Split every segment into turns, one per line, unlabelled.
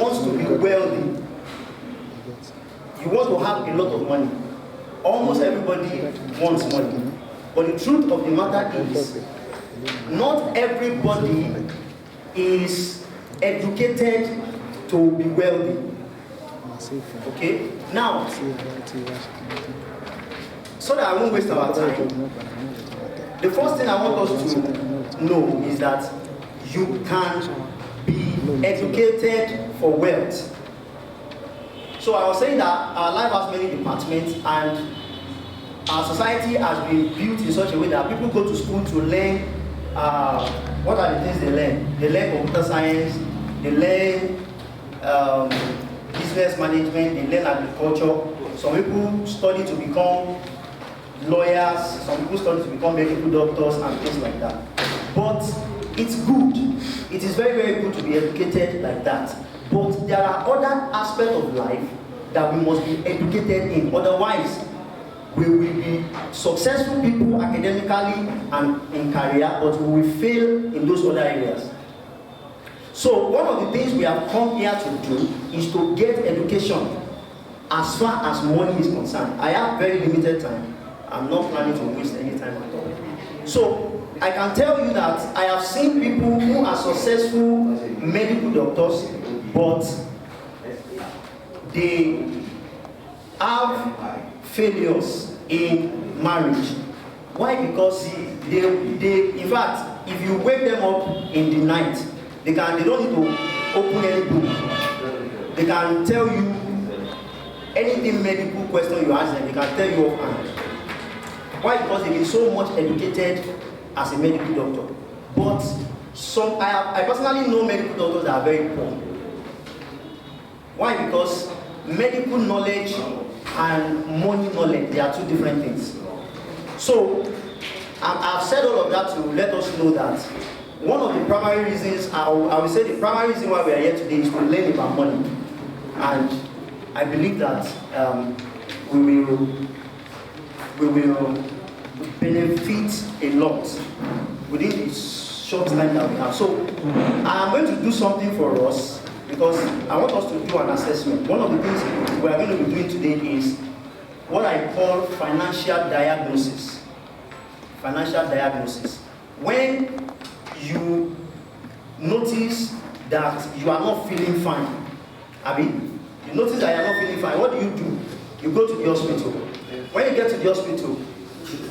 wants to be wealthy, you want to have a lot of money. Almost everybody wants money. But the truth of the matter is, not everybody is educated to be wealthy. Okay? Now, so that I won't waste our time, the first thing I want us to know is that you can be educated for wealth. So I was saying that our life has many departments, and our society has been built in such a way that people go to school to learn. What are the things they learn? They learn computer science, they learn business management, they learn agriculture. Some people study to become lawyers, some people study to become medical doctors and things like that. But it's good. It is very, very good to be educated like that. But there are other aspects of life that we must be educated in. Otherwise, we will be successful people academically and in career, but we will fail in those other areas. So one of the things we have come here to do is to get education as far as money is concerned. I have very limited time. I'm not planning to waste any time at all. So I can tell you that I have seen people who are successful medical doctors, but they have failures in marriage. Why? Because they in fact, if you wake them up in the night, they don't need to open any book. They can tell you anything medical question you ask them, they can tell you offhand. Why? Because they've been so much educated as a medical doctor. But I personally know medical doctors that are very poor. Why? Because medical knowledge and money knowledge, they are two different things. So I've said all of that to let us know that one of the primary reasons, I will say the primary reason why we are here today is to learn about money. And I believe that we will benefit a lot within this short time that we have. So I am going to do something for us, because I want us to do an assessment. One of the things we are going to be doing today is what I call financial diagnosis. Financial diagnosis. When you notice that you are not feeling fine, you notice that you are not feeling fine, what do? You go to the hospital. When you get to the hospital,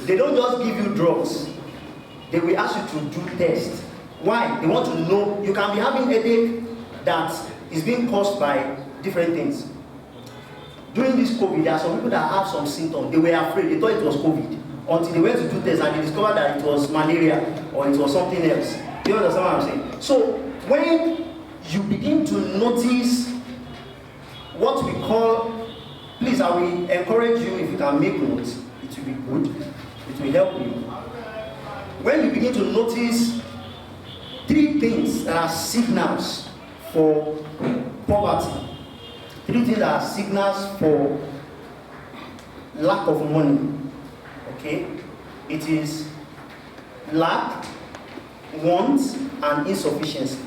they don't just give you drugs. They will ask you to do tests. Why? They want to know. You can be having headache that is being caused by different things. During this COVID, there are some people that have some symptoms. They were afraid. They thought it was COVID until they went to do tests and they discovered that it was malaria or it was something else. Do you understand what I'm saying? So when you begin to notice what we call, please, I will encourage you, if you can make notes, it will be good. It will help you. When you begin to notice three things that are signals for poverty, three things that are signals for lack of money, okay? It is lack, want, and insufficiency.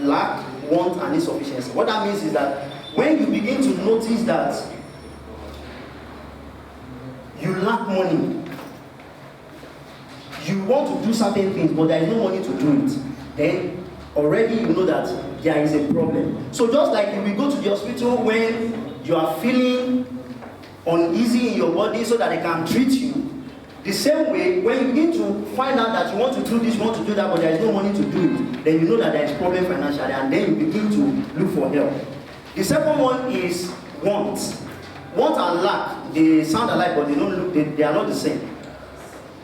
Lack, want, and insufficiency. What that means is that when you begin to notice that you lack money, you want to do certain things, but there is no money to do it, then already you know that there is a problem. So just like if we go to the hospital when you are feeling uneasy in your body so that they can treat you, the same way, when you begin to find out that you want to do this, you want to do that, but there is no money to do it, then you know that there is a problem financially, and then you begin to look for help. The second one is want. Want and lack, they sound alike, but they are not the same.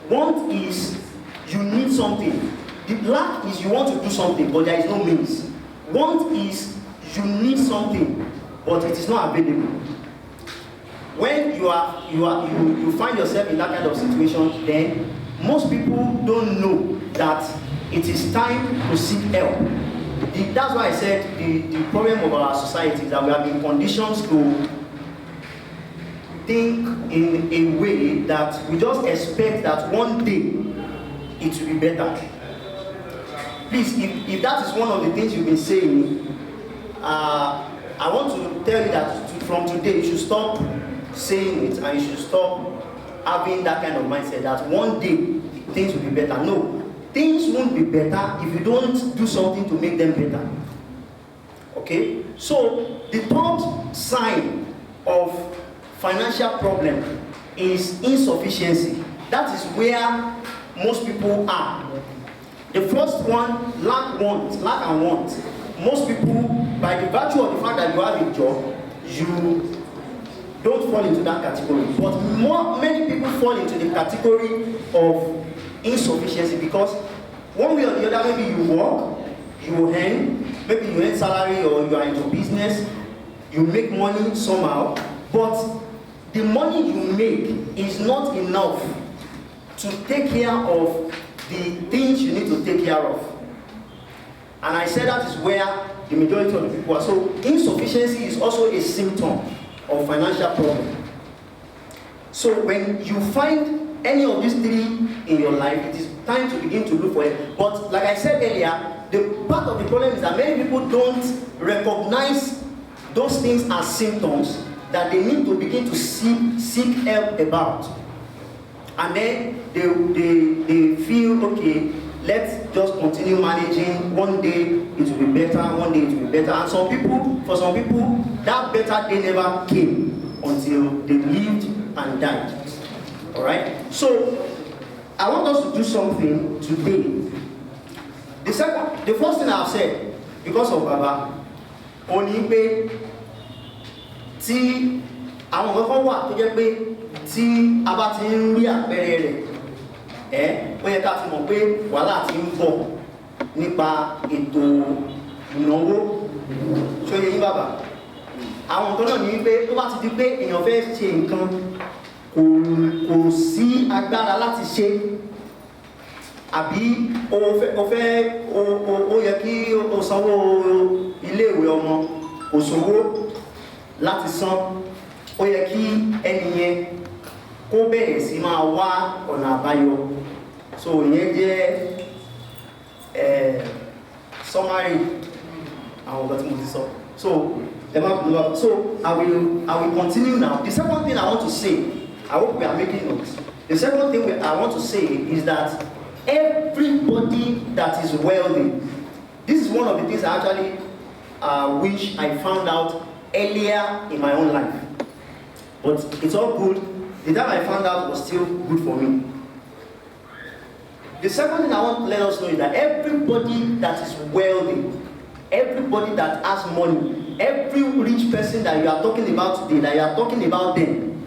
Want is you need something. The lack is you want to do something, but there is no means. Want is you need something, but it is not available. When you find yourself in that kind of situation, then most people don't know that it is time to seek help. That's why I said the problem of our society is that we have been conditioned to think in a way that we just expect that one day it will be better. Please, if that is one of the things you've been saying, I want to tell you that from today you should stop saying it and you should stop having that kind of mindset that one day things will be better. No, things won't be better if you don't do something to make them better. Okay? So the third sign of financial problem is insufficiency. That is where most people are. The first one, lack and want. Most people, by the virtue of the fact that you have a job, you don't fall into that category. But many people fall into the category of insufficiency because one way or the other, maybe you work, you earn, maybe you earn salary or you are into business, you make money somehow, but the money you make is not enough to take care of the things you need to take care of. And I said that is where the majority of the people are. So insufficiency is also a symptom of financial problem. So when you find any of these three in your life, it is time to begin to look for it. But like I said earlier, the part of the problem is that many people don't recognize those things as symptoms that they need to begin to seek help about. And then they feel, okay, let's just continue managing. One day it will be better, one day it will be better. And for some people, that better day never came until they lived and died. Alright? So I want us to do something today. The first thing I've said, because of Baba, only pé tí àwọn kankan wà tó jẹ́ pé tí a bá ti ń rí àpẹẹrẹ rẹ̀, ó yẹ ká ti mọ̀ pé wàhálà ti ń bọ̀ nípa ètò ìnáwó. Ṣó yé yín bàbá? Àwọn nǹkan náà ní pé tó bá ti di pé èèyàn fẹ́ ṣe nǹkan kò sí agbára láti ṣe, àbí ó yẹ kí o sanwó iléèwé ọmọ, kò sówó láti san, ó yẹ kí ẹni yẹn kó bẹ̀rẹ̀ sí máa wá ọ̀nà àbáyọ. So ìyẹn jẹ́ summary àwọn ọ̀gá tí mo ti sọ. So I will continue now. The second thing I want to say, I hope we are making notes. The second thing I want to say is that everybody that is wealthy, this is one of the things I actually wish I found out earlier in my own life. But it's all good. The time I found out was still good for me. The second thing I want to let us know is that everybody that is wealthy, everybody that has money, every rich person that you are talking about today, that you are talking about them,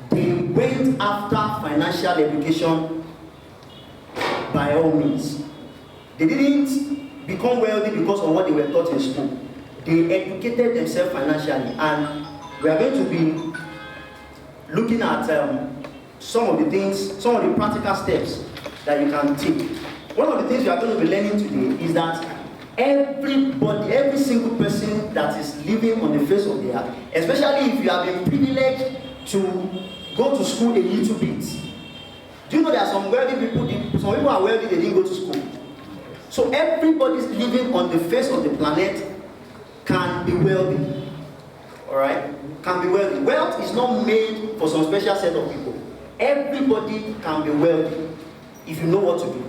they went after financial education by all means. They didn't become wealthy because of what they were taught in school. They educated themselves financially, and we are going to be looking at some of the things, some of the practical steps that you can take. One of the things we are going to be learning today is that everybody, every single person that is living on the face of the earth, especially if you have been privileged to go to school a little bit. Do you know there are some wealthy people, some people are wealthy, they didn't go to school. So everybody living on the face of the planet can be wealthy. Alright? Can be wealthy. Wealth is not made for some special set of people. Everybody can be wealthy if you know what to do.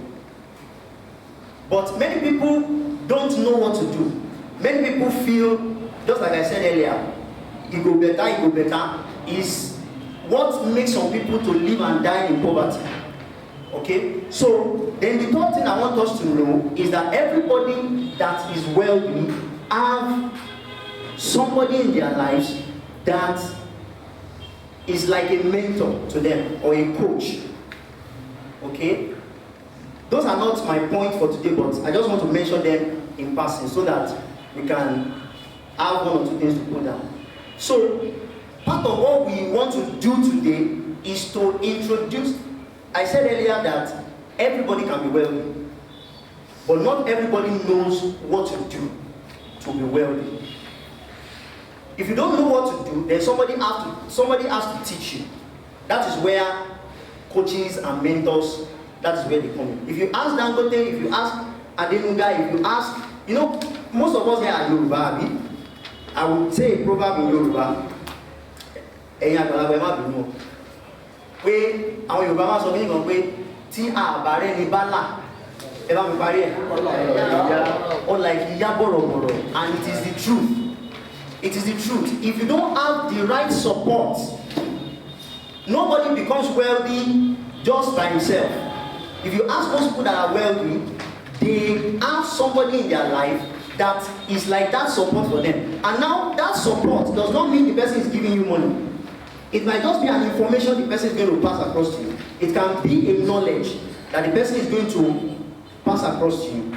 But many people don't know what to do. Many people feel, just like I said earlier, it go better is what makes some people to live and die in poverty. Okay? So then the third thing I want us to know is that everybody that is wealthy have somebody in their lives that is like a mentor to them or a coach. Okay? Those are not my point for today, but I just want to mention them in passing so that we can have one or two things to put down. So, part of what we want to do today is to introduce. I said earlier that everybody can be wealthy, but not everybody knows what to do to be wealthy. If you don't know what to do, then somebody has to teach you. That is where coaches and mentors, that is where they come in. If you ask Dangote, if you ask Adenuga, if you ask, most of us here are Yoruba. I would say a proverb in Yoruba. Ẹ̀yin àgbàlagbà ẹ má bínú pé àwọn Yorùbá máa sọ ní nǹkan pé tí àbárẹ́ ni bá là ẹ bá mi parí ẹ̀ ọ̀la ìyá bọ̀rọ̀bọ̀rọ̀, and it is the truth. It is the truth. If you don't have the right support, nobody becomes wealthy just by himself. If you ask most people that are wealthy, they have somebody in their life that is like that support for them. And now that support does not mean the person is giving you money. It might just be an information the person is going to pass across to you. It can be a knowledge that the person is going to pass across to you.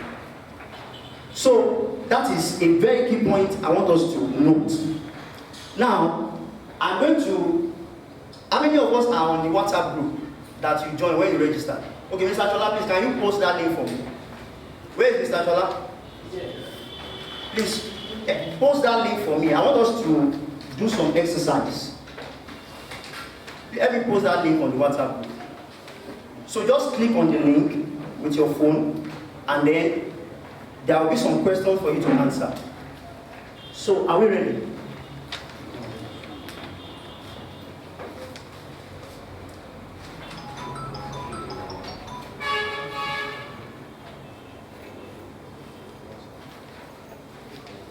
So that is a very key point I want us to note. Now, I'm going to, how many of us are on the WhatsApp group that you join when you register? Okay, Mr. Chola, please, can you post that link for me? Where is Mr. Chola? Please, post that link for me. I want us to do some exercise. Let me post that link on the WhatsApp group. So just click on the link with your phone, and then there will be some questions for you to answer. So, are we ready?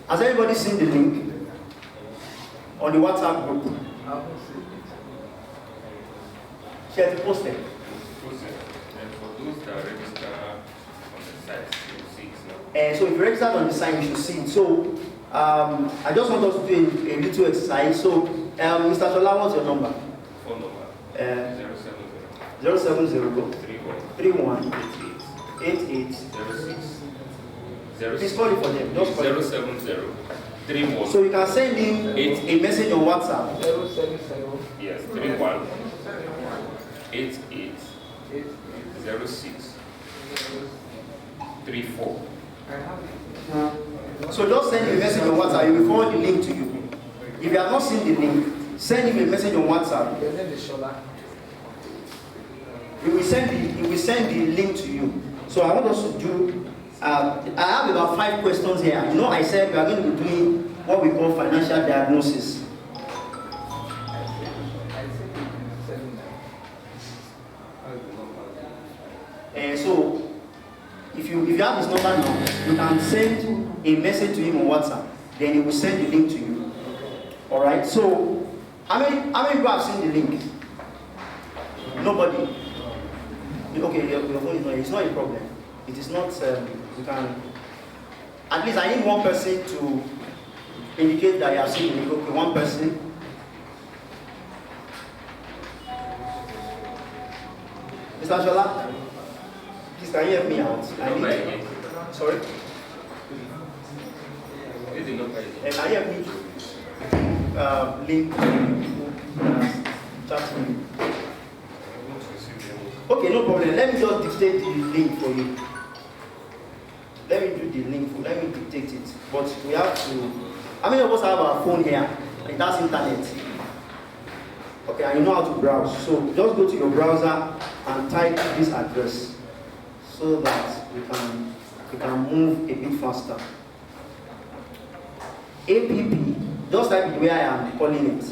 Has anybody seen the link on the WhatsApp group? Share it, post it.
And for those that register on the site, you will see it now.
So if you register on the site, you should see it. So I just want us to do a little exercise. So Mr. Shola, what's your number?
Phone number
070 31 88
06.
Please call it for them. Just call it.
070 31.
So you can send him a message on WhatsApp.
070.
Yes, 31 88 06 34.
So just send him a message on WhatsApp. He will forward the link to you. If you have not seen the link, send him a message on WhatsApp. He will send the link to you. So I want us to do. I have about 5 questions here. You know, I said we are going to be doing what we call financial diagnosis. So if you have his number now, you can send a message to him on WhatsApp. Then he will send the link to you. All right. So how many people have seen the link? Nobody. Okay, your phone is not. It's not a problem. It is not. You can. At least I need one person to indicate that you have seen the link. Okay, one person. Mr. Shola, please can you help me out? Sorry? Can you help me link chat to me? Okay, no problem. Let me just dictate the link for you. Let me do the link for. Let me dictate it. But we have to. How many of us have our phone here? Like that's internet. Okay, and you know how to browse. So just go to your browser and type this address so that we can move a bit faster. App, just type it where I am calling it.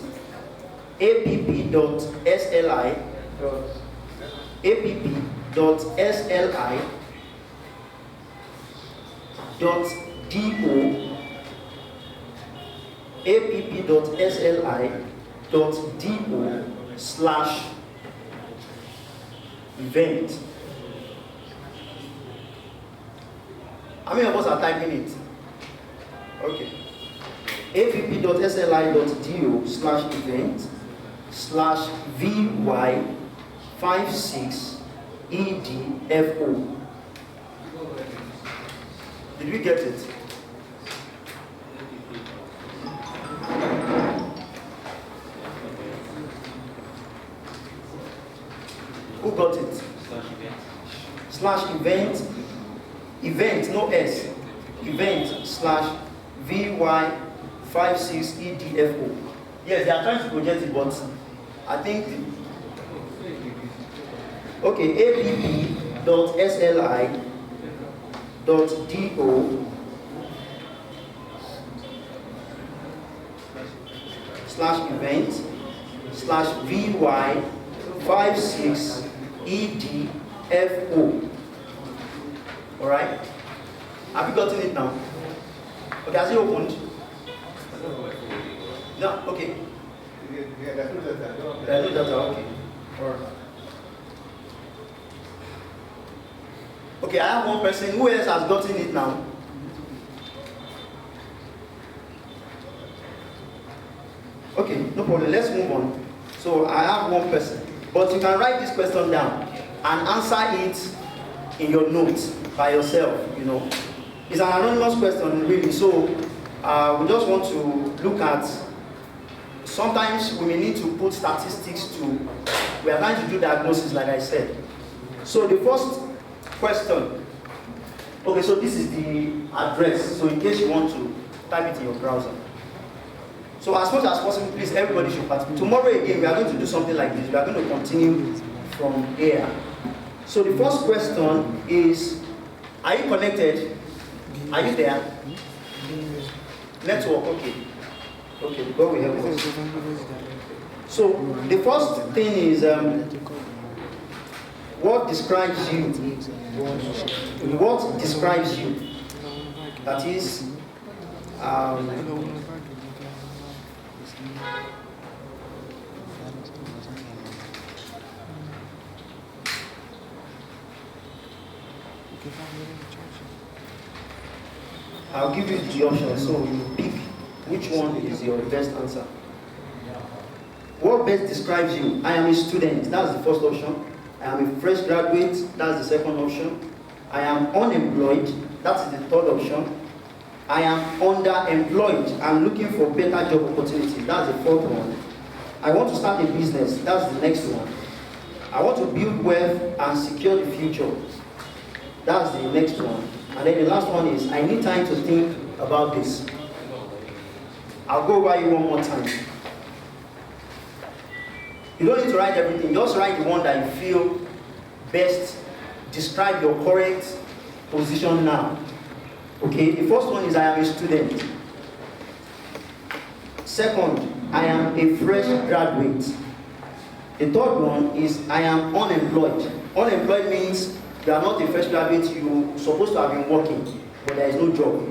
app.sli app.sli.do/event. How many of us are typing it? Okay. app.sli.do/vy56edfo. Did we get it? Who got it? /event. Event, no S. Event/vy56edfo. Yes, they are trying to project it, but I think. Okay, app.sli.do/vy56 event/vy56edfo. All right? Have you gotten it now? Okay, has it opened? No, okay. There's no data, okay. All right. Okay, I have one person. Who else has gotten it now? Okay, no problem. Let's move on. So I have one person. But you can write this question down and answer it in your notes by yourself, you know. It's an anonymous question, really. So we just want to look at, sometimes we may need to put statistics to, we are trying to do diagnosis, like I said. So the first question, okay, so this is the address. So in case you want to type it in your browser. So as much as possible, please, everybody should participate. Tomorrow again, we are going to do something like this. We are going to continue from here. So the first question is, are you connected? Are you there? Network, okay. Okay, God will help us. So the first thing is, what describes you? What describes you? That is, I'll give you the option, so you pick which one is your best answer. What best describes you? I am a student, that's the first option. I am a fresh graduate, that's the second option. I am unemployed, that's the third option. I am underemployed, I'm looking for better job opportunities, that's the fourth one. I want to start a business, that's the next one. I want to build wealth and secure the future, that's the next one. And then the last one is, I need time to think about this. I'll go over you one more time. You don't need to write everything, just write the one that you feel best describe your current position now. Okay, the first one is, I am a student. Second, I am a fresh graduate. The third one is, I am unemployed. Unemployed means you are not a fresh graduate, you're supposed to have been working, but there is no job.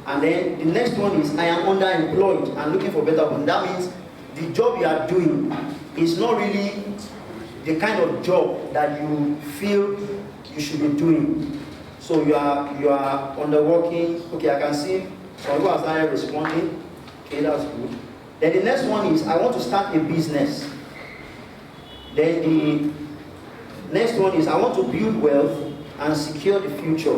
And then the next one is, I am underemployed and looking for better one. That means the job you are doing is not really the kind of job that you feel you should be doing. So you are underworking. Okay, I can see some people are started responding. Okay, that's good. Then the next one is, I want to start a business. Then the next one is, I want to build wealth and secure the future.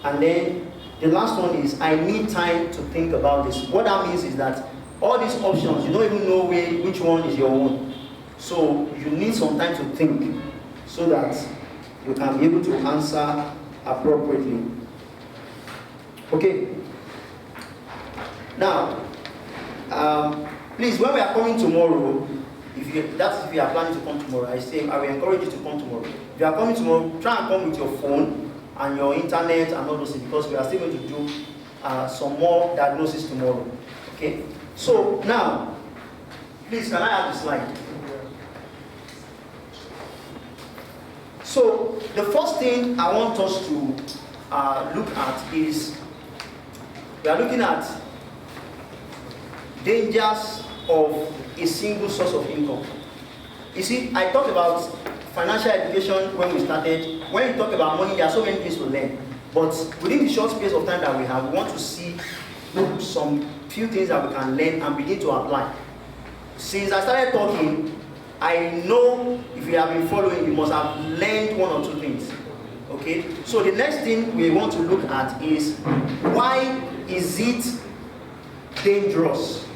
And then the last one is, I need time to think about this. What that means is that all these options, you don't even know which one is your own. So you need some time to think so that you can be able to answer appropriately. Okay. Now, please, when we are coming tomorrow, if you are planning to come tomorrow, I will encourage you to come tomorrow. If you are coming tomorrow, try and come with your phone and your internet and all those things, because we are still going to do some more diagnosis tomorrow. Okay? So now, please, can I have the slide? So the first thing I want us to look at is, we are looking at dangers of a single source of income. You see, I talked about financial education when we started. When you talk about money, there are so many things to learn. But within the short space of time that we have, we want to see some few things that we can learn and begin to apply. Since I started talking, I know if you have been following, you must have learned one or two things. Okay? So the next thing we want to look at is, why is it dangerous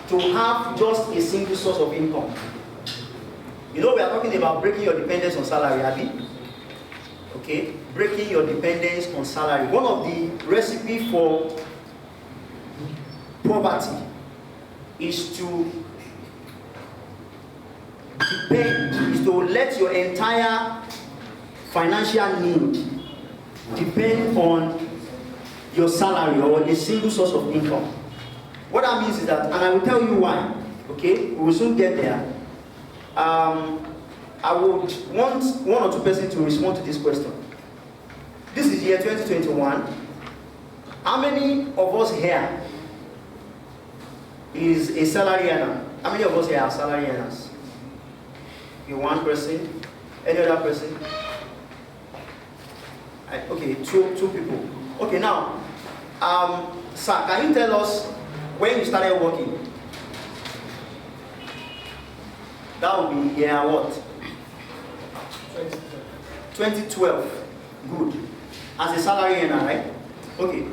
to have just a single source of income? You know, we are talking about breaking your dependence on salary, Abby. Okay? Breaking your dependence on salary. One of the recipes for poverty is to let your entire financial need depend on your salary or a single source of income. What that means is that, and I will tell you why, okay? We will soon get there. I would want one or two persons to respond to this question. This is year 2021. How many of us here is a salary earner? How many of us here are salary earners? Okay, one person. Any other person? Okay, two people. Okay, now, sir, can you tell us when you started working? That would be year what? 2012. Good. As a salary earner, right? Okay.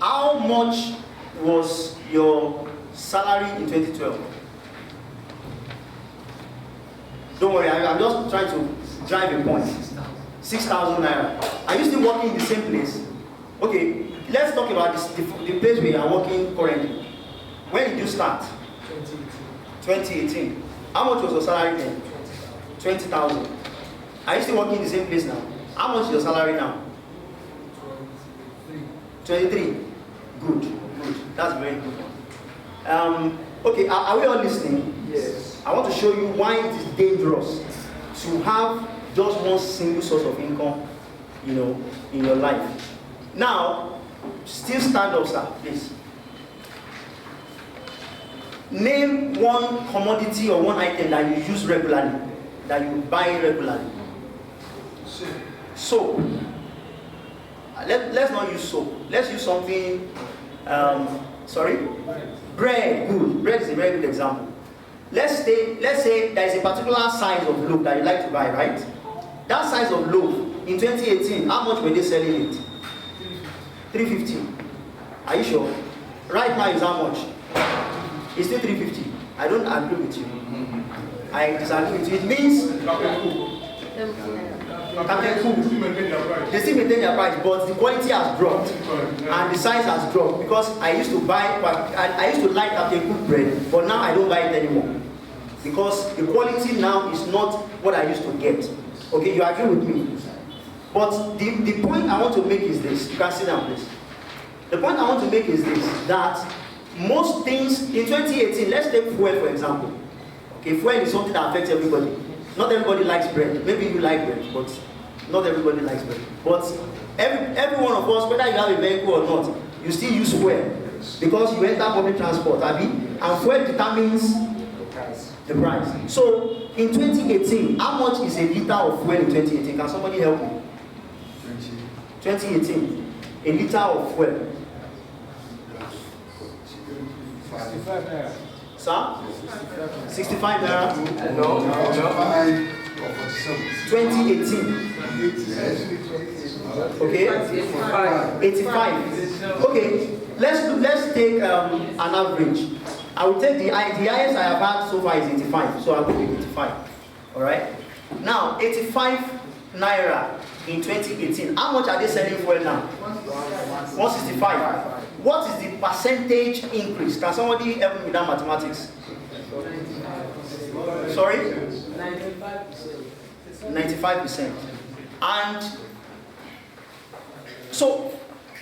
How much was your salary in 2012? Don't worry, I'm just trying to drive a point. 6,000 naira. Are you still working in the same place? Okay, let's talk about this, the place where you are working currently. When did you start? 2018. How much was your salary then? 20,000. Are you still working in the same place now? How much is your salary now? 23. Good. That's very good. Okay, are we all listening?
Yes.
I want to show you why it is dangerous to have just one single source of income, in your life. Now, still stand up, sir, please. Name one commodity or one item that you use regularly, that you buy regularly. Soap. Let's not use soap. Let's use something. Sorry? Bread. Good. Bread is a very good example. Let's say there is a particular size of loaf that you like to buy, right? That size of loaf in 2018, how much were they selling it? 350. Are you sure? Right now is how much? It's still 350. I don't agree with you. I disagree with you. It means Captain Cook, they still maintain their price, but the quality has dropped and the size has dropped, because I used to like Captain Cook bread, but now I don't buy it anymore because the quality now is not what I used to get. Okay, you agree with me? But the point I want to make is this. You can sit down, please. The point I want to make is this, that most things in 2018, let's take fuel for example. Okay, fuel is something that affects everybody. Not everybody likes bread. Maybe you like bread, but not everybody likes bread. But every one of us, whether you have a vehicle or not, you still use fuel because you enter public transport, and fuel determines the price. So in 2018, how much is a liter of fuel in 2018? Can somebody help me? 2018, a liter of fuel.
65 naira.
Sir? 65 naira?
No.
2018. Okay? 85. Okay, let's take an average. I will take the highest I have had so far is 85. So I'll go with 85. Alright? Now, 85 naira in 2018. How much are they selling fuel now? 165. What is the percentage increase? Can somebody help me with that mathematics? Sorry? 95%. And so,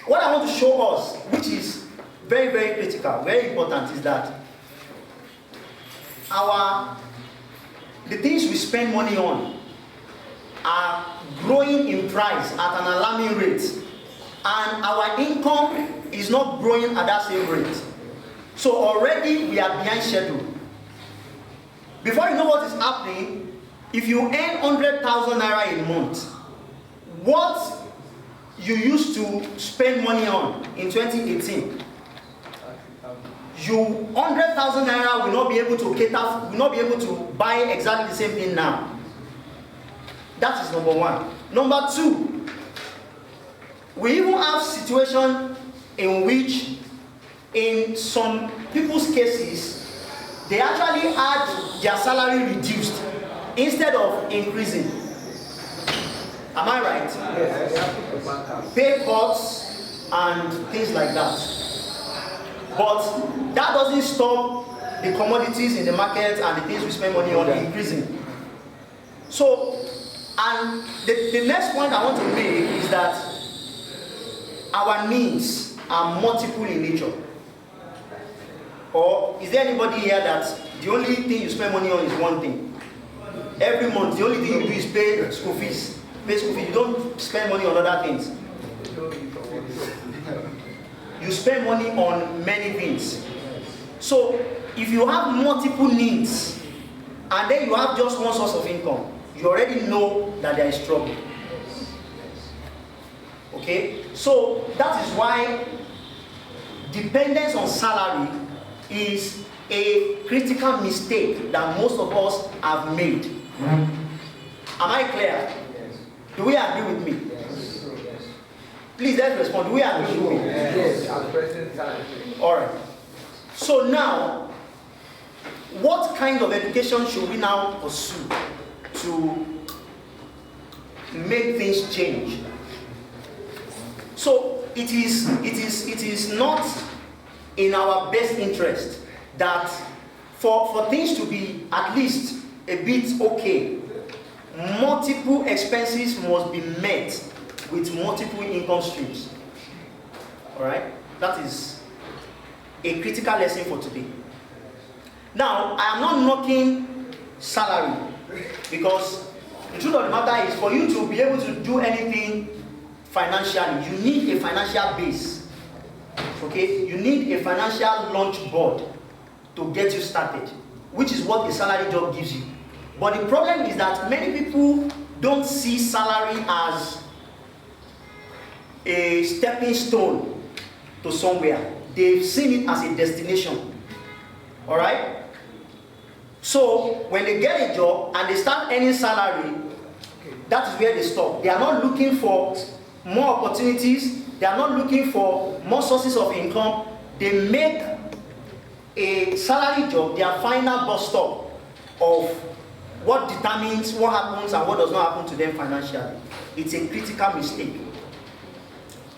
what I want to show us, which is very, very critical, very important, is that the things we spend money on are growing in price at an alarming rate, and our income is not growing at that same rate. So already we are behind schedule. Before you know what is happening, if you earn 100,000 naira a month, what you used to spend money on in 2018, 100,000 naira will not be able to cater, will not be able to buy exactly the same thing now. That is number one. Number two, we even have situation in which, in some people's cases, they actually had their salary reduced instead of increasing. Am I right? Yes. Pay cuts and things like that. But that doesn't stop the commodities in the market and the things we spend money on increasing. So, and the next point I want to make is that our needs are multiple in nature. Or is there anybody here that the only thing you spend money on is one thing? Every month, the only thing you do is pay school fees. Pay school fees. You don't spend money on other things. You spend money on many things. So, if you have multiple needs, and then you have just one source of income, you already know that there is trouble. Okay? So, that is why dependence on salary is a critical mistake that most of us have made. Am I clear? Yes. Do we agree with me? Yes. Please let's respond. Do we agree with me?
Yes, at present time.
Alright. So now, what kind of education should we now pursue to make things change? So it is not in our best interest that for things to be at least a bit okay, multiple expenses must be met with multiple income streams. Alright? That is a critical lesson for today. Now, I am not knocking salary, because the truth of the matter is, for you to be able to do anything financially, you need a financial base. Okay? You need a financial launch board to get you started, which is what a salary job gives you. But the problem is that many people don't see salary as a stepping stone to somewhere. They've seen it as a destination. Alright? So, when they get a job and they start earning salary, that is where they stop. They are not looking for more opportunities. They are not looking for more sources of income. They make a salary job their final bus stop of what determines what happens and what does not happen to them financially. It's a critical mistake.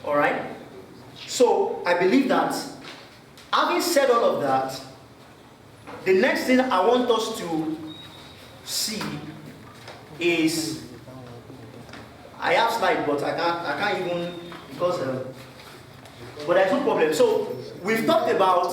Alright? So, I believe that, having said all of that, the next thing I want us to see is, I have slides, but I can't even, because, but there's no problem. So, we've talked about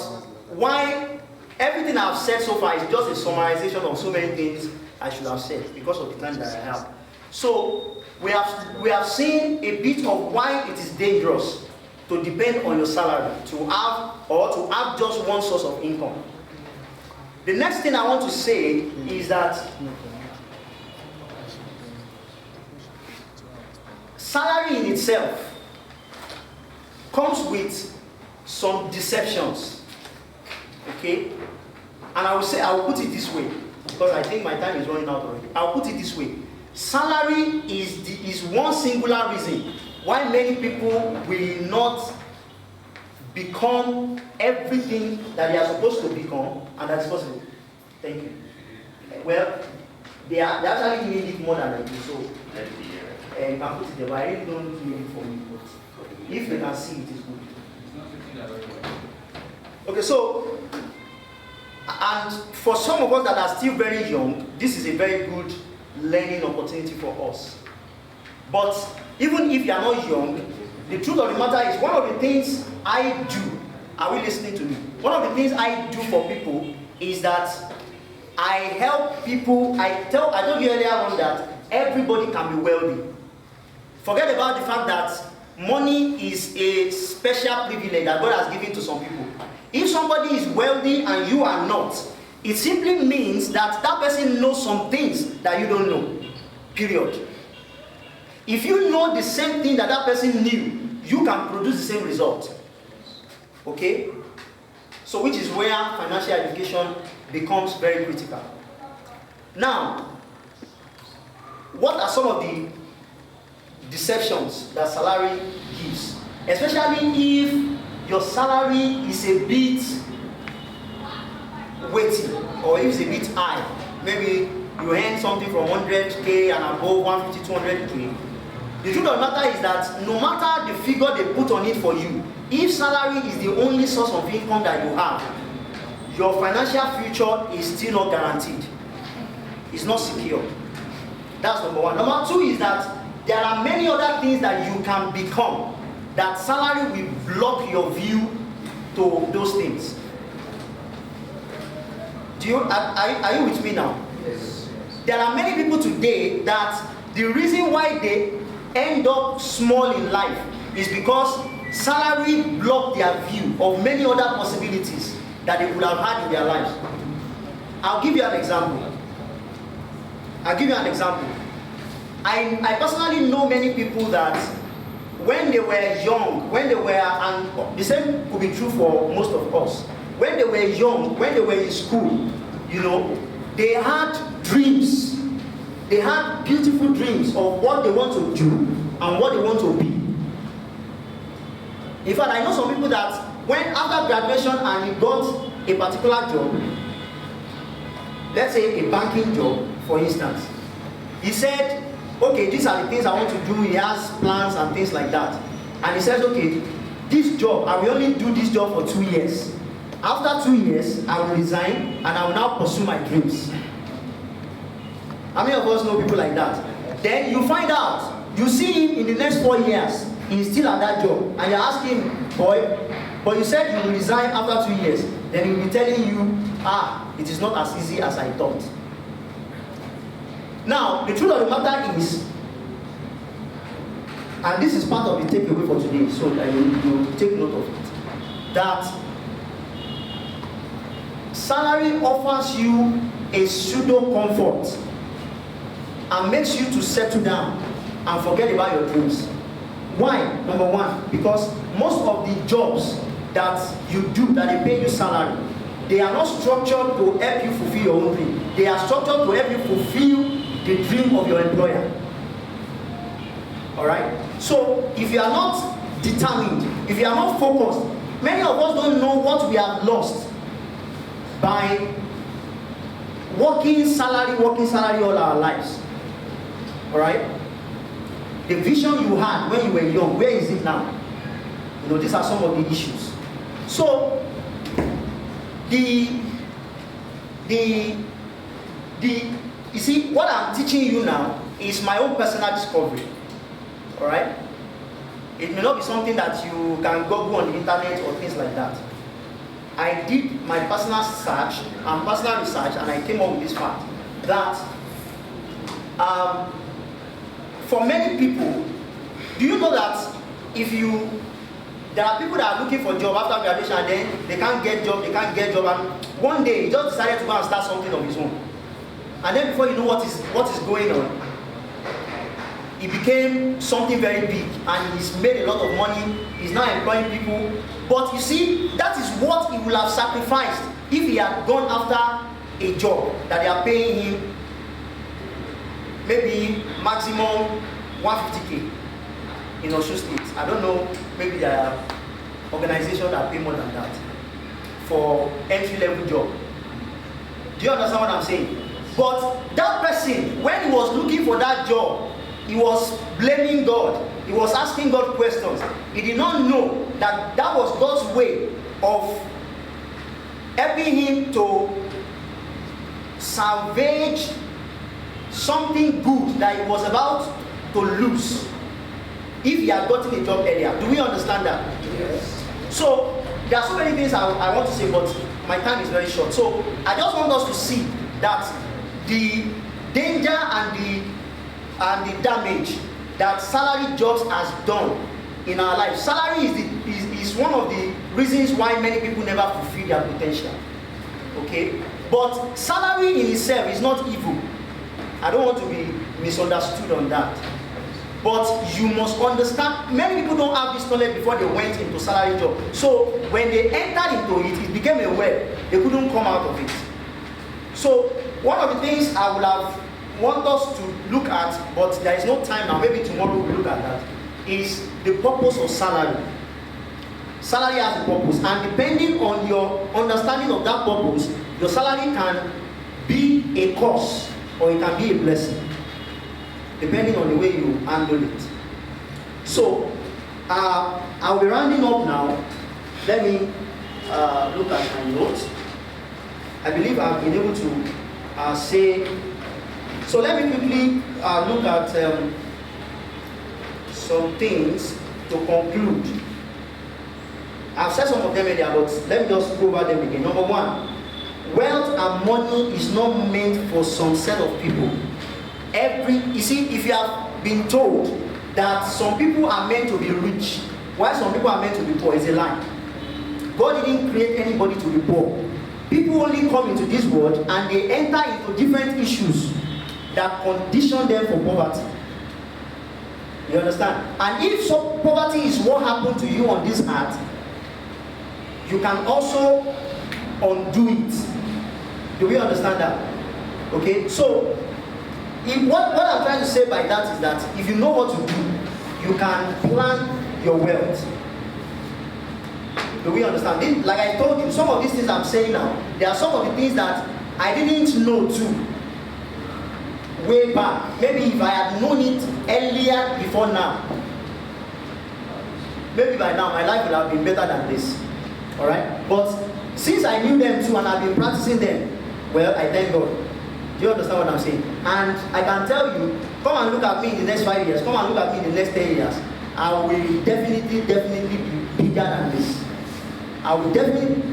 why everything I've said so far is just a summarization of so many things I should have said, because of the time that I have. So, we have seen a bit of why it is dangerous to depend on your salary, to have just one source of income. The next thing I want to say is that salary in itself comes with some deceptions. Okay? And I will put it this way, because I think my time is running out already. I'll put it this way. Salary is one singular reason why many people will not become everything that they are supposed to become, and that is possible. Thank you. Well, they actually need it more than I do, so you can put it there, but I really don't need it for me. But if they can see it, is good. Okay, so, and for some of us that are still very young, this is a very good learning opportunity for us. But even if you are not young, the truth of the matter is, one of the things I do, are we listening to me? One of the things I do for people is that I help people. I told you earlier on that everybody can be wealthy. Forget about the fact that money is a special privilege that God has given to some people. If somebody is wealthy and you are not, it simply means that that person knows some things that you don't know. Period. If you know the same thing that that person knew, you can produce the same result. Okay? So, which is where financial education becomes very critical. Now, what are some of the deceptions that salary gives? Especially if your salary is a bit weighty, or if it's a bit high. Maybe you earn something from 100K and above, 150, 200K. The truth of the matter is that no matter the figure they put on it for you, if salary is the only source of income that you have, your financial future is still not guaranteed. It's not secure. That's number one. Number two is that there are many other things that you can become, that salary will block your view to those things. Are you with me now?
Yes.
There are many people today that the reason why they end up small in life is because salary blocked their view of many other possibilities that they could have had in their lives. I'll give you an example. I personally know many people that when they were young, and the same could be true for most of us, when they were young, when they were in school, you know, they had dreams. They had beautiful dreams of what they want to do and what they want to be. In fact, I know some people that when after graduation and he got a particular job, let's say a banking job, for instance, he said, okay, these are the things I want to do. He has plans and things like that. And he says, okay, this job, I will only do this job for 2 years. After 2 years, I will resign and I will now pursue my dreams. How many of us know people like that? Then you find out, you see him in the next 4 years, he's still at that job. And you ask him, boy, but you said you will resign after 2 years. Then he'll be telling you, it is not as easy as I thought. Now, the truth of the matter is, and this is part of the takeaway for today, so that you take note of it, that salary offers you a pseudo comfort and makes you to settle down and forget about your dreams. Why? Number one, because most of the jobs that you do, that they pay you salary, they are not structured to help you fulfill your own dream. They are structured to help you fulfill the dream of your employer. Alright? So, if you are not determined, if you are not focused, many of us don't know what we have lost by working salary all our lives. Alright? The vision you had when you were young, where is it now? You know, these are some of the issues. So, you see, what I'm teaching you now is my own personal discovery. Alright? It may not be something that you can Google on the internet or things like that. I did my personal search and personal research, and I came up with this fact that for many people, do you know that there are people that are looking for a job after graduation and then they can't get job, and one day he just decided to go and start something of his own. And then before you know what is going on, he became something very big and he's made a lot of money, he's now employing people. But you see, that is what he would have sacrificed if he had gone after a job that they are paying him maybe maximum 150K in Osun State. I don't know, maybe there are organizations that pay more than that for entry-level job. Do you understand what I'm saying? But that person, when he was looking for that job, he was blaming God. He was asking God questions. He did not know that that was God's way of helping him to salvage something good that he was about to lose if he had gotten a job earlier. Do we understand that?
Yes.
So there are so many things I want to say, but my time is very short. So I just want us to see that the danger and the damage that salary jobs has done in our life. Salary is one of the reasons why many people never fulfill their potential. Okay? But salary in itself is not evil. I don't want to be misunderstood on that. But you must understand, many people don't have this knowledge before they went into salary job. So when they entered into it, it became a web. They couldn't come out of it. So one of the things I would have want us to look at, but there is no time now, maybe tomorrow we'll look at that, is the purpose of salary. Salary has a purpose, and depending on your understanding of that purpose, your salary can be a curse or it can be a blessing, depending on the way you handle it. So, I'll be rounding up now. Let me look at my notes. I believe I've been able to say. So let me quickly look at some things to conclude. I've said some of them earlier, but let me just go over them again. Number one, wealth and money is not meant for some set of people. You see, if you have been told that some people are meant to be rich, while some people are meant to be poor, it's a lie. God didn't create anybody to be poor. People only come into this world and they enter into different issues that condition them for poverty. You understand? And if so, poverty is what happened to you on this earth, you can also undo it. Do we understand that? Okay, so what I'm trying to say by that is that if you know what to do, you can plan your wealth. Do we understand? Like I told you, some of these things I'm saying now, there are some of the things that I didn't know too way back. Maybe if I had known it earlier before now, maybe by now my life would have been better than this. Alright? But since I knew them too and I've been practicing them, well, I thank God. Do you understand what I'm saying? And I can tell you, come and look at me in the next 5 years, come and look at me in the next 10 years, I will definitely be bigger than this. I will definitely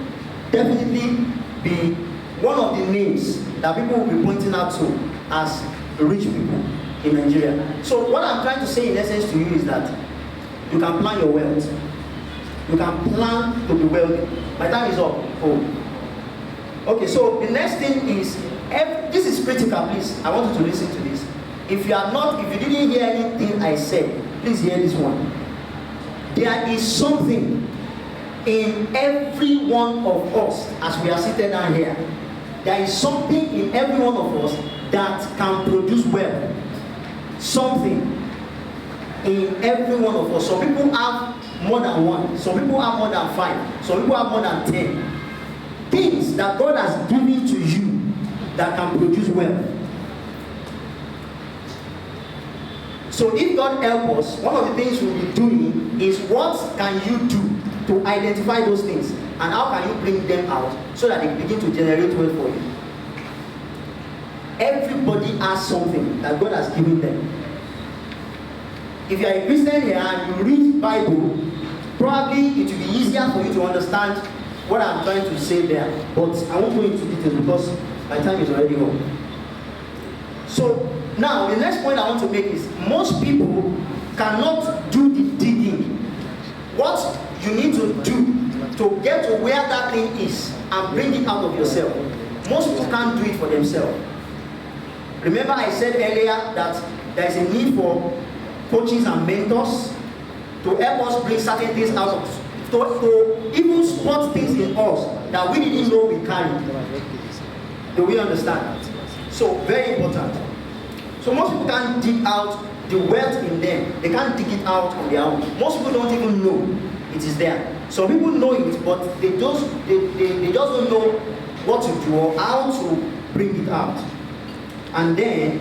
be one of the names that people will be pointing out to as rich people in Nigeria. So what I'm trying to say in essence to you is that you can plan your wealth. You can plan to be wealthy. My time is up. Oh. Okay, so the next thing is, this is critical, please. I want you to listen to this. If you didn't hear anything I said, please hear this one. There is something in every one of us as we are sitting down here. There is something in every one of us that can produce wealth. Something in every one of us. Some people have more than one. Some people have more than 5. Some people have more than 10. Things that God has given to you that can produce wealth. So if God help us, one of the things we'll be doing is what can you do to identify those things and how can you bring them out so that they begin to generate wealth for you. Everybody has something that God has given them. If you are a Christian here and you read Bible, probably it will be easier for you to understand what I'm trying to say there, but I won't go into details because my time is already up. So now the next point I want to make is most people cannot do the digging. What you need to do to get to where that thing is and bring it out of yourself, most people can't do it for themselves. Remember I said earlier that there is a need for coaches and mentors to help us bring certain things out of us, to even spot things in us that we didn't know we carried. Do we understand? So very important. So most people can't dig out the wealth in them. They can't dig it out on their own. Most people don't even know it is there. Some people know it, but they just don't know what to do or how to bring it out. And then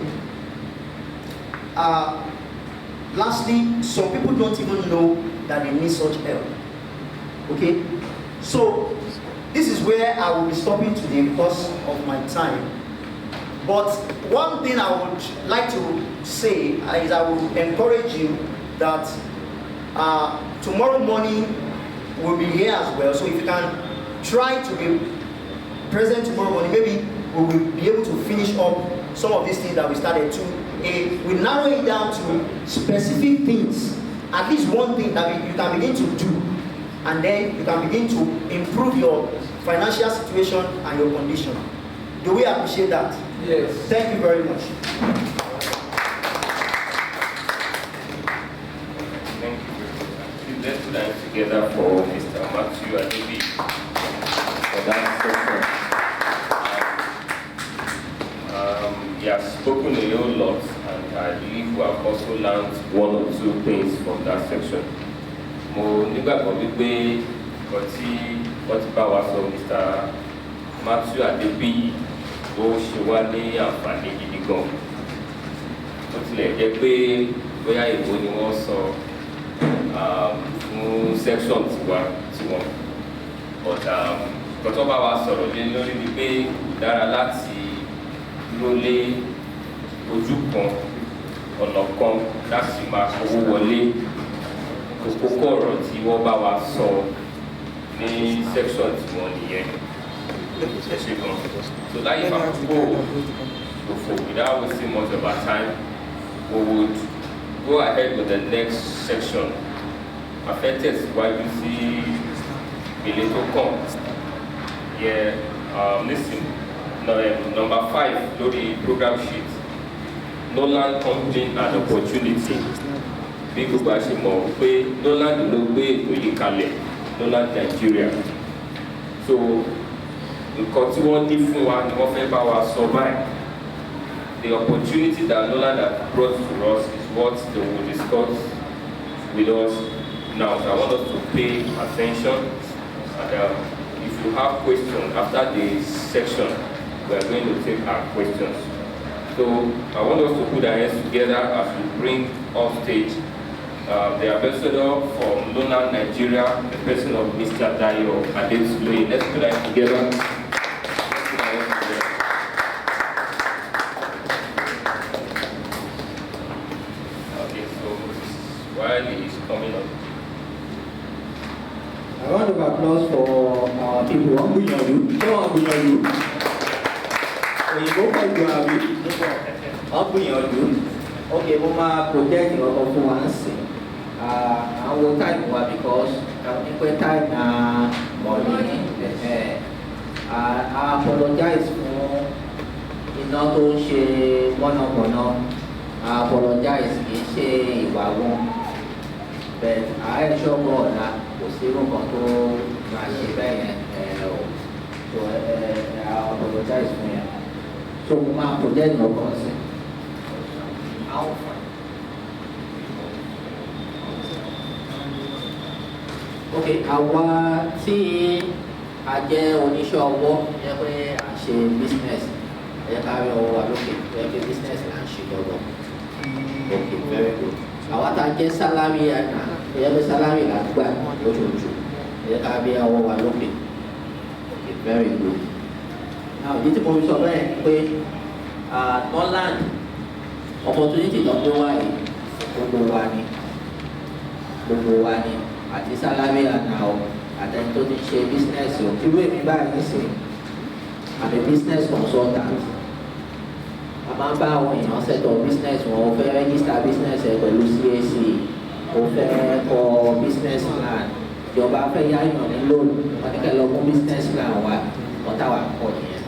lastly, some people don't even know that they need such help. Okay? So this is where I will be stopping today because of my time. But one thing I would like to say is I would encourage you that tomorrow morning we'll be here as well. So if you can try to be present tomorrow morning, maybe we will be able to finish up some of these things that we started to. We narrow it down to specific things, at least one thing that you can begin to do, and then you can begin to improve your financial situation and your condition. Do we appreciate that?
Yes.
Thank you very much.
Thank you. Let's line together for Mr. Mathew Adebiyi for that section. He has spoken a whole lot, and I believe we have also learned one or two things from that section. Mo nígbàgbọ́ wípé wọ́n ti bá wa sọ Mr. Mathew Adebiyi ó ṣe wá ní àǹfààní gidi gan. Ó tilẹ̀ jẹ́ pé bóyá ìbò ni wọ́n sọ fún section tiwọn. But kọ́tọ́ bá wa sọ̀rọ̀ lé lórí ni pé dára láti dúró lé ojú kan ọ̀nà kan láti máa owó wọlé. Kókó ọ̀rọ̀ tí wọ́n bá wa sọ ní section tiwọn nìyẹn. So that if I go without wasting much of our time, we would go ahead with the next section. Affected why you see a little come. Yeah, listen. Number 5, do the program sheet. Norland complaint and opportunity. Bí gbogbo àṣẹ mọ̀ pé Norland ló gbé ètò yìí kalẹ̀, Norland Nigeria. So nǹkan tí wọ́n ní fún wa ni wọ́n fẹ́ bá wa sọ báyìí. The opportunity that Norland has brought to us is what they will discuss with us now. So I want us to pay attention. And if you have questions after the section, we are going to take our questions. So I want us to put our hands together as we bring off stage the ambassador from Norland, Nigeria, the person of Mr. Dayo Adetiloye. Let's put our hands together. Okay, so while he is coming up.
A round of applause for our people. Okay, we ma project your performance. I will time because I time na money. I apologize for iná tó ń ṣe mọ̀nàmọ́ná. I apologize kì í ṣe ìwà wọn. But I assure God that kò sí nǹkan tó máa ṣe bẹ́ẹ̀ yẹn o. So I apologize for yẹn. So mo máa project your concern. Okay, àwa tí a jẹ́ oníṣẹ́ ọwọ́ yẹ pé à ń ṣe business ẹ ká rí ọwọ́ wa lókè yẹ pé business là ń ṣe lọ́wọ́. Okay, very good. Àwa tá a jẹ́ salary ẹ̀ka yẹ pé salary là ń gbà lóṣooṣù ẹ ká rí ọwọ́ wa lókè. Okay, very good. Now ìdí tí mo fi sọ bẹ́ẹ̀ pé Norland opportunity tó gbé wá yìí gbogbo wa ni àti salary àná o àtẹni tó ti ṣe business o irú èmi báyìí ní sè I'm a business consultant a máa ń bá àwọn èèyàn set up business wọn o fẹ́ register business ẹ pẹ̀lú CAC o fẹ́ kọ business plan ìjọba fẹ́ yáyàn ní loan wọn ní kẹ́ lọ mú business plan wa wọn táwa kọ nìyẹn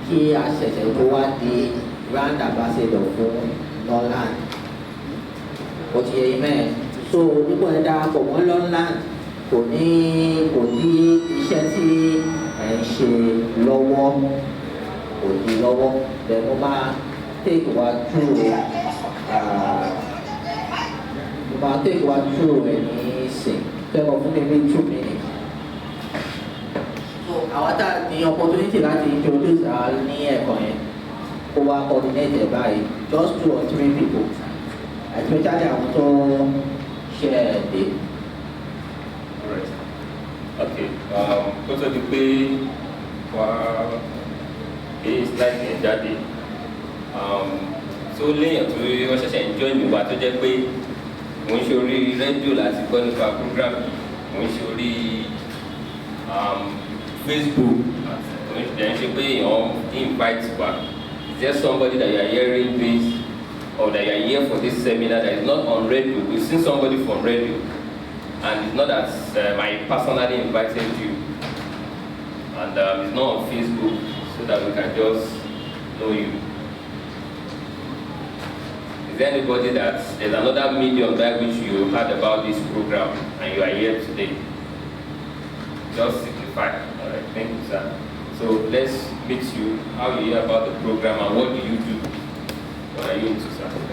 kí a ṣẹ̀ṣẹ̀ tó wá di brand ambassador fún Norland ó ti yẹ imẹ́ so nígbà ẹ̀dá kò wọ́n Norland kò ní iṣẹ́ tí ẹ̀ ń ṣe lọ́wọ́ kò ní lọ́wọ́ bẹ́ẹ̀ mo máa take wa through ẹ̀ ní sìn fẹ́ràn fún mi ní 2 minutes. So àwọn tá a ní opportunity láti introduce ní ẹ̀kọ́ yẹn kó wá coordinate ẹ̀ báyìí just 2 or 3 people especially àwọn tó ṣe ẹ̀ dé.
Okay, kó tó di pé wá èyí slide yẹn jáde tó léèyàn tó wọ́n ṣẹ̀ṣẹ̀ ń join mi wá tó jẹ́ pé mò ń ṣe orí rédíò láti gbọ́ nípa program yìí mò ń ṣe orí Facebook mò ń ṣe pé èèyàn invite wa. Is there somebody that you are hearing this or that you are here for this seminar that is not on radio? We've seen somebody from radio and it's not that I personally invited you and it's not on Facebook so that we can just know you. Is there anybody that there's another medium by which you heard about this program and you are here today? Just signify. All right, thank you, sir. So let's meet you, how you hear about the program and what do you do? What are you into, sir? Thank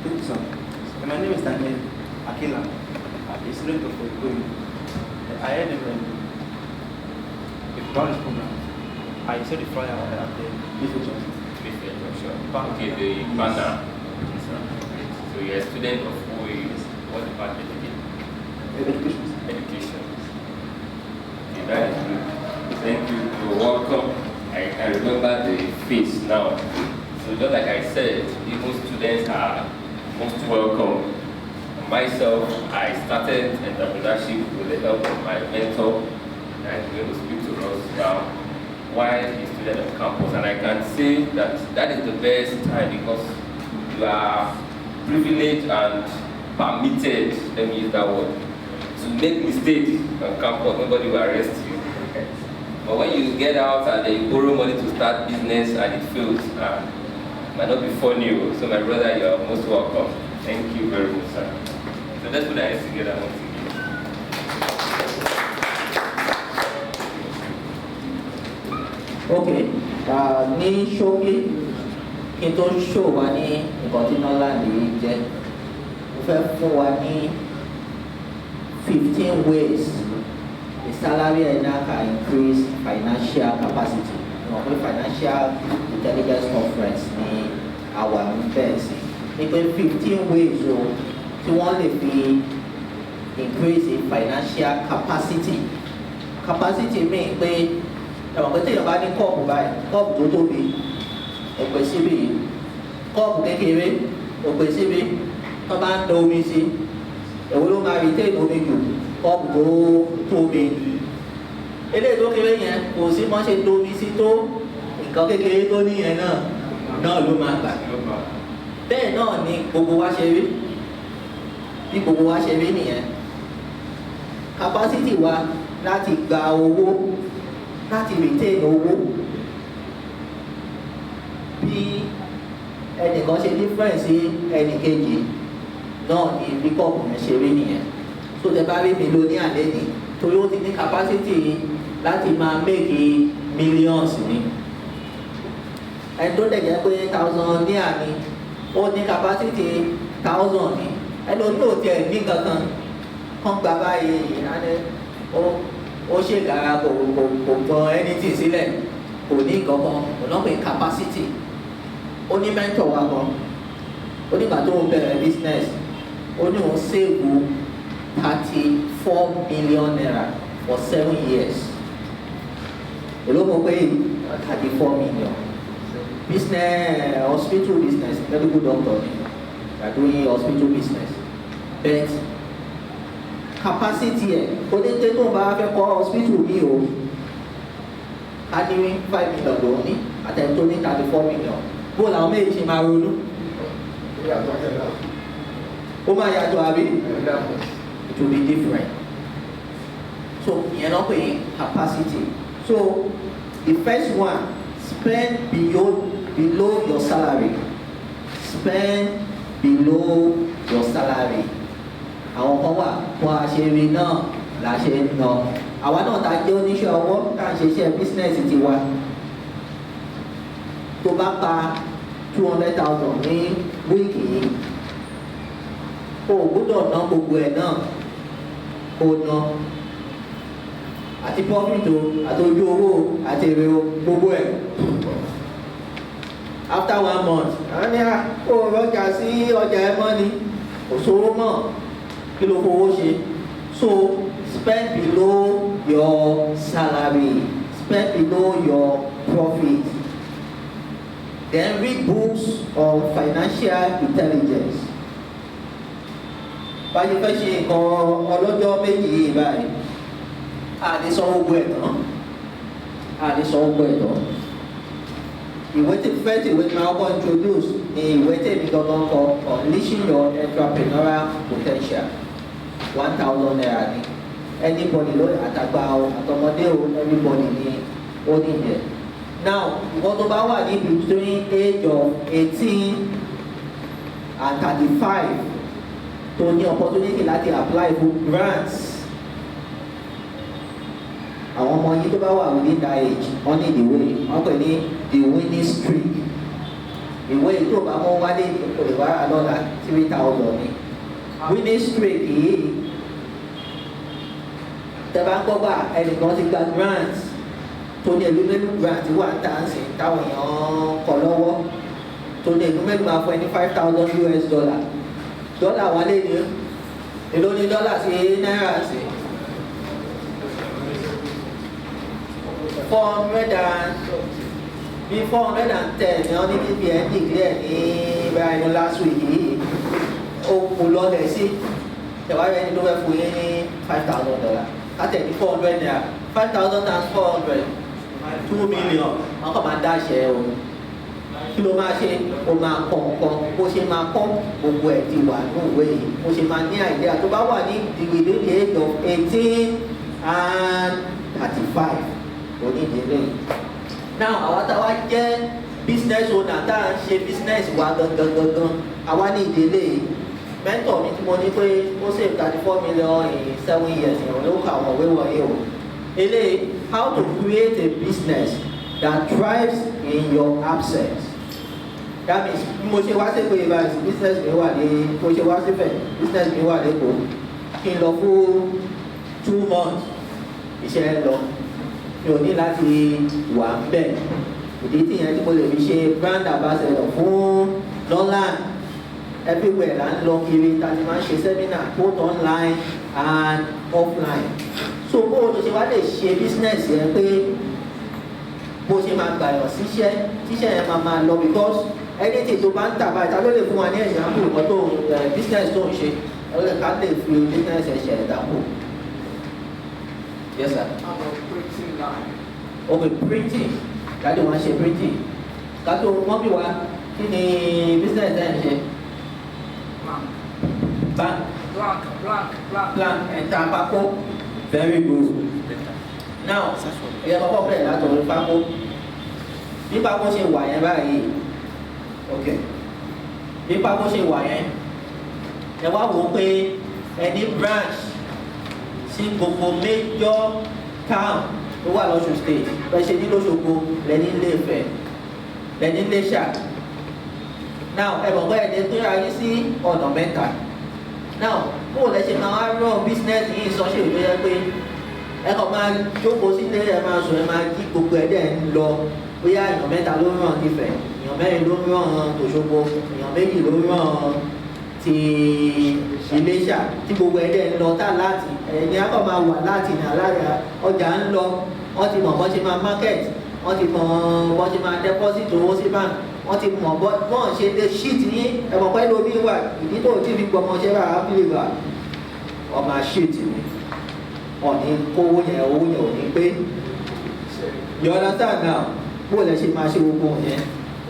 Thank you, sir. My name is Daniel Akila. I'm a student of Okoye. I heard the Brown program. I saw the flyer at the Business Junction.
Okay, the banner. So you're a student of what department again?
Education.
Education. Okay, that is good. Thank you. You're welcome. I remember the face now. So just like I said, even students are most welcome. myself, I started entrepreneurship with the help of my mentor, and I'm going to speak to us about why a student on campus. And I can say that that is the best time because you are privileged and permitted, let me use that word, to make mistakes on campus. Nobody will arrest you. But when you get out and then you borrow money to start business and it fails, it might not be funny. So my brother, you are most welcome. Thank you very much, sir. So let's put our hands together once again.
Okay, ní ṣókí kí n tó ṣó wa ní nǹkan tí Norland yìí jẹ́, mo fẹ́ fún wa ní 15 ways the salary earner can increase financial capacity. Wọ́n pé financial intelligence conference ní our bẹ́ẹ̀ sí. Ní pé 15 ways o tí wọ́n lè fi increase the financial capacity. Capacity mean pé ẹ̀wọ̀n pé téèyàn bá ní kọ́ọ̀pù báyìí, kọ́ọ̀pù tó tóbi, òpè síbí, kọ́ọ̀pù kékeré, òpè síbí, tó bá ń da omi sí, èwo ló máa retain omi jù, kọ́ọ̀pù tó tóbi. Eléyìí tó kéré yẹn kò sí mọ́ ṣe domi sí tó nǹkan kékeré tó níyẹn náà ló máa gbà. Bẹ́ẹ̀ náà ni gbogbo wa ṣe rí, bí gbogbo wa ṣe rí nìyẹn. Capacity wa láti gba owó, láti retain owó, bí ẹnìkan ṣe difference sí ẹnìkejì náà ni bí kọ́ọ̀pù yẹn ṣe rí nìyẹn. So tẹ bá rí millionaire lẹ́ni torí ó ti ní capacity láti máa make millions ni. Ẹni tó dẹ̀ jẹ́ pé thousandaire ni ó ní capacity 1,000 ni. Ẹni oní òtí ẹ̀ ní kankan kán gba báyìí ó ṣe gara kò gbọ́ anything sílẹ̀, kò ní kankan, kò náà pé capacity. Ó ní mentor wa kan, ó nígbà tó ń bẹ̀rẹ̀ business, ó ní òun save 34 million naira for 7 years. Èló mo pé 34 million. Business, hospital business, medical doctor ni, they are doing hospital business. But capacity ẹ̀ kò ní tẹ́ tó ń bá fẹ́ kọ́ hospital mi o, a ní 5 million ló ní, àtẹ̀tò ní 34 million. Bó làwọn méjì ṣe máa ronú? Ó máa yàtọ̀ àbí? It will be different. So ìyẹn náà pè é capacity. So the first one, spend below your salary. Spend below your salary. Àwọn kan wà fún àṣírí náà là ṣe ń ná. Àwa náà ta jẹ́ oníṣẹ́ ọwọ́ tá à ń ṣiṣẹ́ business tiwa. Tó bá pa 200,000 ní wíìkì yìí, o gbọ́dọ̀ ná gbogbo ẹ̀ náà, o ná àti profit o, àti ojú owó àti èrè o, gbogbo ẹ̀. After 1 month, àwọn ní kó rọjà sí ọjà ẹ mọ́ ni, kò sówó mọ́, kí ló fowó ṣe? So spend below your salary, spend below your profit. Then read books on financial intelligence. Báyìí fẹ́ ṣe nǹkan ọlọ́jọ́ méjì yìí báyìí, a lè san gbogbo ẹ̀ tán, Ìwé tí first ìwé tí máa kọ́ introduce ni ìwé tèmi gangan kọ Unleashing Your Entrepreneurial Potential, 1,000 naira ni. Anybody ló àtàgbà o, àtọmọdé o, everybody ni ó nìyẹn. Now, ìwọ́n tó bá wà ní between age of 18 and 35 tó ní opportunity láti apply for grants. Àwọn ọmọ yìí tó bá wà within that age, wọ́n ní ìwé, wọ́n pè ní the winning streak. Ìwé tó bá mọ́ wálé ní olùwárà lọ́la 3,000 ni. Winning streak yìí, tẹ́ bá ń gbọ́ bá ẹnìkan ti gba grants tó ní ìlú mélòó grant wà ń tàn sí táwọn èèyàn kọ lọ́wọ́, tó ní ìlú mélòó máa fún ẹ ní $5,000. Dọ́là wálé ni, èló ní dọ́là sí náírà sí 410 ni wọ́n ní níbi ẹ̀ declare ní báyìí last week yìí. kò lọ lẹ̀ sí ìwà rẹ̀ ní ló fẹ́ fún yín ní $5,000 láti ẹ̀dí $400 5,000 times 400 $2 million wọ́n kàn máa dáṣẹ́ o kí ló máa ṣe o máa kọ́ nǹkan bó ṣe máa kọ́ gbogbo ẹ̀ ti wà ní òwe yìí bó ṣe máa ní àìdíyà tó bá wà ní the age of 18 and 35 onídìílé now àwọn táwa jẹ́ business owner tá à ń ṣe business wa gangan àwa ní ìdílé yìí mentor mi tí mo ní pé ó save 34 million in 7 years ìrìn ló kà wọ́n òwe wọ̀nyí o eléyìí how to create a business that thrives in your absence. That means mo ṣe wá sí pé ìbáraẹni business mi wà ní mo ṣe wá síbẹ̀ business mi wà lẹ́kọ̀ọ́ kí n lọ fún 2 months iṣẹ́ lọ mi ò ní láti wà ń bẹ̀ ìdí tí yẹn tí mo lè fi ṣe brand ambassador fún Norland everywhere là ń lọ kiri tá a ti máa ń ṣe seminar both online and offline so bó o ṣe wá lè ṣe business yẹn pé bó ṣe máa gbàyàn síṣẹ́ tíṣẹ́ yẹn máa lọ because anything tó bá ń tà báyìí ta ló lè fún wa ní example nǹkan tó business tó ń ṣe ẹ lè ká lè fi business ẹ̀ ṣe example. Yes sir.
I'm a printing line.
Okay, printing kájọ wọn ṣe printing kájọ wọn bí wa kí ni business ẹ̀ ń ṣe. Blank ẹ̀ta pákó very good. Now ẹ̀yẹ kọ́kọ́ bẹ̀rẹ̀ látọ̀rọ̀ pákó bí pákó ṣe wà yẹn báyìí ok bí pákó ṣe wà yẹn ẹ wá wò ó pé ẹni branch sí gbogbo major town tó wà lọ́sùn state bẹ́ẹ̀ ṣe ní lóṣogbo lẹ́ni Ilé-Ifẹ̀ lẹ́ni Iléṣà now ẹ mọ̀ pé ẹni tó yára yín sí ọ̀nà mẹ́ta now bó o lẹ ṣe máa wá rán business yìí sọ́ṣẹ́ ìlú yẹn pé ẹ kàn máa jókòó sílé ẹ máa sùn ẹ máa jí gbogbo ẹ̀ dẹ̀ ń lọ bóyá èèyàn mẹ́ta ló ràn Ifẹ̀ èèyàn mẹ́rin ló ràn tòṣogbo èèyàn méjì ló ràn ti Iléṣà tí gbogbo ẹ̀ dẹ̀ ń lọ tá láti ẹ̀yìn á kàn máa wà láti ní aláya ọjà ń lọ wọ́n ti mọ̀ bọ́ ṣe máa market wọ́n ti mọ̀ bọ́ ṣe máa deposit owó sí bank wọ́n ti mọ̀ bọ́n ṣe lè sheet yín ẹ̀mọ̀ pẹ́ lómi wà ìdí tó ti fi gbọmọ ṣẹ́ bá ábílẹ̀ wà wọ́n máa sheet ni wọ́n ní kówó yẹn owó yẹn ò ní pé you understand now bó lẹ ṣe máa ṣe gbogbo yẹn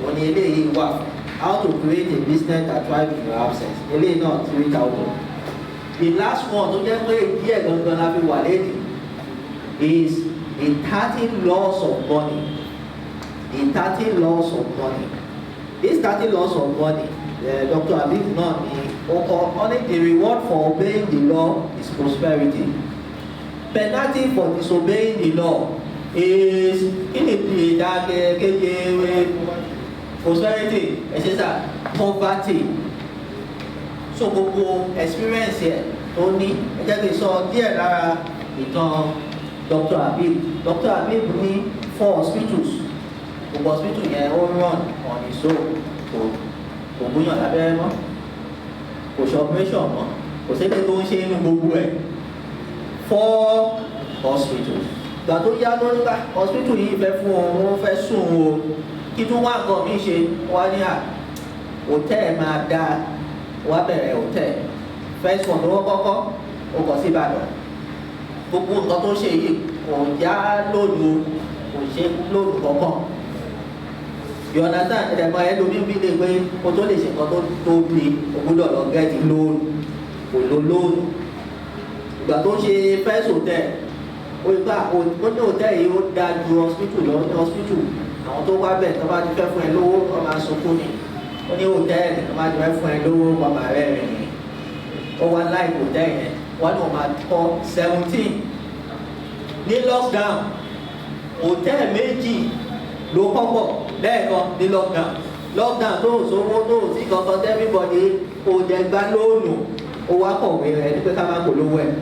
wọ́n ní eléyìí wà how to create a business that thrives in your absence eléyìí náà 3,000. The last one tó jẹ́ pé díẹ̀ gangan la fi wà lẹ́yìn is the 30 laws of money. The 30 laws of money. These 30 laws of money, Dr. Abib náà ni ó kọ only the reward for obeying the law is prosperity. Penalty for disobeying the law is prosperity, poverty. So gbogbo experience yẹ tó ní ẹ jẹ́ kí n sọ díẹ̀ lára ìtàn Dr. Abib. Dr. Abib ní 4 hospitals. Gbogbo hospital yẹn ó run on his own. Kò gúnyàn lábẹ́rẹ́ mọ́, kò ṣe operation mọ́, kò sékè tó ń ṣe inú gbogbo ẹ̀. 4 hospitals. Ìgbà tó yá lórí ká hospital yìí fẹ́ fún òun ó fẹ́ sùn o kí tún wá nǹkan mi ṣe wá ní hòtẹ́ẹ̀ máa dáa wá bẹ̀rẹ̀ hòtẹ́ẹ̀ first one lówó kọ́kọ́ ó kọ̀ sí Ìbàdàn gbogbo nǹkan tó ṣe yìí kò já lónìí kò ṣe lónìí kọ̀ọ̀kan yọ̀nà tán ẹ̀dẹ̀mọ̀ ẹlòmí bí lè pé o tó lè ṣe nǹkan tó tóbi o gbọ́dọ̀ lọ gẹ́ẹ̀tì lóònù kò lo lóònù ìgbà tó ṣe first hotel ó gbà ó ní hòtẹ́ẹ̀ yìí ó dáa ju hospital lọ ní hospital àwọn tó wá bẹ̀ tó bá ti fẹ́ fún ẹ lówó wọ́n máa sunkún ni ó ní hòtẹ́ẹ̀lì tó bá ti fẹ́ fún ẹ lówó wọ́n máa rẹ́rìn ni ó wá láì hòtẹ́ẹ̀lì yẹn wọ́n ní wọ́n máa kọ́ 17 ní lockdown hòtẹ́ẹ̀lì méjì ló kọ́pọ̀ lẹ́ẹ̀kan ní lockdown tó sówó tó sí kankan everybody kò jẹ gbá lóònù ó wá kọ̀wé rẹ̀ ní pé ká má polówó ẹ̀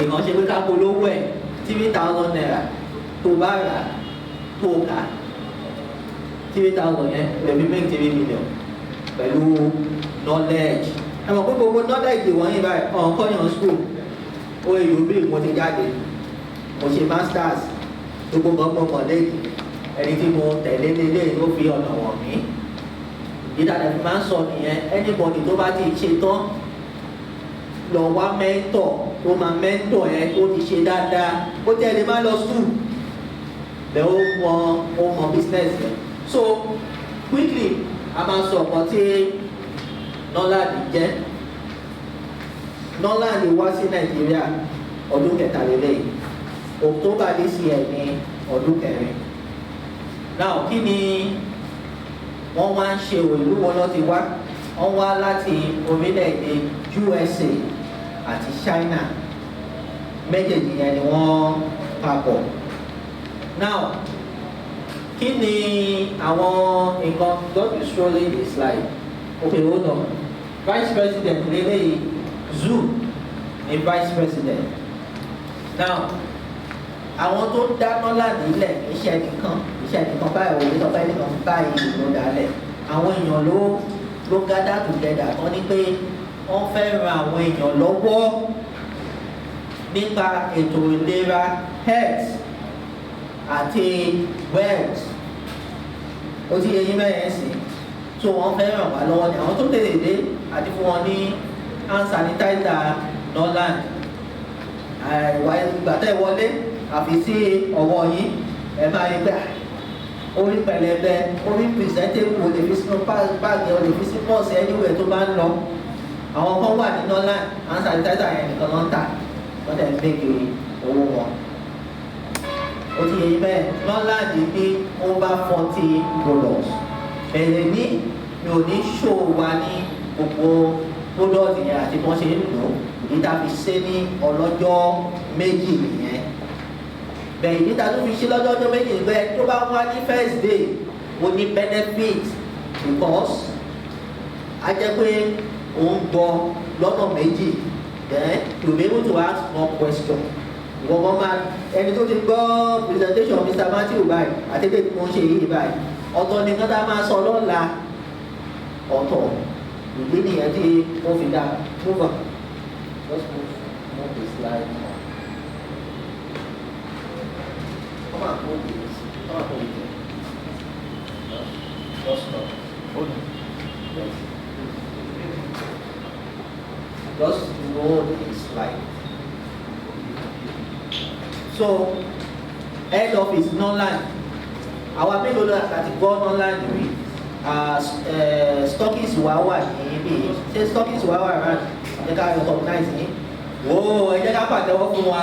ìkànṣe pé ká polówó ẹ̀ 3,000 naira tó bá rà tó kà 3,000 yẹn lè fi make 3 million pẹ̀lú knowledge ẹ mọ̀ pé gbogbo knowledge wọ̀nyí báyìí ọ̀nkọ́yàn school ó èyí bí mo ti jáde mo ṣe masters gbogbo nǹkan mọ̀ lẹ́yìn ẹni tí mo tẹ̀lé lélẹ̀ ló fi ọ̀nà wọ̀n mí ìdàdà fi máa ń sọ nìyẹn anybody tó bá ti ṣe tán lọ wá mẹ́ńtọ̀ tó máa mẹ́ńtọ̀ ẹ tó ti ṣe dáadáa ó tẹ̀lé má lọ school bẹ́ẹ̀ ó mọ business yẹn. So quickly a máa sọ ọ̀kan tí Norland jẹ́. Norland wá sí Nàìjíríà ọdún kẹtàlélẹ́yìn October this year ní ọdún kẹrin. Now kí ni wọ́n wá ń ṣe ìlú wọn lọ́ ti wá? Wọ́n wá láti orílẹ̀-èdè USA àti China méjèèjì yẹn ni wọ́n papọ̀. Now kí ni àwọn nǹkan God is rolling this slide? Okay, hold on. Vice President lélẹ́yìí Zoo ni Vice President. Now àwọn tó dá Norland nílẹ̀ iṣẹ́ nìkan báyìí òwe tó fẹ́ nìkan báyìí ló dálẹ̀. Àwọn èèyàn ló gather together wọ́n ní pé wọ́n fẹ́ ran àwọn èèyàn lọ́wọ́ nípa ètò ìlera health àti wealth. Ó ti yẹ yín mẹ́rin sí so wọ́n fẹ́ ràn wá lọ́wọ́ ní àwọn tó tètè dé àti fún wọn ní hand sanitizer Norland. Àìwá ìgbà tẹ́ wọlé àfi sí ọwọ́ yín ẹ máa rí gbà orí pẹlẹbẹ orí presentable o lè fi sínú báàgì o lè fi sí pọ́ọ̀sì anywhere tó bá ń lọ. Àwọn kan wà ní Norland hand sanitizer yẹn nìkan ló ń tà wọ́n tẹ̀ ń gbégi owó wọn. Ó ti yẹ yín bẹ́ẹ̀ Norland ní over 40 products. Bẹ̀rẹ̀ ní mi ò ní ṣó wa ní gbogbo product yẹn àti bọ́n ṣe ń lò ìdí tá a fi ṣe ní ọlọ́jọ́ méjì nìyẹn. Bẹ̀rẹ̀ ìdí tá a tún fi ṣe lọ́jọ́ méjì nìyẹn tó bá wá ní first day ó ní benefit because a jẹ́ pé òun gbọ́ lọ́nà méjì then you be able to ask more questions. Ìwọ̀n máa ẹni tó ti gbọ́ presentation Mr. Mathew báyìí àti èdè tí mo ń ṣe yìí báyìí ọ̀tọ̀ nìkan tá a máa sọ lọ́la ọ̀tọ̀ ìdí nìyẹn tí wọ́n fi dá move on just move the slide on. Come on, move this. Come on, move it. Just stop. Hold on. Yes. Just roll the slide. So head office Norland. Àwọn mélòó lọ àti gbọ́ Norland rí stockings wà ní ibi ṣé stockings wà rán ẹ ká recognize ní wo ẹ jẹ́ ká pàtẹ́wọ́ fún wa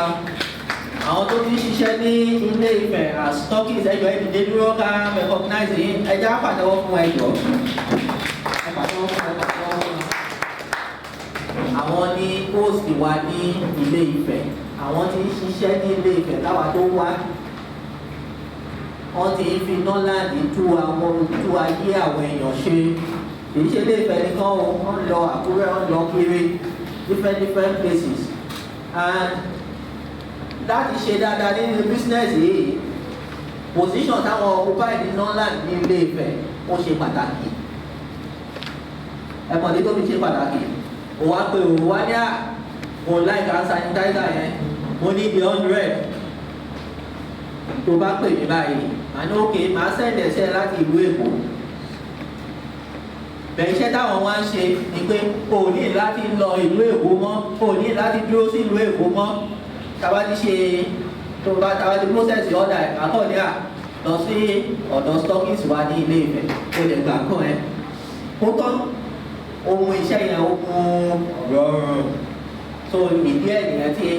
àwọn tó ti ṣiṣẹ́ ní ilé Ifẹ̀ stockings ẹjọ́ ìdílé dúró ká recognize ní ẹ jẹ́ ká pàtẹ́wọ́ fún ẹjọ́ ẹ pàtẹ́wọ́ fún ẹ pàtẹ́wọ́ fún àwọn ní post wa ní ilé Ifẹ̀ àwọn tí ń ṣiṣẹ́ ní ilé Ifẹ̀ táwa tó wá wọ́n ti fi Norland tú ayé àwọn èèyàn ṣe kì í ṣe ilé Ifẹ̀ nìkan o wọ́n lọ Àkúrẹ́ wọ́n lọ kiri different places and láti ṣe dáadáa nínú business yìí position táwọn occupy ní Norland ní ilé Ifẹ̀ ó ṣe pàtàkì ẹ̀pọ̀n tí tó fi ṣe pàtàkì ó wá pé òun wá ní òun like hand sanitizer yẹn mo ní the 100 tó bá pè mí báyìí àní òkè máa sẹ́ndẹ̀ ẹ̀ṣẹ́ láti ìlú Èkó bẹ̀rẹ̀ iṣẹ́ táwọn wá ń ṣe ni pé o ní láti lọ ìlú Èkó mọ́ o ní láti dúró sí ìlú Èkó mọ́ tàbá ti ṣe tàbá ti process order àkọ́ọ̀dé lọ sí ọ̀dọ̀ stockings wa ní ilé Ifẹ̀ o lè gbà kàn ẹ́ kó tán ohun iṣẹ́ yẹn ó kún rọrùn so ìdí ẹ̀ nìyẹn tí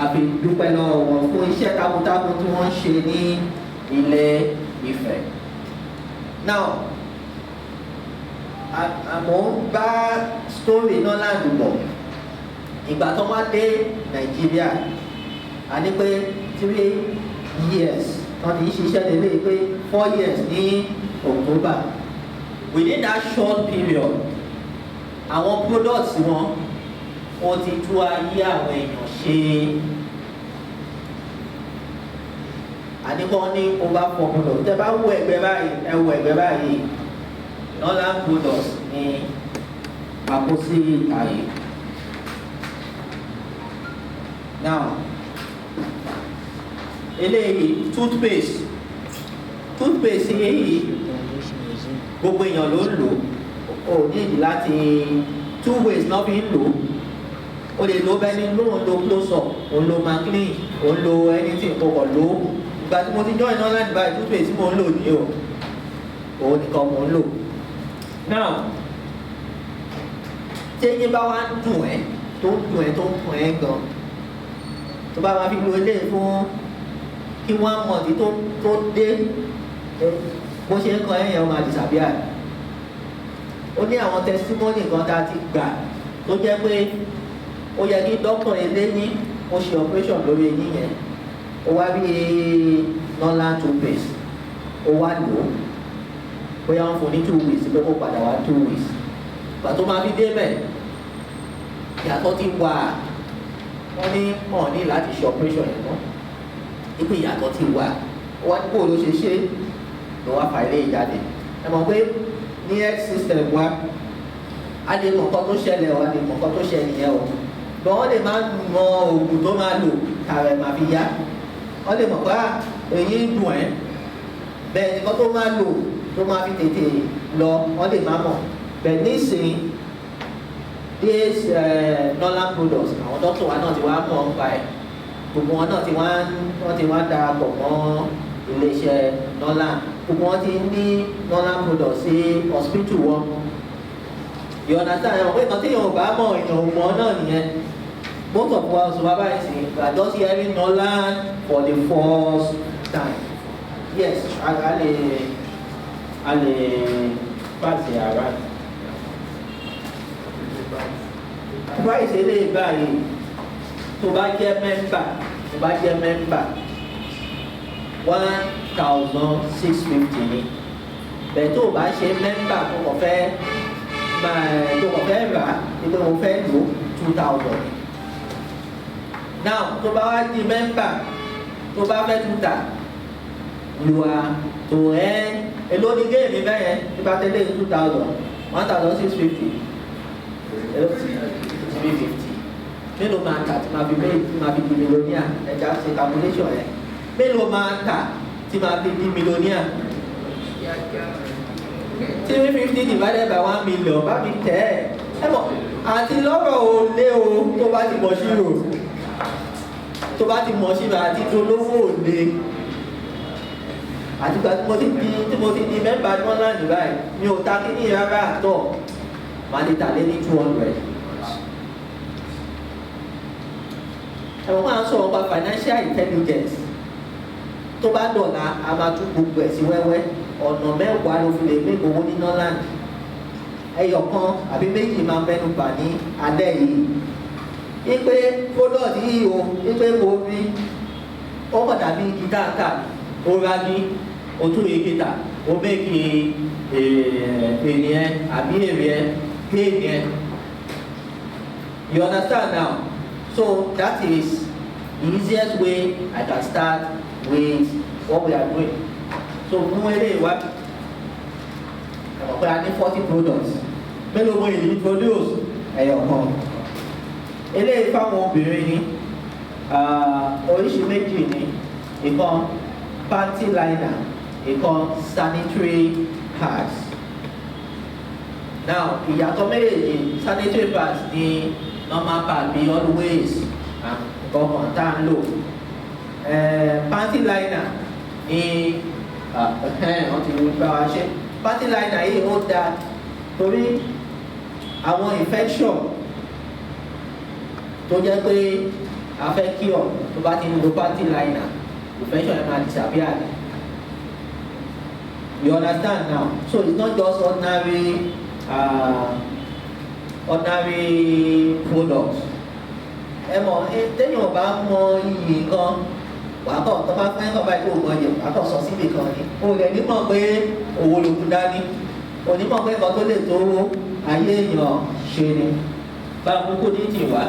a fi dúpẹ́ lọ́wọ́ wọn fún iṣẹ́ takuntakun tí wọ́n ń ṣe ní ilé Ifẹ̀. Now àmọ́ bá story Norland bọ̀ ìgbà tó wá dé Nàìjíríà a ní pé 3 years wọ́n ti ṣiṣẹ́ nílé pé 4 years ní October within that short period àwọn products wọn wọ́n ti tú ayé àwọn èèyàn ṣe àníkọ́ ní over 4 products tẹ́ bá wo ẹgbẹ́ báyìí ẹ wo ẹgbẹ́ báyìí Norland products ní àkóso ààyè. Now eléyìí toothpaste yìí gbogbo èèyàn ló ń lò o ní ìdí láti two ways náà fi ń lò ó lè lo bẹ́ẹ̀ ni lóun lo close up òun lo maclean òun lo anything kò kọ̀ lò ó ìgbà tí mo ti join Norland báyìí toothpaste tí mo ń lò ní o òun nìkan mo ń lò now tí eyín bá wá ń dùn ẹ́ tó ń dùn ẹ́ tó ń dùn ẹ́ gan tó bá máa fi lo eléyìí fún kí wọ́n mọ̀ tí tó dé bó ṣe ń kọ ẹ̀yìn ọmọ àdìsàbíà ó ní àwọn testimony kan tá a ti gbà tó jẹ́ pé ó yẹ kí dókítà eléyín ó ṣe operation lórí eyín yẹn ó wá bí Norland toothpaste ó wá lò ó bóyá wọ́n fún ní 2 weeks pé kó padà wá 2 weeks ìgbà tó máa fi dé bẹ̀ ìyàtọ̀ ti wà wọ́n ní wọ́n ní láti ṣe operation yẹn mọ́ ipe ìyàtọ̀ ti wà wọ́n ní bóòlù ṣe ṣe ló wá fa ilé ìjáde ẹ mọ̀ pé ní health system wa a lè mọ̀ nǹkan tó ṣẹlẹ̀ o a lè mọ̀ nǹkan tó ṣẹlẹ̀ yẹn o bọ́n wọ́n lè máa mọ oògùn tó máa lò tààrà ẹ̀ máa fi yá wọ́n lè mọ̀ pé èyí ń dùn ẹ́ bẹ́ẹ̀ nǹkan tó máa lò tó máa fi tètè lọ wọ́n lè máa mọ̀ bẹ́ẹ̀ nísìnyí this Norland products àwọn dókítà wa náà ti wá mọ̀ nípa ẹ̀ gbogbo wọn náà ti wá darapọ̀ mọ́ iléeṣẹ́ Norland gbogbo wọn ti ní Norland products sí hospital wọn you understand ẹ̀ wọ́n pé kan tí èèyàn ò bá mọ̀ èèyàn ò mọ̀ náà nìyẹn most of us were by saying we are just hearing Norland for the first time yes a lè pass it around. Price eléyìí báyìí tó bá jẹ́ mẹ́mbà 1,650 ni bẹ́ẹ̀ tó bá ṣe mẹ́mbà tó kọ̀ fẹ́ rà nígbà mo fẹ́ lò 2,000 now tó bá wá di mẹ́mbà tó bá fẹ́ tuta you are to earn èló ní géèmì bẹ́yẹn tó bá tẹ́lẹ̀ 2,000 1,650 350 mélòó máa tà tí máa fi di mílíọ̀nìà ẹja ṣe calculation yẹn mélòó máa tà tí máa fi di mílíọ̀nìà 350 divided by 1 million bá mi tẹ̀ ẹ́ mọ̀ àti lọ́rọ̀ ò lé o tó bá ti mọ̀ ṣírò àti tó lówó ò lé àtìgbà tí mo ti di mẹ́mbà Norland báyìí mi ò ta kí ní rárá àtọ̀ máa lè tà lé ní 200. Ẹ̀wọ̀n máa ń sọ̀rọ̀ nípa financial intelligence tó bá dọ̀la a máa tún gbogbo ẹ̀ sí wẹ́wẹ́ ọ̀nà mẹ́wàá ló fi lè gbé owó ní Norland ẹyọ kan àbí méjì máa mẹ́nu bà ní alẹ́ yìí wípé product yìí o wípé mo rí ó kàn dàbí gítà tà ó rágí ó tún yé gítà ó méjì ènìyàn àbí èrè ẹ géènì ẹ you understand now. So that is the easiest way I can start with what we are doing. So mú eléyìí wá pé a ní 40 products mélòó mo yìí produce ẹ̀yọ̀ kan eléyìí fáwọn obìnrin ní oríṣi méjì ní ìkan panty liner ìkan sanitary pads. Now ìyàtọ̀ méjèèjì sanitary pads ní normal pad be always ọkàn tá a ń lò panty liner ní wọ́n ti bá wa ṣe panty liner yìí ó dáa torí àwọn infection tó jẹ́ pé a fẹ́ kí ọ tó bá ti ń lo panty liner infection yẹn máa disappear ni you understand now so it's not just ordinary products ẹ mọ̀ téèyàn bá mọ iyì nǹkan wàá kọ̀ tó bá fẹ́ kọ́ báyìí tó mọ iyì wàá kọ̀ sọ síbi kan ni o lè ní mọ̀ pé owó ló kú dání onímọ̀ pé nǹkan tó lè tó ayé èèyàn ṣe ni bá mú kódéètì wá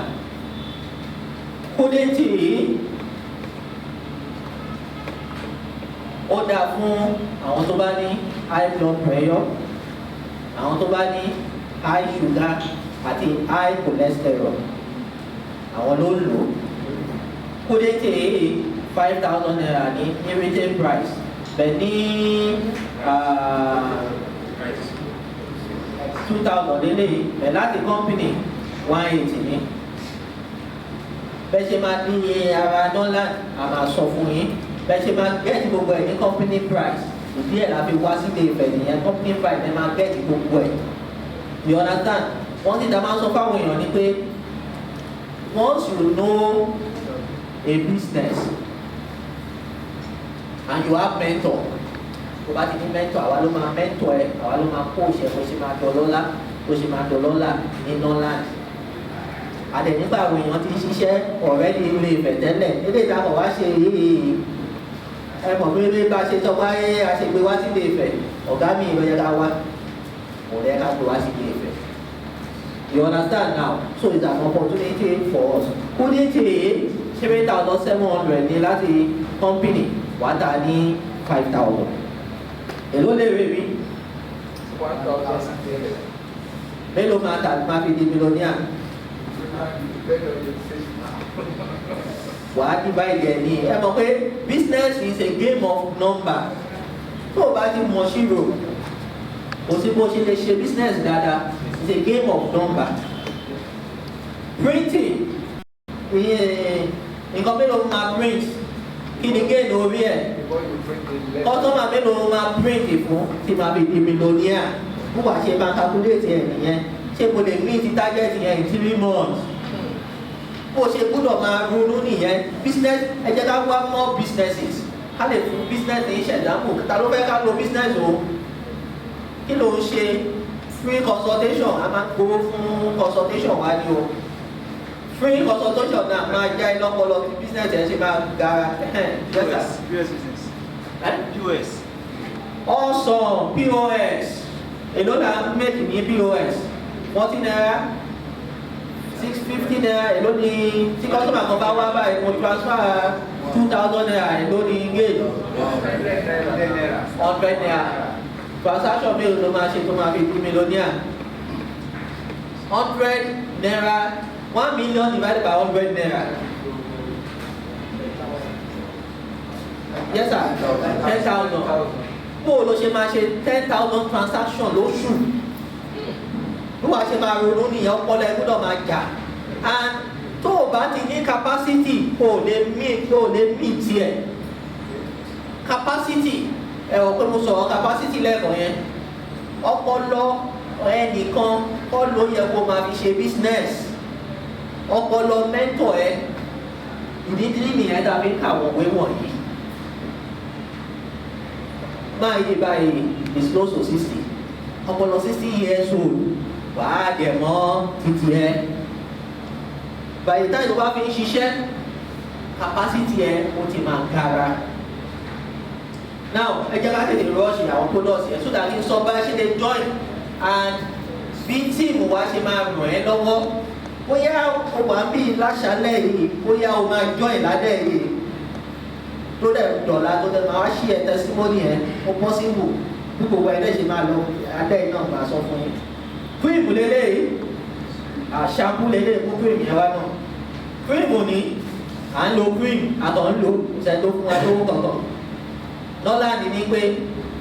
kódéètì yìí ó dáa fún àwọn tó bá ní high blood pressure àwọn tó bá ní high sugar àti high cholesterol àwọn ló lò kódéètì 5,000 naira ní retail price bẹ́ẹ̀ ní 2,000 lélẹ́yìí ẹ̀ láti company 180 ní. Bẹ́ẹ̀ ṣe máa ní ara Norland a máa sọ fún yín. Bẹ́ẹ̀ ṣe máa gẹ́ẹ̀tì gbogbo ẹ̀ ní company price. Ìdí ẹ̀ la fi wá sílé Ifẹ̀ nìyẹn, company price ẹ̀ máa gẹ́ẹ̀tì gbogbo ẹ̀. You understand? Wọ́n ti dá máa sọ fáwọn èèyàn ni pé once you know a business and you have mentor, tó bá ti ní mentor, àwa ló máa mentor ẹ, àwa ló máa coach ẹ bó ṣe máa dọlọ́lá, bó ṣe máa dọlọ́lá ní Norland. Àdẹ̀nígbà àwọn èèyàn ti ń ṣiṣẹ́ ọ̀rẹ́ ní ilé Ifẹ̀ tẹ́lẹ̀, ilé ìdáhùn wá ṣe yìí. Ẹ mọ̀ pé bí bá ṣe sọ wáyé àṣegbè wá sí ilé Ifẹ̀, ọ̀gá mi ìlú yẹ ká wá, kò lẹ́ ká gbé wá sí ilé Ifẹ̀. You understand now? So it's an opportunity for us. Kúndìntì 3,700 ní láti company, wà á ta ní 5,000. Èló lè rè mí?
1,000.
Mélòó máa fi di millionaire? Wà á divide ẹ̀ ní. Ẹ mọ̀ pé business is a game of number. Tó o bá ti mọ̀ ṣírò, kò sí bó ṣe lè ṣe business dáadáa. It's a game of number. Printing, nǹkan mélòó máa print? Kí ni gain orí ẹ̀? Customer mélòó máa print fún tí máa fi di millionaire? Bó wàá ṣe máa calculate ẹ̀ nìyẹn. Ṣé mo lè meet target yẹn in 3 months? Bó ṣe gbúdọ̀ máa ronú nìyẹn. Business, ẹ jẹ́ ká wá more businesses. Ká lè fún business ní ìṣẹ̀dáàmù. Ta ló fẹ́ ká lo business o? Kí ló ń ṣe? Free consultation, a máa gbowó fún consultation wá ní o. Free consultation náà máa já iná pọlọ kí business ẹ̀ ṣe máa gara.
US business. US.
Awesome, POS. Èló la make ní POS? 40 naira, 650 naira, èló ni tí customer kan bá wá báyìí mo transfer 2,000 naira, èló ni gain? 100 naira. Transaction mélòó ló máa ṣe tó máa fi di millionaire? 100 naira, 1 million divided by 100 naira. Yes sir, 10,000. Bó o ló ṣe máa ṣe 10,000 transaction lóṣù? Bí wàá ṣe máa ronú nìyẹn, ọpọlọ ẹ gbọ́dọ̀ máa jà. And tó o bá ti ní capacity, o lè meet tiẹ̀. Capacity. Ẹ wọ pé mo sọ̀rọ̀ capacity lẹ́ẹ̀kan yẹn. Ọpọlọ ẹnìkan kọ́ ló yẹ kó máa fi ṣe business. Ọpọlọ mentor ẹ. Ìdílé nìyẹn tàbí kàwọn òwe wọ̀nyí. Máa yé báyìí is close to 60. Ọpọlọ 60 years old. Wàá dẹ̀ mọ́ títí ẹ. By the time tó bá fi ń ṣiṣẹ́, capacity ẹ ó ti máa gara. Now, ẹ jẹ́ ká tètè rush àwọn products yẹn so that kí n sọ bá ṣe lè join and bí tíìmù wa ṣe máa ràn ẹ́ lọ́wọ́. Bóyá o wà ń bí láṣálẹ̀ yìí, bóyá o máa join ládẹ̀ yìí. Tó dẹ̀ dọ̀la tó dẹ̀ máa wá ṣí ẹ testimony yẹn, ó possible bí gbogbo ẹ̀ dẹ̀ ṣe máa lọ adẹ́ náà máa sọ fún yín. Cream lélẹ́yìí, àṣàkú lélẹ́yìí fún cream yẹn wá náà. Cream ni à ń lo cream, àtọ̀ ń lo ìṣẹ́ tó fún wa lówó kankan. Norland ní pé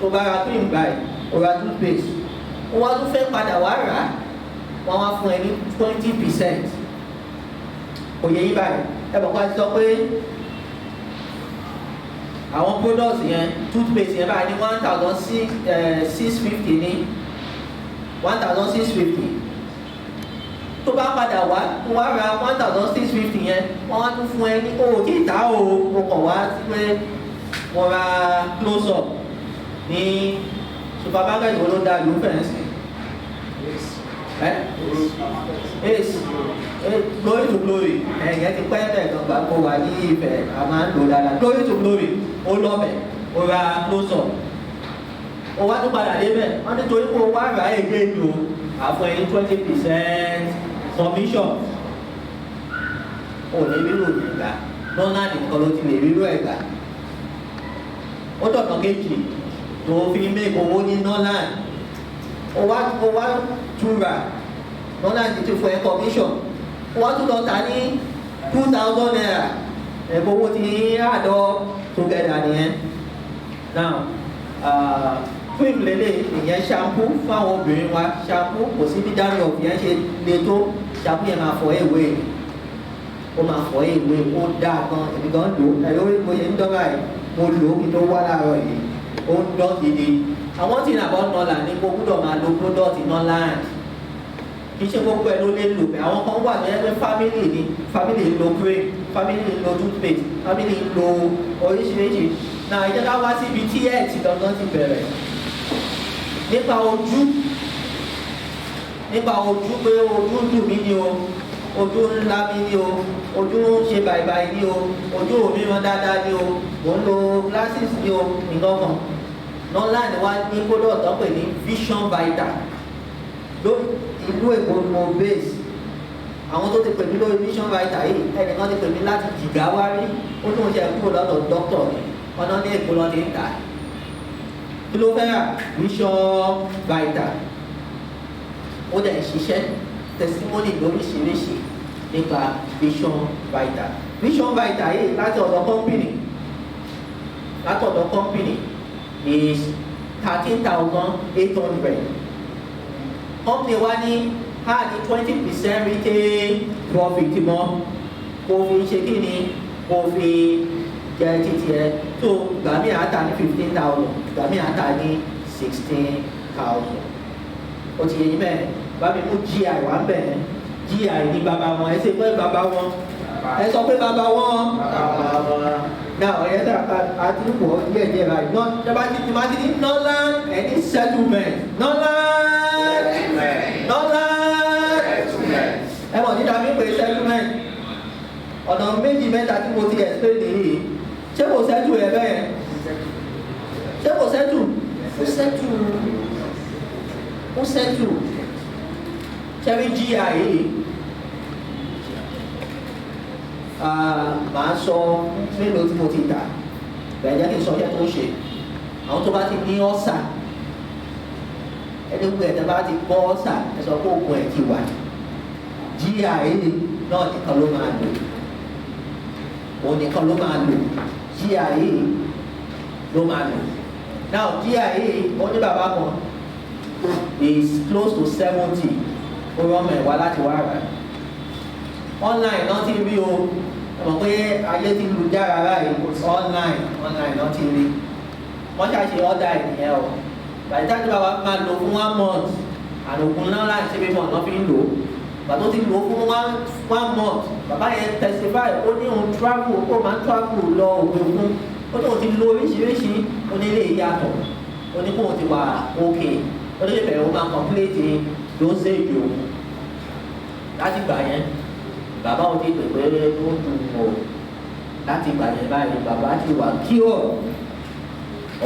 tó bá ra cream báyìí, o ra toothpaste, o wá tún fẹ́ padà wá rà á, wọ́n wá fún ẹ ní 20%. Kò yẹ yín báyìí, ẹ bọ̀ pa ti sọ pé àwọn products yẹn, toothpaste yẹn báyìí ní 1,650 ní 1,650. Tó bá padà wá, o wá ra 1,650 yẹn, wọ́n wá tún fún ẹ ní o kì í ta o kàn wá sí pé wọ́n ra close up ní supermarket wo ló dá ìlú fẹ̀ǹsì. Ace glory to glory ẹ̀yẹ́ ti pẹ́ lẹ́ẹ̀kan gbà kó wà ní Ifẹ̀ a máa ń lò dáadáa. Glory to glory ó lọ́bẹ̀ ó ra close up ó wá tún padà débẹ̀ wọ́n ní torí pé ó wá rà èdè ìlú àfọ̀ ẹni 20% commission. Ò lè rírò ìgbà Norland nìkan ló ti lè rírò ẹ̀gbà. Ó dọ̀nà kejì tó fi make owó ní Norland. Ó wá túra Norland ti fún ẹ commission. Ó wá tún lọ tà ní 2,000 naira. Ẹ̀kọ́ owó ti àádọ́ together nìyẹn. Now, cream lélẹ̀ ìyẹn shampoo fún àwọn obìnrin wa shampoo kò sí bí dandruff yẹn ṣe le tó shampoo yẹn máa fọ èwe ó máa fọ èwe ó dáa gan èmi gan lò ẹ̀rọ mo ṣe ń dọ́gba ẹ̀ mo lò ó kí n tó wá láàárọ̀ yìí ó ń dán gidi àwọn tí nàbọ̀ Norland ní kó gbúdọ̀ máa lo product Norland kì í ṣe gbogbo ẹ̀ ló lè lò pé àwọn kan wà ní ẹgbẹ́ family ni family ń lo cream family ń lo toothpaste family ń lo oríṣiríṣi náà ẹ jẹ́ ká wá síbi tí ẹ̀ ti gangan ti bẹ̀rẹ̀ nípa ojú pé ojú ń dùn mí ni o ojú ńlá mi ni o ojú ń ṣe bàìbàì ni o ojú ò mímọ́ dáadáa ni o mò ń lo glasses ni o nǹkan kan Norland wá ní kódà ọ̀tọ̀ pè ní vision vital lórí ìlú Èkó mo base àwọn tó ti pè mí lórí vision vital yìí ẹnìkan ti pè mí láti jìgá wá rí ó ní oúnjẹ kúrò lọ́dọ̀ dókítà mi ọ̀nà ní Èkó lọ́dẹ ń tà kí ló fẹ́ rà vision vital ó dẹ̀ ṣiṣẹ́ testimony lóríṣiríṣi nípa vision vital yìí láti ọ̀dọ̀ company is 13,800 company wa ní a ní 20% retail profit mọ́ kò fi ṣe kí ni kò fi jẹ títí ẹ tó gbàmí àtà ní 15,000 gbàmí àtà ní 16,000 ó ti yẹ yín bẹ́ẹ̀ bá mi mú GI wá bẹ́ẹ̀ GI ní bàbá wọn ẹ ṣe pé bàbá wọn ẹ sọ pé bàbá wọn náà ọ̀yẹ́ dàgbà àti wọ̀ díẹ̀ báyìí náà dábà ti ní Norland ẹni settlement Norland ẹ mọ̀ nígbà mi pé settlement ọ̀nà méjì mẹ́ta tí mo ti explain nìyí ṣé kò settle ẹ bẹ́ẹ̀ ṣé kò settle ṣẹ́rí GI yìí màá sọ mélòó tí mo ti tà bẹ̀rẹ̀ jẹ́ kí n sọ iṣẹ́ tó ń ṣe àwọn tó bá ti ní ọ́sà ẹni gbogbo ẹ̀dá bá ti gbọ́ ọ́sà ẹ sọ pé oògùn ẹ̀ ti wà GI yìí náà nìkan ló máa lò òun nìkan ló máa lò GI yìí ló máa lò now GI yìí ó ní bàbá kan is close to 70 ó rán mọ̀ wá láti wá rà online náà ti rí o ẹ mọ̀ pé ayé ti lu dára báyìí online náà ti rí wọ́n ṣàṣe ọ́dà ìnìyẹn o bàtí tájú bàbá máa lò fún 1 month àlòkùn náà láti ṣe mímọ̀ náà fi ń lò bàtó ti lò fún 1 month bàbá yẹn testify ó ní òun travel ó máa ń travel lọ òwe fún ó ní òun ti lo oríṣiríṣi onílé ìyàtọ̀ ó ní kóun ti wà òkè ó ní ìbẹ̀rẹ̀ ó máa complete dosage òun láti gbà yẹn bàbá ò ti pèpè ó dùn ó láti gbà yẹn báyìí bàbá ti wà cure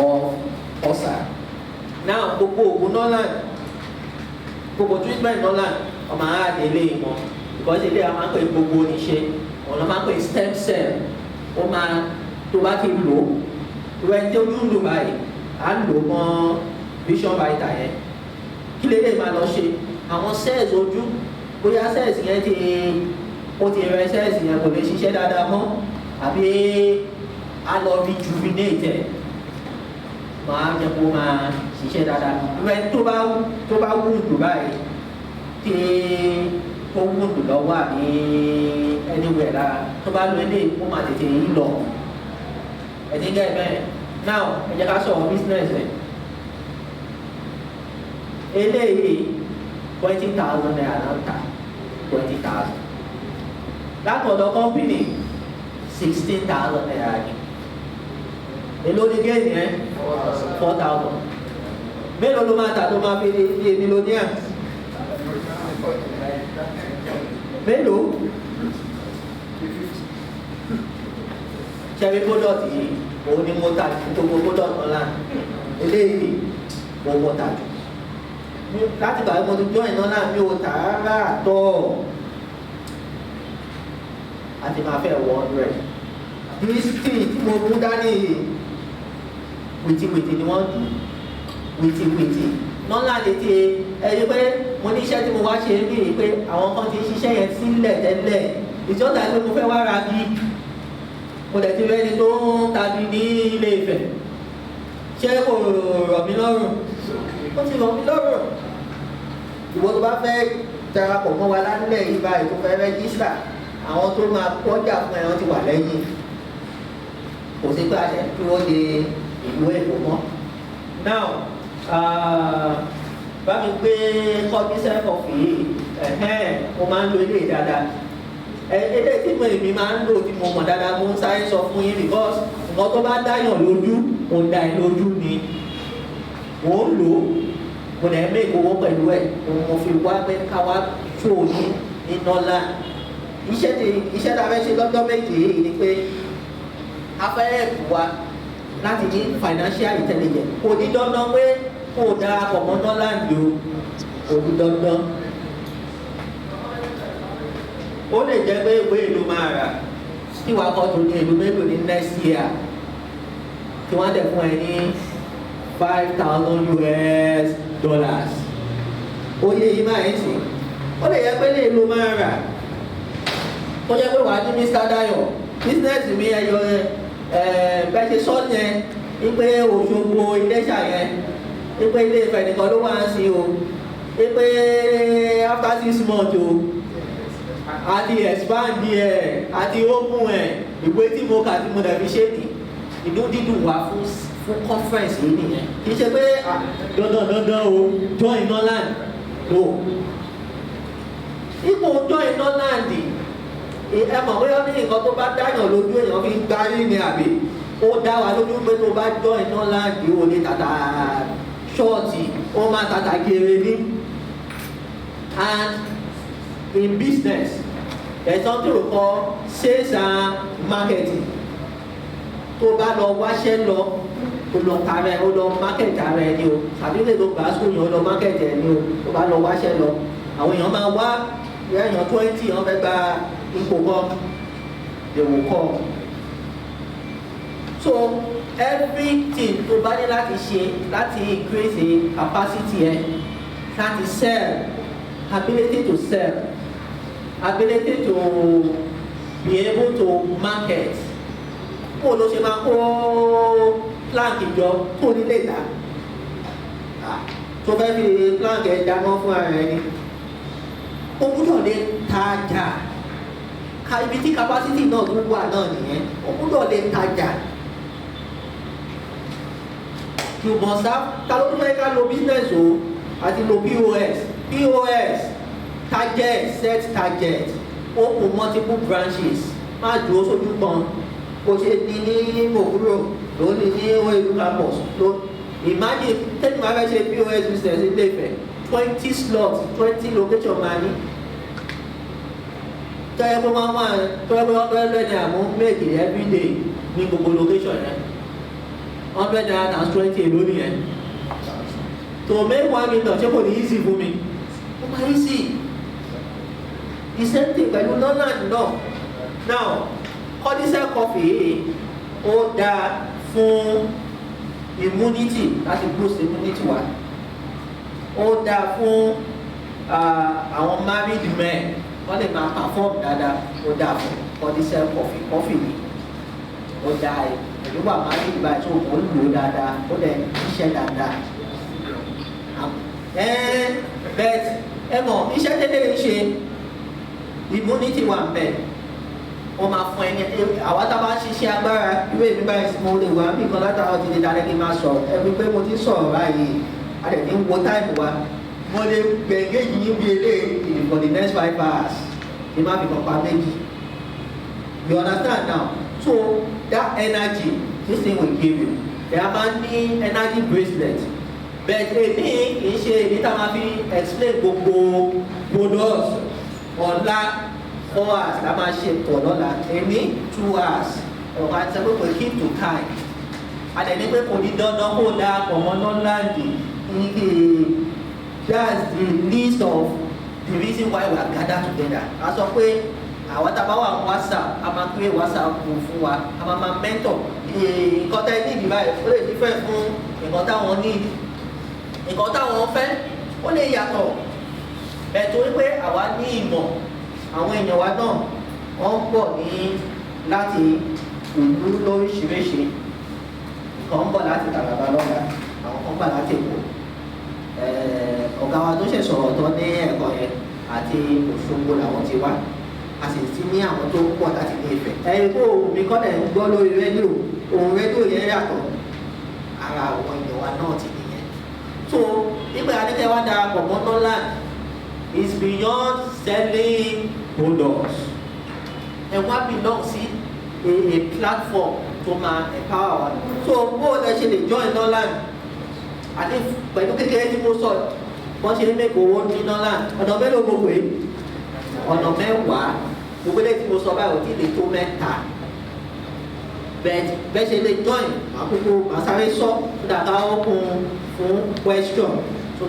of ọ̀sà now gbogbo ògùn Norland gbogbo treatment Norland ọmọ àádélé wọn because ilé a máa ń pè gbogbo oníṣe ọ̀nà máa ń pè stem cell ó máa tó bá ti lò ó ẹni tó ń lò báyìí á lò mọ́ vision vital yẹn kí lè máa lọ ṣe àwọn cells ojú bóyá cells yẹn ó ti rẹ cells yẹn kò lè ṣiṣẹ́ dáadáa mọ́ àbí á lọ rejuvenate ẹ̀ máa jẹ́ kó máa ṣiṣẹ́ dáadáa ìwẹ̀ tó bá wúndù báyìí tí ó wúndù lọ́wọ́ àbí anywhere lára tó bá lo eléyìí ó máa tètè yí lọ ẹ̀dín gẹ́gẹ́ bẹ́ẹ̀ now ẹ jẹ́ ká sọ̀rọ̀ business ẹ̀ eléyìí 20,000 naira náà ta 20,000 látọ̀dọ̀ company 16,000 naira ni èló ni géènì ẹ 4,000 mélòó ló máa tà tó máa fi di mílíọ̀nìyà mélòó ṣẹ́rí product yìí òun ni mo tà gbogbo product Norland eléyìí mo mọ̀ tà jù láti gbà mo ti join Norland mi ò tà rárá tọ́ àti máa fẹ́ 100 this thing tí mo mú dání wìtìwìtì ni wọ́n dùn wìtìwìtì Norland lè ti ẹni pé mo ní iṣẹ́ tí mo wá ṣe ń bí pé àwọn kan ti ṣiṣẹ́ yẹn sílẹ̀ tẹ́lẹ̀ ìjọba pé mo fẹ́ wá ra bí mo dẹ̀ ti rẹ́ni tó ń tàbí ní Ilé Ifẹ̀ ṣé kò rọ̀ mí lọ́rùn ó ti rọ̀ mí lọ́rùn ìwọ tó bá fẹ́ darapọ̀ mọ́ wa lálẹ́ yìí báyìí tó fẹ́ rẹ́gísítà àwọn tó máa kọjá fún ẹ wọ́n ti wà lẹ́yìn kò sí pé àṣẹ kí wọ́n de ìlú èkó mọ́. now bá mi gbé kọ́bíṣẹ́ kọfì yìí mo máa ń lo ilé dáadáa ilé tí èmi máa ń lò tí mo mọ̀ dáadáa mo ń sáré sọ fún yín because nǹkan tó bá dáyàn lójú mo dá ẹ lójú ni mo ń lò ó mo dẹ̀ mẹ́ owó pẹ̀lú ẹ̀ mo fi wá pé ká wá ṣó ní Norland iṣẹ́ tá a fẹ́ ṣe lọ́jọ́ méjì yìí ni pé a fẹ́ ẹ̀bù wa láti ní financial intelligence kò ní dandan pé kó o darapọ̀ mọ́ Norland o kò ní dandan ó lè jẹ́ pé ìwé ìlú máa rà tí wàá kọ́ tó ní ìlú mélòó ní next year tí wọ́n dẹ̀ fún ẹ ní $5,000 US ó yé yìí máa ń sìn ó lè jẹ́ pé ní ìlú máa rà ó jẹ́ pé wàá ní Mr. Dayo business mi ẹyọ bẹ́ẹ̀ ṣe sọ yẹn wípé Òṣogbo Iléṣà yẹn wípé ilé Ifẹ̀ nìkan ló wá ń sin o wípé after 6 months o àti expand ẹ̀ àti open ẹ̀ ìwé tí mo kà tí mo dẹ̀ fi ṣe ní inú dídùn wá fún conference yìí nìyẹn kì í ṣe pé dandan o join Norland no ipò join Norland ẹ mọ̀ bóyá ní nǹkan tó bá dáyàn lójú èèyàn fi ń gbárí ni àbí ó dá wa lójú pé tó bá join Norland o lè tàtà ṣọ́ọ̀tì ó máa tàtà gèrè ní and in business there's something we call sales and marketing tó bá lọ wáṣẹ́ lọ o lọ tààrẹ o lọ market ààrẹ ni o tàbí lè lo gbàásù yẹn o lọ market ẹ ni o tó bá lọ wáṣẹ́ lọ àwọn èèyàn máa wá èèyàn 20 wọ́n fẹ́ gba ipò kan they will come so everything tó bá ní láti ṣe láti increase capacity ẹ láti sell ability to sell ability to be able to market kó ló ṣe máa kó plank ìjọ tó nílé ìta tó fẹ́ fi plank ẹ̀ dáná fún ara ẹni ó gbúdọ̀ lè tajà ibi tí capacity náà tó wà náà nìyẹn ó gbúdọ̀ lè tajà you must have ta ló tún fẹ́ ká lo business o àti lo POS target set target open multiple branches má dúró sójú kan kò ṣe ní mòkúrò ló ní ìlú campus ló imagine tẹ́lẹ̀ máa fẹ́ ṣe POS business ilé Ifẹ̀ 20 slots 20 location máa ní tẹ́lẹ̀ pé wọ́n máa tẹ́lẹ̀ pé $100 àmú make everyday ní gbogbo location yẹn $100 times 20 èlò nìyẹn to make $1 million ṣé kò ní easy fún mi ó máa easy the same thing pẹ̀lú Norland náà now kọ́dísẹ́ kọfì yìí ó dáa fún immunity láti boost immunity wa ó dáa fún àwọn married men wọ́n lè máa perform dáadáa ó dáa fún kọ́dísẹ́ kọfì yìí ó dáa pẹ̀lú wà married báyìí tó kò ń lò dáadáa ó lè ṣiṣẹ́ dáadáa bẹ́ẹ̀ ẹ mọ̀ iṣẹ́ tẹ́lẹ̀ ń ṣe immunity wà ń bẹ̀ wọ́n máa fún ẹni àwa tá a bá ṣiṣẹ́ agbára ìwé mi báyìí mo lè wá bí nǹkan látara ti di dáadé kí n máa sọ̀rọ̀ ẹbí pé mo ti sọ̀rọ̀ báyìí a lè ní wo táìmù wa mo lè gbẹ̀ngẹ́ yìí bí eléyìí for the next 5 hours kí n má fi kàn pa méjì you understand now so that energy this thing will give you there máa ní energy bracelet but èmi kì í ṣe èmi tá a máa fi explain gbogbo products ọ̀la 4 hours la máa ṣe pọ̀ lọ́la èmi 2 hours ọ̀gá ti sọ pé kò keep to time àdẹ̀ní pé kò ní dandan kó dáa pọ̀ mọ́ Norland that's the list of the reason why we are gathered together a sọ pé àwọn tá a bá wà WhatsApp a máa create WhatsApp group fún wa a máa mentor nǹkan tá ẹ ní ìdìbà ẹ̀ ó lè different fún nǹkan táwọn ní nǹkan táwọn fẹ́ ó lè yàtọ̀ ẹ̀ torí pé àwa ní ìmọ̀ àwọn èèyàn wa náà wọ́n pọ̀ ní láti ìlú lóríṣiríṣi kan ń bọ̀ láti Calabar lọ́la àwọn kan ń bọ̀ láti Èkó ọ̀gá wa tó ṣe sọ̀rọ̀ tán ní ẹ̀kọ́ yẹn àti Òṣogbo làwọn ti wá a sì ti ní àwọn tó pọ̀ láti ní Ifẹ̀. ẹ̀yin kó ohun mi kọ́lẹ̀ ń gbọ́ lórí rédíò ohun rédíò yẹn yàtọ̀ ara àwọn èèyàn wa náà ti nìyẹn. so nígbà adékẹ́ wá darapọ̀ mọ́ Norland is beyond selling products ẹ̀ wá belong sí a platform tó máa empower wa. so bó o lè ṣe lè join Norland àti pẹ̀lú kékeré tí mo sọ wọ́n ṣe ń mẹ́kọ̀ọ́ owó ní Norland ọ̀nà mélòó mo pè é ọ̀nà mẹ́wàá gbogbo ilé tí mo sọ báyìí ò tí ì lè tó mẹ́ta bẹ́ẹ̀ ṣe lè join àkókò àsáré sọ fún dàgbà ọkùn fún question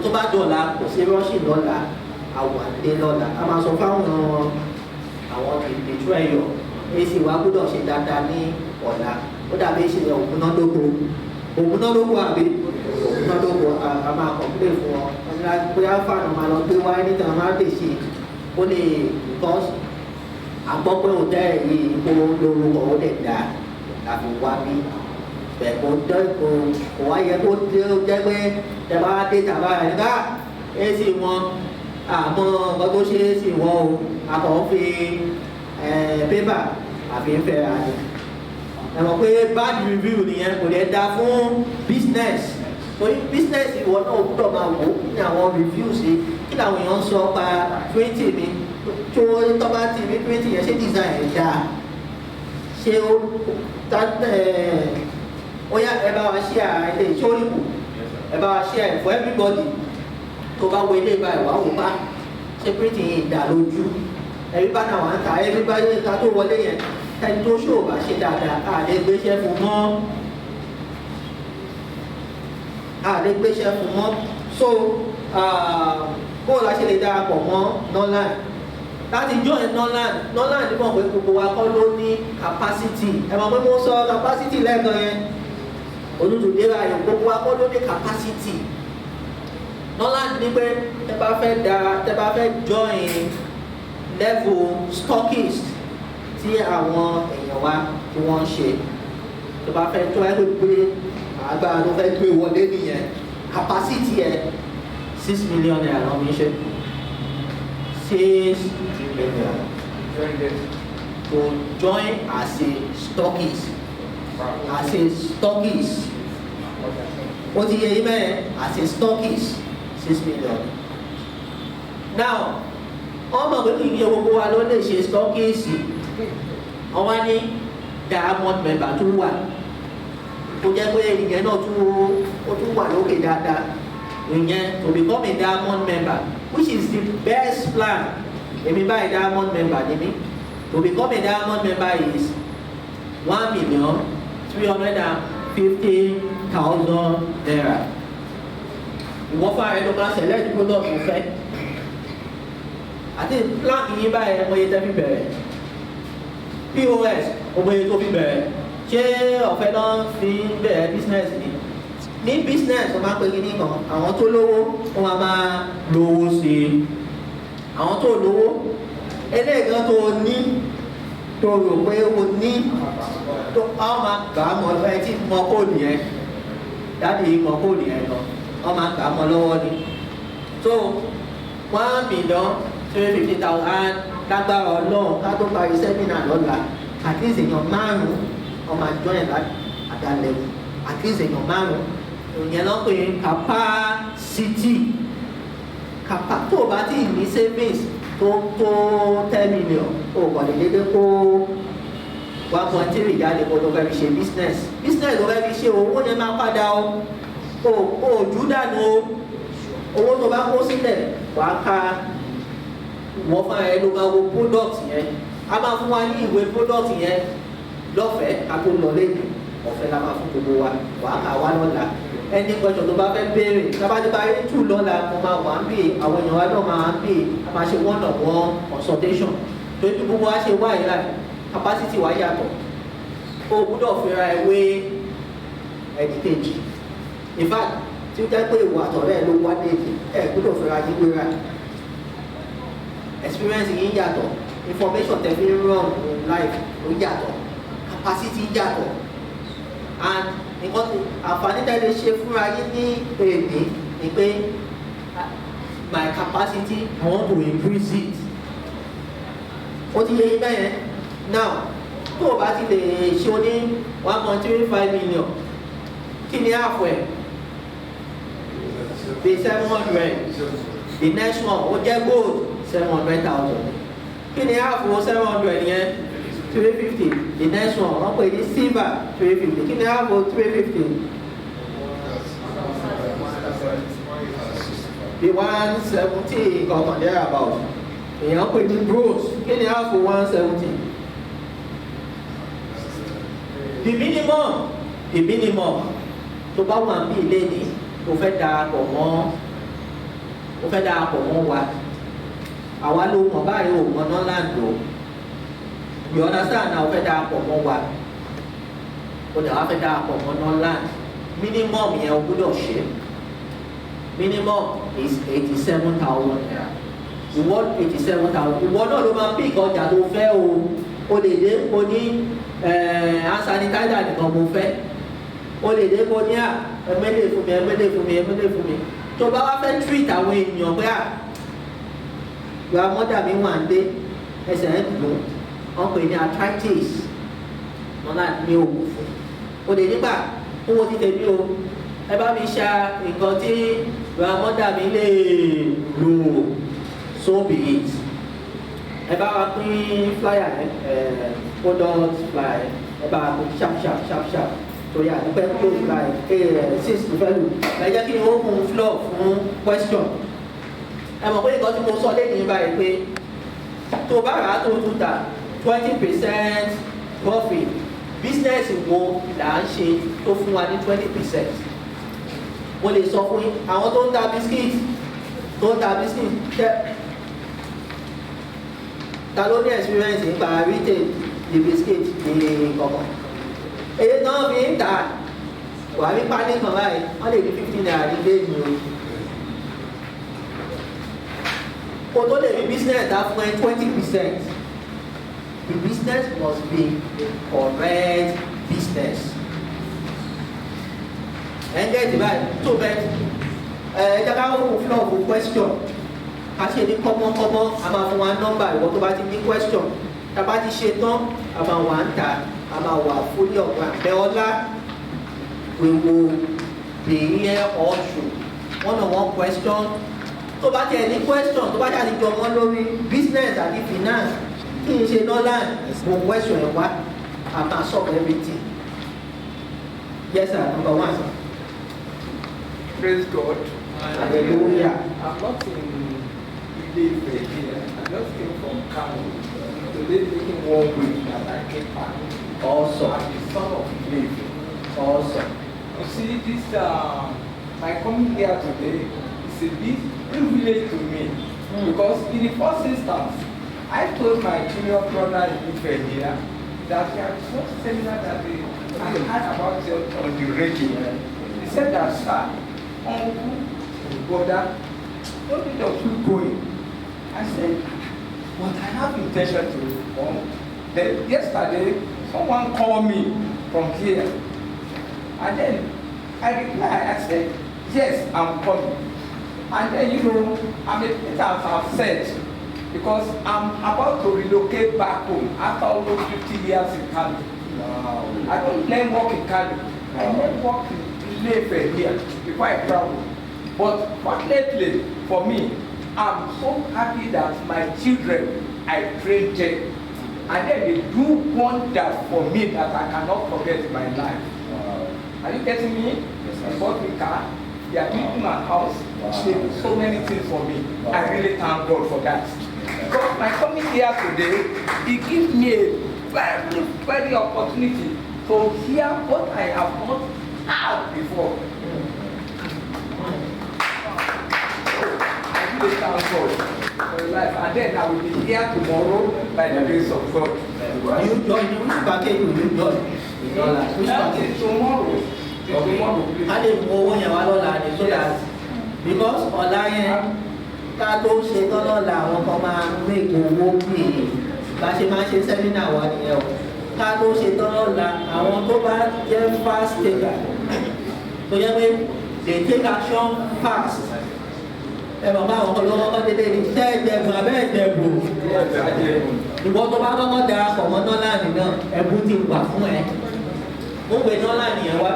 tó bá dọ̀la kò sí rọ́ọ̀ṣì lọ́la àwọn àdé lọ́la a máa sọ fáwọn àwọn ìdètú ẹ̀yọ̀ èsì wa gbọ́dọ̀ ṣe dáadáa ní ọ̀la ó dàbí ìṣẹ̀lẹ̀ ògúnnáńdógó àbí ògúnnáńdógó a máa kọ̀m̀plé fún ọ bóyá fáànù máa lọ gbé wáyé níta máa dè sí ó lè because àgbọ́ pé òtẹ́ yìí kó lórúkọ ó lè dá láti wá bí bẹ̀ kó wáyé kó jẹ́ pé ẹ bá dé tàbá ẹ̀ nígbà èsì wọn àmọ́ nǹkan tó ṣe é sì wọ́n o àkọ́ fi pépà àfi ń fẹ́ ra ni ẹ mọ̀ pé bad review nìyẹn kò lè dá fún business torí business ìwọ náà gbọ́dọ̀ máa wò ó ní àwọn reviews yìí kí làwọn èèyàn ń sọ pa 20 mi tó tọ́ba ti rí 20 yẹn ṣé design ẹ̀ dáa ṣé ó yá ẹ bá wa share ilé ìṣòríkù ẹ bá wa share for everybody tó bá wo ilé ìbá ìwà wò bá ṣé printing yìí dà lójú ẹbí bá náà wà ń ta ẹbí bá yẹ ká tó wọlé yẹn ẹni tó ṣòwò bá ṣe dáadáa àlè gbéṣẹ́ fún mọ́ so bóòlù la ṣe lè darapọ̀ mọ́ Norland láti join Norland nígbà pé gbogbo wa kọ́ ló ní capacity ẹ mọ̀ pé mo sọ capacity lẹ́ẹ̀kan yẹn olùdókè ayò gbogbo wa kọ́ ló ní capacity Norland ní pé tẹ́ bá fẹ́ join level stockist tí àwọn èèyàn wa tí wọ́n ń ṣe tó bá fẹ́ tó ẹgbẹ́ pé agbára tó fẹ́ gbé wọlé nìyẹn capacity ẹ̀ 6 million naira lọ́wọ́ mi ṣe 6 million to join as a stockist ó ti yẹ yí bẹ́ẹ̀ as a stockist 6 million now ọmọ pé kí n yẹ gbogbo wa ló lè ṣe stockist wọ́n wá ní diamond member tó wà tó jẹ́ pé ìyẹn náà tún wà lókè dáadáa ìyẹn to become a diamond member which is the best plan èmi báyìí diamond member ni mí to become a diamond member is 1,350,000 naira ìwọ́n fún ààrẹ ló máa select product mo fẹ́ àti plan yìí báyìí ọmọ yẹn tẹ́ fi bẹ̀rẹ̀ POS ọmọ yẹn tó fi bẹ̀rẹ̀ ṣé ọ̀fẹ́ náà fi bẹ̀rẹ̀ business ní business wọ́n máa ń pè kí ní kan àwọn tó lówó wọ́n máa lówó sí i àwọn tó lówó ẹlẹ́gàn tó ní tó rò pé o ní tó wọ́n máa gbà á mọ́ ẹ tí mọ kóòdù yẹn dáàbì mọ kóòdù yẹn lọ wọ́n máa gbà á mọ́ lọ́wọ́ ni so 1,350,000 lágbára Ọlọ́run ká tó parí sẹ́mínà lọ́la at least èèyàn márùn-ún ọmọ àjọ yẹn àdálẹ́wò at least èèyàn márùn-ún ìyẹn lọ́ pé capacity tó o bá ti ní savings tó 10 million o kò lè dédé kó 1.3 jáde kó ló fẹ́ fi ṣe business ló fẹ́ fi ṣe owó yẹn máa padà o jù dànù o owó tó bá kó sílẹ̀ wàá ká wọ́n fún ẹ ló máa wo product yẹn a máa fún wa ní ìwé product yẹn lọ́fẹ̀ẹ́ ká tó lọ lẹ́yìn ọ̀fẹ́ la máa fún gbogbo wa wàá kà wá lọ́la ẹni question tó bá fẹ́ béèrè tábàdébà yẹn tù lọ́la mo máa wà ń bè àwọn èèyàn wa náà máa ń bè a máa ṣe one-on-one consultation tó ní gbogbo wa ṣe wá ìlà capacity wa yàtọ̀ o gbúdọ̀ fira ẹ wé ẹnì kejì in fact tí ó jẹ́ pé ìwà àtọ̀rẹ́ ló wá déèdì ẹ gbúdọ̀ fira yín wéra experience yín yàtọ̀ information tẹ̀ fi ń run in life ló yàtọ̀ capacity yàtọ̀ and nǹkan àǹfààní tẹ́lẹ̀ ṣe fúnra yín ní èdè ni pé my capacity I want to increase it. Ó ti yẹ yín bẹ́yẹn now tó o bá ti lè ṣe o ní 1.35 million kí ni àfọ̀ ẹ̀ bí 700 the next one ó jẹ́ gold 700,000 kí ni àfọ̀ 700 yẹn 350 the next one wọ́n pè ní silver 350 kí ni àfọ̀ 350 bí 170 kankan there about èèyàn pè ní bronze kí ni àfọ̀ 170 the minimum tó bá wà bí ilé ní o fẹ́ darapọ̀ mọ́ wa àwa ló mọ̀ báyìí ò mọ̀ Norland o you understand na o fẹ́ darapọ̀ mọ́ wa o dẹ̀ wá fẹ́ darapọ̀ mọ́ Norland minimum yẹn o gbọ́dọ̀ ṣe minimum is 87,000 naira ìwọ 87,000 ìwọ náà ló máa pick ọjà tó fẹ́ o lè dé o ní hand sanitizer nìkan mo fẹ́ o lè dé o ní ẹ̀mẹ́lẹ̀ fún mi tó bá wá fẹ́ treat àwọn èèyàn pé ìwà mọ́dà mi wà ń dé ẹsẹ̀ ẹ̀ dùn wọ́n pè ní arthritis wọn náà ní òògùn fún o lè nígbà owó ti tẹ̀lé o ẹ bá mi ṣa nǹkan tí ìwà mọ́dà mi lè lò so be it ẹ bá wa pín flyer product flyer ẹ bá wa pín sharp torí àdúgbò close like 6 to 7 ẹ jẹ́ kí ni ó kún floor fún question ẹ mọ̀ pé nǹkan tí mo sọ lẹ́yìn báyìí pé tó bá rà á tó tún ta 20% profit business wo là ń ṣe tó fún wa ní 20%. Mo lè sọ fún yín àwọn tó ń ta biscuit ta ló ní experience nípa retail the biscuit ní kọ̀ọ̀kan èyí náà fi ń ta wà ní pálí kan báyìí wọ́n lè ní 15 naira ní léèmí o kò tó lè rí business dá fún ẹ 20%. The business must be correct business. And get it right. So that jaka wo flow for question. A ṣe ní kọ́mọ́kọ́mọ́ a máa fún wa nọ́mbà ìwọ tó bá ti ní question. Tá bá ti ṣe tán a máa wà ń ta a máa wà fully ọ̀gbà. Bẹ́ọ̀lá we will be here all through. One-on-one question. Tó bá ti ní question tó bá ti àti jọ wọ́n lórí business àti finance. Kí n ṣe Norland mo question ẹ̀ wá a máa solve everything. Yes sir, number one sir.
Praise God.
Hallelujah.
I'm not in Ile-Ife here. I just came from Kano. Today taking 1 week that I came back.
Awesome.
I'm the son of Ile-Ife.
Awesome.
You see, this my coming here today is a big privilege to me because in the first instance, I told my junior brother in Ife here that he had just seminar that I heard about it on the radio. He said that, sir, uncle, brother, what did you going? I said, but I have intention to come. Then yesterday, someone called me from here. And then I replied, I said, yes, I'm coming. And then, you know, I'm a bit upset because I'm about to relocate back home after almost 50 years in Kano. Wow. I don't learn work in Kano. I learn work in Ile-Ife here before I travel. But fortunately for me, I'm so happy that my children, I trained them. And then they do wonders for me that I cannot forget in my life. Wow. Are you getting me? Yes, I bought me a car. They are building my house. Wow. They do so many things for me. Wow. I really thank God for that. Because my coming here today, it gives me a very, very opportunity to hear what I have not heard before. I really thank God for your life. And then I will be here tomorrow by the grace of God.
You join, which package will you join? Which package?
Tomorrow. Tomorrow, please.
A lè mú owó yẹn wá lọ́la ni so that because ọ̀la yẹn ká tó ṣe tán lọ́la àwọn kan máa ń make owó pè é bá ṣe máa ṣe sẹ́mínà wa nìyẹn o ká tó ṣe tán lọ́la àwọn tó bá jẹ́ fast taker tó yẹ pé they take action fast ẹ bàbá àwọn kan lọ́wọ́ kọ́ dédé ní tẹ́ ẹ̀jẹ̀bù abẹ́ ẹ̀jẹ̀bù ìwọ tó bá kọ́kọ́ darapọ̀ mọ́ Norland náà ẹ̀bù ti wà fún ẹ mo gbé Norland yẹn wá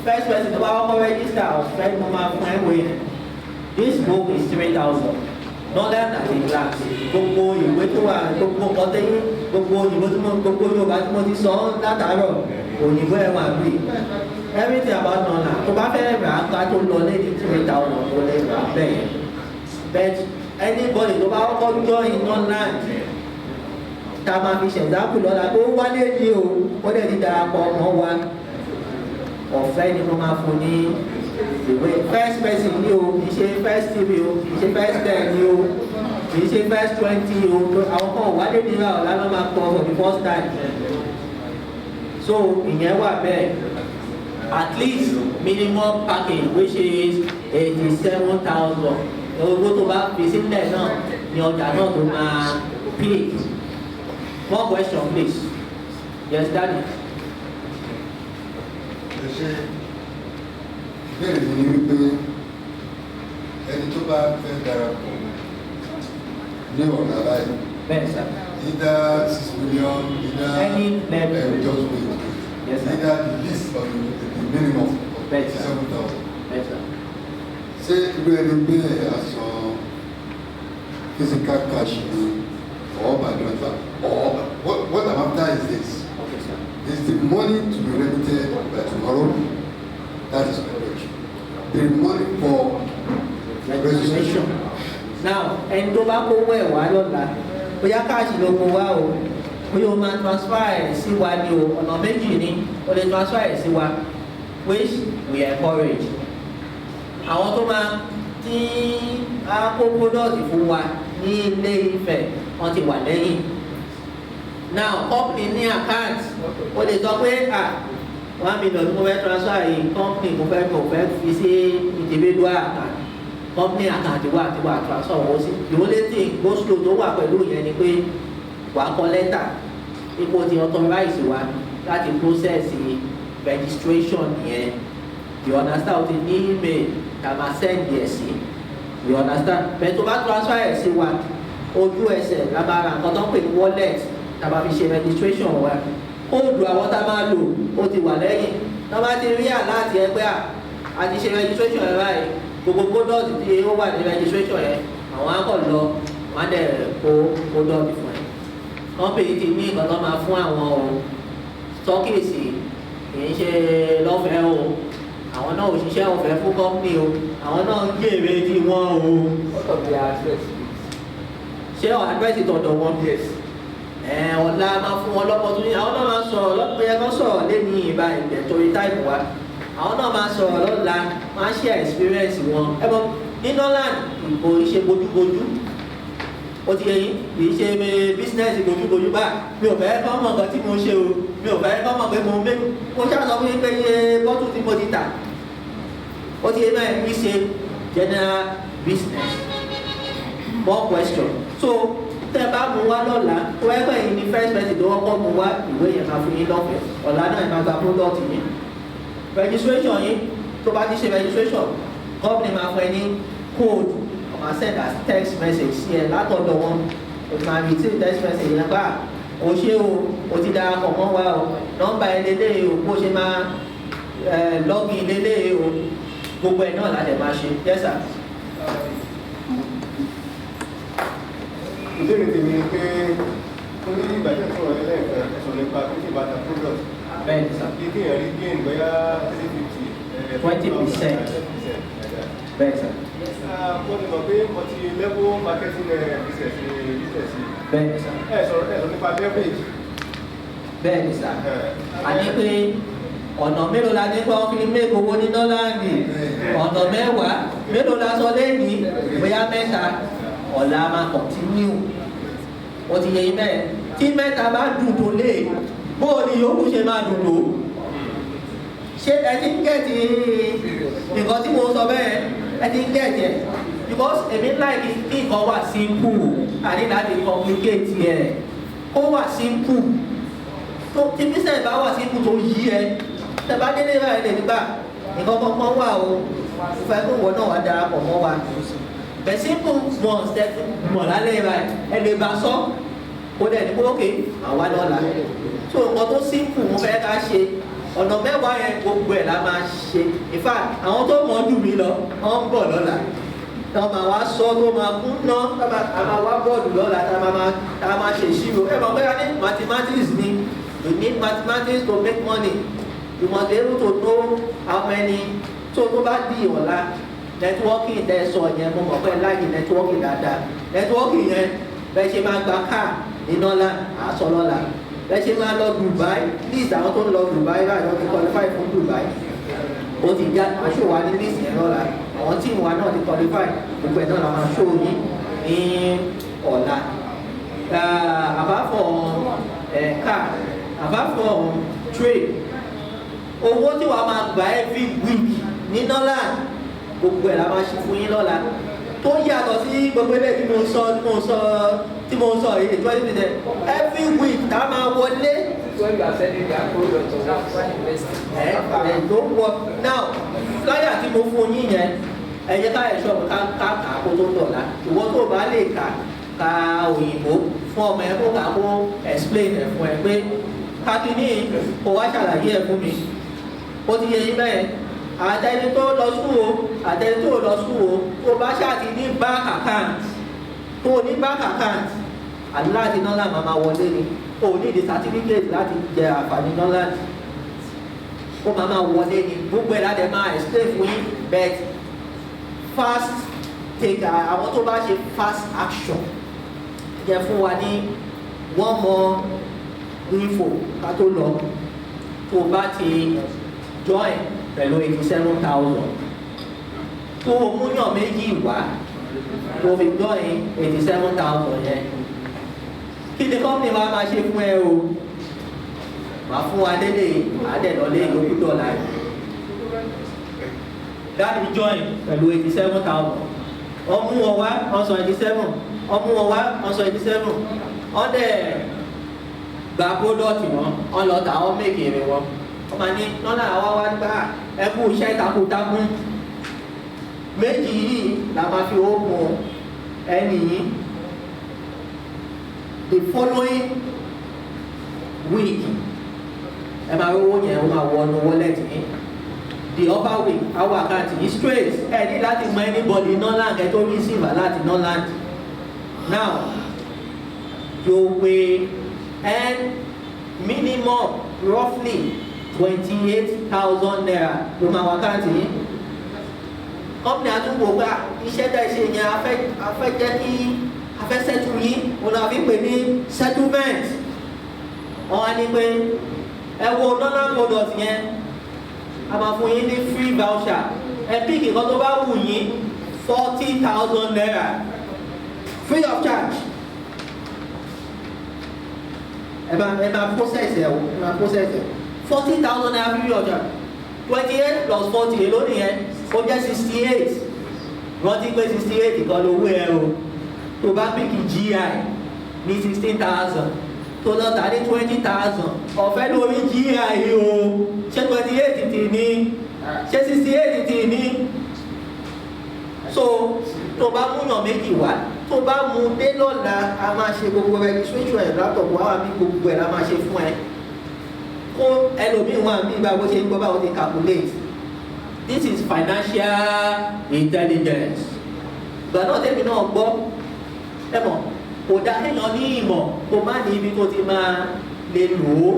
first person tó bá kọ́kọ́ register ọ̀fẹ́ mo máa fún ẹ wé this book is 3,000 Norland àti glass gbogbo ìwé tó wà gbogbo kọ́tẹ́yìn gbogbo òyìnbó tí mo gbogbo Yorùbá tí mo ti sọ látàárọ̀ òyìnbó ẹ̀ wà bí everything about Norland tó bá fẹ́ rà á ká tó lọ lédi 3,000 tó lè rà bẹ́ẹ̀ but anybody tó bá kọ́kọ́ join Norland tá a máa fi ṣẹ̀dáàpù lọ́la tó wálé ní o ó dẹ̀ ti darapọ̀ mọ́ wa ọ̀fẹ́ ni mo máa fún ní ìwé first person ní o kì í ṣe first tv o kì í ṣe first 10 ní o kì í ṣe first 20 o àwọn kan wálé ní ra ọ̀la ló máa kọ́ for the first time so ìyẹn wà bẹ́ẹ̀ at least minimum package which is 87,000 owó tó bá fi sílẹ̀ náà ni ọjà náà tó máa pick. One question please. Yes, Daddy.
Ìbéèrè mi ni wípé ẹni tó bá fẹ́ darapọ̀ ní ọ̀nà báyìí.
Bẹ́ẹ̀ sá.
Either 6 million, either
any level.
Just wait.
Yes, sir.
Either the least or the minimum of
Bẹ́ẹ̀ sá.
7,000.
Bẹ́ẹ̀ sá.
Ṣé irú ẹni bẹ́ẹ̀ aṣọ physical cash ni or by transfer or what I'm after is this?
Okay, sir.
Is the money to be remitted by tomorrow? That is my question. The money for registration.
Now, ẹni tó bá kówó ẹ̀ wá lọ́la bóyá káàṣì ló kó wá o bóyá o máa transfer ẹ̀ sí wa ni o ọ̀nà méjì ni o lè transfer ẹ̀ sí wa which we encourage. Àwọn tó máa tí a kó product fún wa ní ilé Ifẹ̀ wọ́n ti wà lẹ́yìn. Now company ní account o lè sọ pé 1 million mo fẹ́ transfer yìí company mo fẹ́ fi sí individual account company account wà tí wà transfer owó sí the only thing go slow tó wà pẹ̀lú yẹn ni pé wà á kọ lẹ́tà ipò ti authorize wa láti process registration yẹn you understand o ti ní email ta ma send yẹ sí you understand bẹ́ẹ̀ tó bá transfer ẹ̀ sí wa ojú ẹsẹ̀ la máa ra nǹkan tó ń pè ní wallet ta ma fi ṣe registration wa kóòdù àwọn tá a máa lò ó ti wà lẹ́yìn tá a bá ti rí àláàtì ẹgbẹ́ a ti ṣe registration ẹ̀ báyìí gbogbo product tí ó wà ní registration ẹ̀ àwọn akọ̀ lọ wọ́n á dẹ̀ kó product fún ẹ̀ company ti ní nǹkan tó máa fún àwọn o stọ́kìsì kì í ṣe lọ́fẹ̀ẹ́ o àwọn náà òṣìṣẹ́ ọ̀fẹ́ fún company o àwọn náà ń jèrè tí wọ́n o.
What of their address?
ṣé àdírẹ́sì tọ̀dọ̀ wọn.
Yes.
Ọ̀la máa fún wọn lọ́pọ̀ tó ní àwọn náà máa sọ̀rọ̀ lọ́pọ̀ yẹn kan sọ̀rọ̀ lẹ́yìn ìbá ìgbẹ́ torí táìpù wa àwọn náà máa sọ̀rọ̀ lọ́la máa share experience wọn ẹ bọ ní Norland kò ṣe bójúbójú ó ti yẹyin kì í ṣe business bójúbójú bá mi ò fẹ́ kọ́ mọ̀ nǹkan tí mo ṣe o mi ò fẹ́ kọ́ mọ̀ pé mo ṣàṣọ fún yín pé iye bọ́tù tí mo ti tà ó ti yẹ báyìí kì í ṣe general business more question so tẹ bá mú wá lọ́la tó ẹgbẹ́ yìí ni first person tó wọ́pọ̀ mú wá ìwé yẹn máa fún yín lọ́fẹ̀ẹ́ ọ̀la náà máa gba product yín registration yín tó bá ti ṣe registration company máa fún ẹ ní code ó máa send as text message sí ẹ látọ̀dọ̀ wọn o máa receive text message yẹn gbà o ṣé o ti darapọ̀ mọ́ wa o nọ́mbà ẹ lélẹ́yìí o bó ṣe máa login lélẹ́yìí o gbogbo ẹ̀ náà láti máa ṣe yes sir.
Ìbéèrè tèmi ni pé ó ní ìgbàjẹ́ sọ̀rọ̀ ẹlẹ́ẹ̀kan ẹ̀sùn nípa pé kí ìbátan product.
Bẹ́ẹ̀ ni sà.
Bí kí èèyàn rí gain bóyá
20%. Bẹ́ẹ̀ sà.
Mo ti mọ̀ pé multi-level marketing business ni business yìí.
Bẹ́ẹ̀ ni sà.
Ẹ sọ̀rọ̀ nípa leverage.
Bẹ́ẹ̀ ni sà. A ní pé ọ̀nà mélòó la ní pé wọ́n fi make owó ní Norland ọ̀nà mẹ́wàá mélòó la sọ lẹ́yìn bóyá mẹ́ta ọ̀la máa continue ó ti yẹ ibẹ̀ tí mẹ́ta bá dùn tó lé bóò ni yòókù ṣe máa dùn tó ṣé ẹ ti ń gẹ̀ẹ́tì nǹkan tí mo sọ bẹ́ẹ̀ ẹ ti ń gẹ̀ẹ́tì ẹ̀ because èmi like kí nǹkan wà simple àní láti complicate ẹ̀ kó wà simple tó tí business bá wà sí ipò tó yí ẹ tẹ bá délé báyìí lè nígbà nǹkan kankan wà o fẹ́ kó wọ́n náà wá darapọ̀ mọ́ wa the simple ones tẹ mọ̀ lálẹ́ báyìí ẹ lè bá sọ kó dẹ̀ ní kó ókè àwa lọ́la so nǹkan tó simple mo fẹ́ ká ṣe ọ̀nà mẹ́wàá yẹn gbogbo ẹ̀ la máa ṣe in fact àwọn tó mọ̀ ọ́ dùn mí lọ wọ́n ń bọ̀ lọ́la tá a máa wá sọ tó máa kún ná a máa wá bọ́ọ̀lù lọ́la tá a máa ṣe ìṣirò ẹ mọ̀ pé a ní mathematics ni you need mathematics to make money you must be able to know how many tó bá di ọ̀la networking tẹ sọ yẹn mo mọ̀ pé láàyè networking dáadáa networking yẹn bẹ́ẹ̀ ṣe máa gba car ní Norland àásọ lọ́la bẹ́ẹ̀ ṣe máa lọ Dubai list àwọn tó ń lọ Dubai báyìí wọ́n ti qualify fún Dubai ó ti já aṣọ wa ní list yẹn lọ́la àwọn tíìmù wa náà ti qualify gbogbo ẹ̀ náà la máa ṣó yín ní ọ̀la apart from car apart from trade owó tí wàá máa gbà every week ní Norland gbogbo ẹ̀ la máa ṣe fún yín lọ́la tó yàtọ̀ sí gbogbo ilé tí mo sọ èyí 20% every week tá a máa wọlé.
When you are selling their products or
don't work now flyer tí mo fún yín yẹn ẹ̀yẹ ká ẹ̀ṣọ́ ká kó tó dọ̀la ìwọ tó bá lè ka òyìnbó fún ọmọ ẹ̀ kó kà kó explain ẹ̀ fún ẹ pé kákínní kò wá ṣàlàyé ẹ̀ fún mi ó ti yẹ yín bẹ́ẹ̀ àtẹni tó lọ sùn o àtẹni tó lọ sùn o tó bá ṣáàtì ní bank account tó ní bank account àdúrà ti Norland máa wọlé ni o ní ìdí certificate láti jẹ àǹfààní Norland ó máa wọlé ni gbogbo ẹ̀ láti máa explain fún yín but fast take àwọn tó bá ṣe fast action jẹ fún wa ní one more info ká tó lọ tó bá ti join pẹ̀lú 87,000 tó múyàn méjì wá tó fi join 87,000 yẹn kí ni company wa máa ṣe fún ẹ o máa fún wa lélẹ̀ àdẹ̀lọ́lé ìlókù dọ́là dáàbì join pẹ̀lú 87,000 ọmú wọn wá ọ̀sán 87 ọmú wọn wá ọ̀sán 87 ọ̀dẹ̀ gba product wọn ọlọ́ta ọ̀ mẹ́kì èrè wọn ọmọ ní lọ́nà àwa wá gbà ẹkú iṣẹ́ takuntakun méjì yìí la máa fi oògùn ẹni yìí the following week ẹ máa rówó yẹn ó máa wọnú wallet yìí the other week our account yìí straight ẹ ní láti mọ anybody Norland ẹ tó receive láti Norland now you will earn minimum roughly 28,000 naira ló máa wá káàtì yìí company àtúgbò gba iṣẹ́ tẹ́ ṣe yẹn afẹ́ jẹ́ kí afẹ́ settle yìí òun náà fi pè ní settlement wọ́n á ní pé ẹ wo Norland product yẹn a máa fún yín ní free voucher ẹ pick nǹkan tó bá wù yín 40,000 naira free of charge ẹ máa process ẹ 40,000 naira free of charge 28 plus 40 èló nìyẹn ó jẹ́ 68 rántí pé 68 kan lówó ẹ o tó bá pick GI ní 16,000 tó lọ tà ní 20,000 ọ̀fẹ́ lórí GI o ṣé 28 ti ní ṣé 68 ti ní so tó bá múyàn méjì wá tó bá mú dé lọ́la a máa ṣe gbogbo registration ẹ̀ látọ̀gbọ́ àwọn àmì gbogbo ẹ̀ la máa ṣe fún ẹ kó ẹlòmíì wọn àmì ìgbà bó ṣe ń gbọ́ báwo ti calculate this is financial intelligence ìgbà náà tẹ́mi náà gbọ́ ẹ mọ̀ kò dá kéèyàn ní ìmọ̀ kó má ní ibi tó ti máa lè lò ó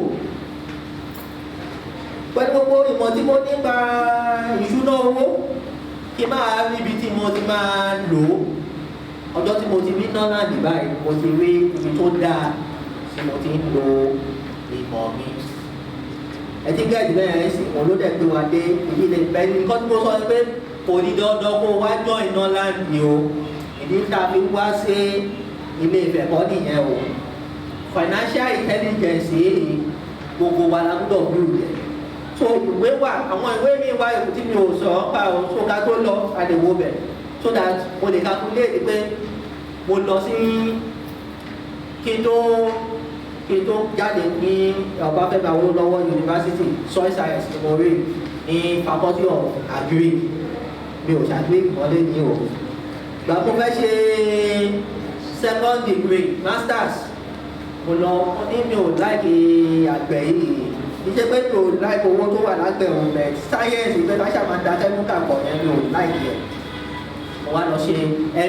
pẹ̀lú gbogbo ìmọ̀ tí mo nípa ìṣúná owó kí máa rí ibi tí mo ti máa lò ó ọjọ́ tí mo ti rí Norland báyìí mo ti rí ibi tó dáa tí mo ti ń lo ìmọ̀ mi ẹtí gẹ́gẹ́ bẹ́ẹ̀ sì wọ́n ló dẹ̀ gbé wa dé ìdí lè bẹ́ẹ̀ ní nǹkan tí mo sọ pé kò ní dandan kó wá join Norland ni o ìdí tá a fi wá sí ilé Ifẹ̀ kọ́ nìyẹn o financial intelligence yìí gbogbo wa la gbọ́dọ̀ bí òye so ìwé wà àwọn ìwé mi wá èkó tí mi ò sọ ọ́ pa o so ká tó lọ àdèwò bẹ̀ so that mo lè calculate pé mo lọ sí kí kí n tó jáde ní Ọbáfẹ́mi Awólọ́wọ̀ University soil science ni mo rí ní faculty of agri mi ò ṣàgbé ìmọ̀lé ní o gbà mo fẹ́ ṣe second degree masters mo lọ ní mi ò láìkí àgbẹ̀ yìí ìṣe pé mi ò láìkí owó tó wà lágbẹ̀ òun bẹ̀ science ìfẹ́ bá ṣàmàdá kẹ́míkà pọ̀ yẹn mi ò láìkí ẹ̀ mo wá lọ ṣe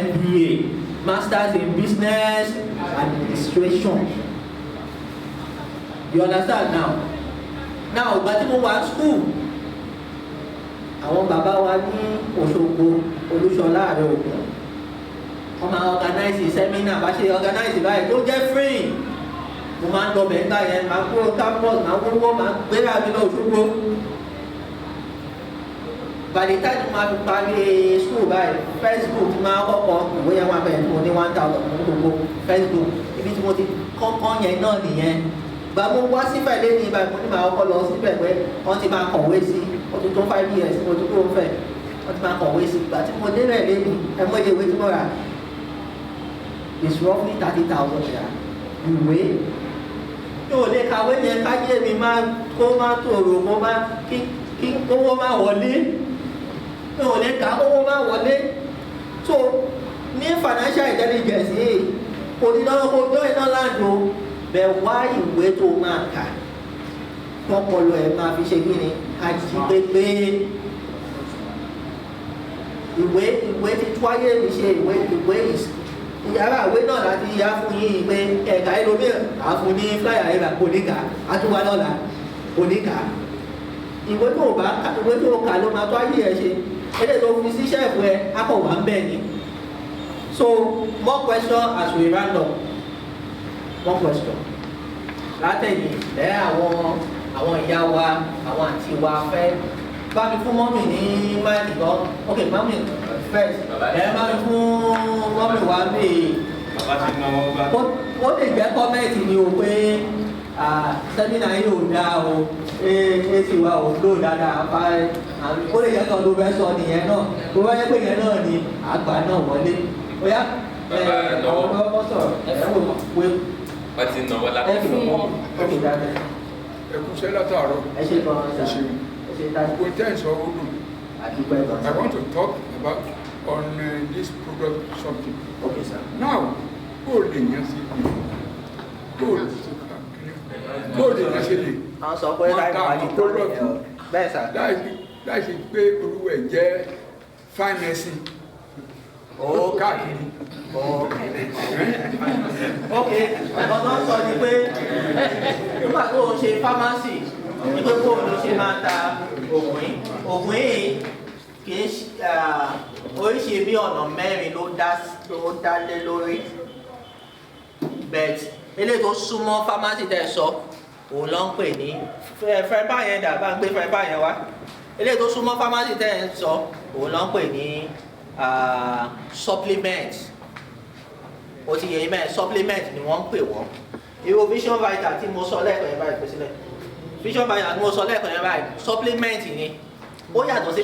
MBA masters in business administration you understand now ìgbà tí mo wà school àwọn bàbá wa ní Òṣogbo Olúṣọlá ààrẹ ògùn wọ́n máa organize seminar bá ṣe organize báyìí tó jẹ́ free mo máa ń lọ bẹ̀ẹ́ gbà yẹn máa kúrò campus máa wúwo máa gbéra mi lọ Òṣogbo by the time máa fi parí school báyìí Facebook máa kọ́kọ́ ìwé yẹn wà bẹ̀rẹ̀ fún ní 1,000 fún gbogbo Facebook ibi tí mo ti kọ́kọ́ yẹn náà nìyẹn gbà mo wá síbẹ̀ lé ní ìbáyìí mo ní màá kọ́ lọ síbẹ̀ pé wọ́n ti máa kọ̀wé sí ó ti tó 5 years mo ti kúrò fẹ̀ wọ́n ti máa kọ̀wé sí ìgbà tí mo débẹ̀ lé ní ẹgbẹ́ ìwé tí mo rà is roughly 30,000 naira ìwé yóò lè kàwé yẹn káyé mi máa kó máa tòrò kó máa kí owó máa wọlé yóò lè kà owó máa wọlé so ní financial intelligence yìí kò ní lọ́wọ́ kó jọ́ iná láàdó bẹ̀ wá ìwé tó máa kà pọ́pọ́lọ ẹ̀ máa fi ṣe kí ni àjí pépé ìwé ti tú ayé mi ṣe ìwé ìyára ìwé náà láti yá fún yín pé ẹ̀ka ẹlòmíràn àfún ní flyer ẹ̀rà oníkà àtúwá lọ́la oníkà ìwé tó kà ló máa tó ayé ẹ̀ ṣe ẹ̀dẹ̀ tó fi sí ṣẹ́ẹ̀fù ẹ̀ akọ̀wà ń bẹ̀ ni so more question as we round up more question látẹ̀yìn ẹ̀ àwọn ìyá wa àwọn àǹtí wa fẹ́ bá mi fún mọ́mì ní máìlì kan ok mọ́mì first ẹ̀ bá mi fún mọ́mì wa bí ó lè jẹ́ kọ́mẹ́ǹtì ni o pé sẹ́mínà yìí ò dáa o èsì wa ò lò dáadáa ó lè jẹ́ kan ló fẹ́ sọ nìyẹn náà tó bá yẹ pé yẹn náà ni àgbà náà wọlé ó yá àwọn ọmọ sọ̀rọ̀ ẹ̀ wò wé
wọ́n ti nà wọ́n lápò fún wọn.
ok dáadáa
ẹkúnṣẹ́ látàárọ̀
ẹṣẹ́
gbogbo tẹ́ǹsì ọdún I want to talk about on this program something.
Okay, sir.
Now, bóòlù èèyàn sí bóòlù èèyàn ṣe lè
wọ́n ta àwọn product bẹ́ẹ̀ sà
láìsí pé olúwẹ̀ jẹ́ finance káàkiri.
ok ọ̀nà náà sọ ni pé nígbà tó o ṣe pharmacy ní pé kó o ṣe máa ta ògùn yìí kì í oríṣi bí ọ̀nà mẹ́rin ló dá lé lórí but eléyìí tó súnmọ́ pharmacy tẹ̀ sọ òun ló ń pè ní fẹ́ẹ́bà yẹn dà bá ń gbé fẹ́ẹ́bà yẹn wá eléyìí tó súnmọ́ pharmacy tẹ̀ sọ òun ló ń pè ní supplement o ti yẹ mẹ́ supplement ni wọ́n ń pè wọ́n irú vision vital tí mo sọ lẹ́ẹ̀kan yẹn báyìí pèsè lẹ́ẹ̀ vision vital tí mo sọ lẹ́ẹ̀kan yẹn báyìí supplement ni ó yàtọ̀ sí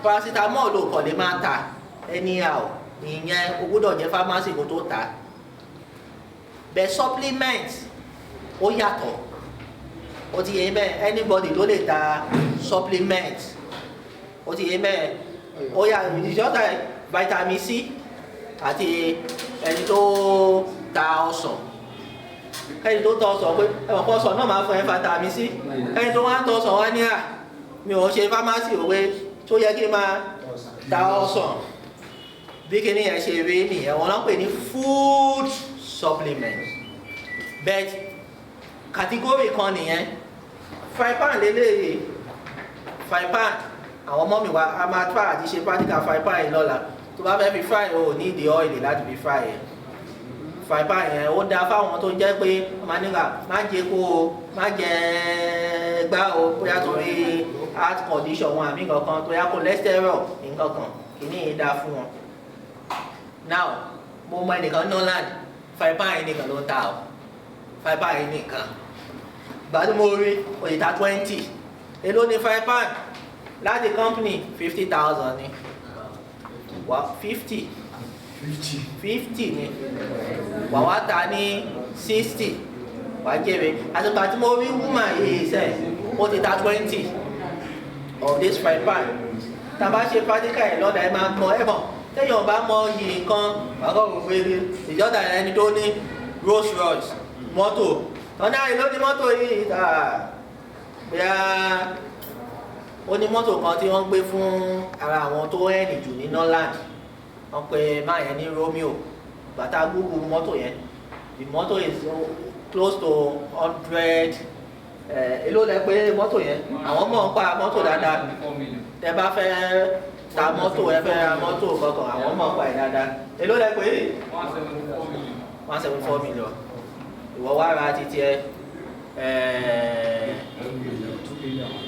paracetamol ló kàn lè máa tà anyhow ìyẹn o gbọ́dọ̀ jẹ́ pharmacy kó tó tà but supplement ó yàtọ̀ o ti yẹ mẹ́ anybody ló lè ta supplement o ti yẹ mẹ́ ó yà ìjọta vitamin C àti ẹni tó ta ọsàn ẹni tó ta ọsàn pé ẹ̀wọ̀n kan ọsàn náà máa fún ẹ vitamin C ẹni tó wá ń ta ọsàn wá ní à mi ò ṣe pharmacy òwe tó yẹ kí n máa ta ọsàn bí kíní yẹn ṣe rí nìyẹn wọn náà pè ní food supplement but category kan nìyẹn frypan lélẹ́yìí frypan àwọn ọmọ mi wa a máa try àti ṣe practical frypan yìí lọ́la tó bá fẹ́ fi fry o ní ìdí ọ́ìlì láti fi fry yẹn frypan yẹn ó dáa fáwọn tó jẹ́ pé ọmọ nígbà má jẹ kó o má jẹ gbá o bóyá torí heart condition wọn àbí nǹkan kan tó yá cholesterol nǹkan kan kìíní yìí dáa fún wọn. now mo mọ ẹnìkan Norland frypan yìí nìkan ló ń ta o frypan yìí nìkan gbàdúrà mo rí òyìnbá 20 èló ni frypan láti company 50,000 ni wa 50 50 ni wà wá ta ní 60 wà jèrè àtìgbà tí mo rí woman yìí sẹ́ ó ti ta 20 of this fry pan tá a bá ṣe practical ẹ̀ lọ́dà ẹ̀ máa mọ ẹ̀bọ̀n téèyàn bá mọ yìí nǹkan àkọ́kọ́ gbére ìjọba ẹni tó ní Rolls Royce mọ́tò ọ̀nà ìlú ní mọ́tò yìí ta bóyá ó ní mọ́tò kan tí wọ́n gbé fún ara àwọn tó ẹ̀nì jù ní Norland wọ́n pe máa yẹn ní Romeo bàtà Google mọ́tò yẹn the motor is close to 100 èló lẹ pé mọ́tò yẹn àwọn mọ̀ ń pa mọ́tò dáadáa tẹ bá fẹ́ ta mọ́tò ẹ fẹ́ ra mọ́tò kankan àwọn mọ̀ ń pa ẹ̀ dáadáa èló lẹ pé 174 million ìwọ wá ra títí ẹ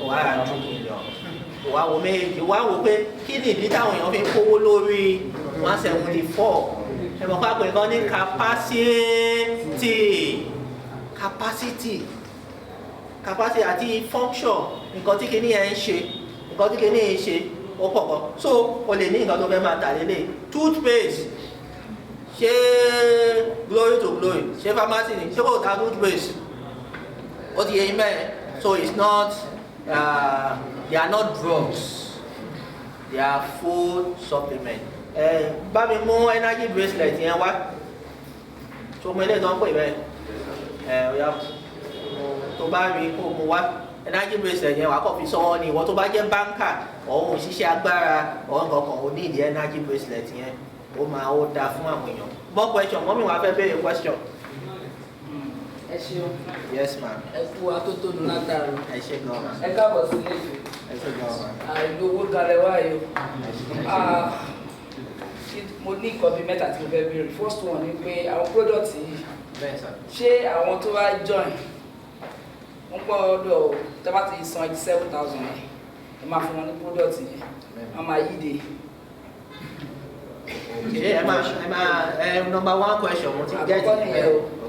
wá ra 2 million wá wo méjì wá wo pé kí ni ìdí táwọn èèyàn fi ń kówó lórí 174 ẹ̀mọ̀ pápẹ́ kan ní capacity àti function nǹkan tí kìíní ẹ̀ ń ṣe nǹkan tí kìíní ẹ̀ ń ṣe ó pọ̀ kan so o lè ní nǹkan tó fẹ́ máa tà lélẹ̀ toothpaste ṣé glory to glory ṣé pharmacy ni ṣé kò ta toothpaste ó ti yẹ yín bẹ́ẹ̀ so it's not they are not drugs they are food supplement bá mi mú energy bracelet yẹn wá tó mọ ilé tó ń pè bẹ́ẹ̀ ọ̀ya tó bá rí kó mu wá energy bracelet yẹn wà kọ́ fi sọ́wọ́ ni ìwọ tó bá jẹ́ báńkà ọ̀hún òṣìṣẹ́ agbára ọ̀hún kankan ò ní ìdí energy bracelet yẹn ó máa ó dáa fún àwọn èèyàn more question mọ́mí wàá fẹ́ béèrè question.
Ẹ ṣeun.
Yes ma'am.
Ẹ kú atótónu látàrí.
Ẹ ṣe gan ma.
Ẹ káàbọ̀ sí ilé ìfẹ́.
Ẹ ṣe gan ma.
Àìlú owó kalẹ̀ wáyé o. Mo ní nǹkan bíi mẹ́ta tí mo fẹ́ béèrè. First one ni pé àwọn product yìí.
Bẹ́ẹ̀ sà.
Ṣé àwọn tó wá join ń gbọ́dọ̀ tó bá ti san 87,000 ẹ máa fún wọn ní product yìí. Wọ́n máa yíde.
Number one question mo ti get
it.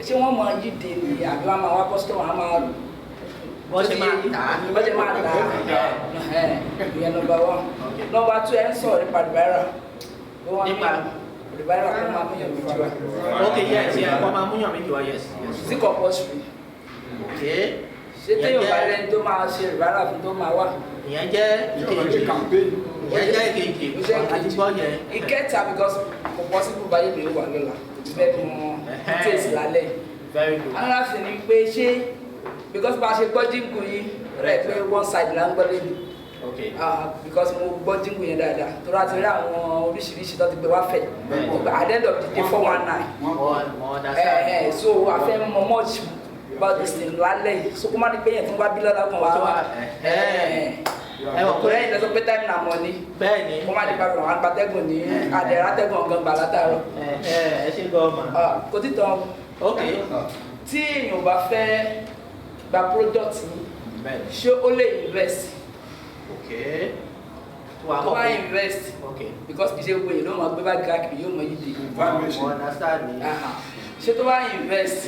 Ṣé wọ́n máa yíde ni àbí wọ́n máa wá customer wọ́n máa
wọ́n ṣe máa tà á.
Wọ́n ṣe máa tà á. Ìyẹn number one. Number two ẹ̀ ń sọ̀rọ̀ nípa rìbáírà.
Nípa
rìbáírà kó máa múyàn méjì wá.
Okay, yes, yeah, kó máa múyàn méjì wá, yes.
Sí compulsory.
Okay.
Ṣé téèyàn bá rẹ́ni tó máa ṣe rìbáírà fún tó máa wá?
Ìyẹn jẹ́ ìkejì. Ìyẹn jẹ́ ìkejì. Àti gbọ́ yẹn.
Ìkẹta because kò possible báyé mi wà lọ́la. Bẹ́ẹ̀ mọ taste lálẹ́.
Very good.
Another thing ni pé ṣé because bá a ṣe gbọ́ jíǹkù yìí rẹ̀ pé one side là ń gbọ́ lẹ́nu.
Okay.
Because mo gbọ́ jíǹkù yẹn dáadáa tó láti rí àwọn oríṣiríṣi tó ti gbé wá fẹ̀. At the end of the day 419. So I fẹ́ mọ much about this thing lálẹ́ yìí so kó má ní pé yẹn tí wọ́n bá bí lọ́la kan wá wá. Kò lẹ́yìn lọ́sọ pé time na money.
Bẹ́ẹ̀ni.
Kó má ní pàrọ̀ àwọn àgbàtẹ́gùn ní àdẹ̀rátẹ́gùn ọ̀gán gbà látàrọ̀.
Ẹ ṣe gan-an ma.
Kò tí tán.
Okay.
Tí èèyàn bá fẹ́ gba product yìí ṣé ó lè invest.
Okay.
Tó bá invest.
Okay.
Because kì í ṣe gbogbo èèyàn ló máa gbé bá káàkiri yóò mọ yìí dé.
Understand me.
Ṣé tó bá invest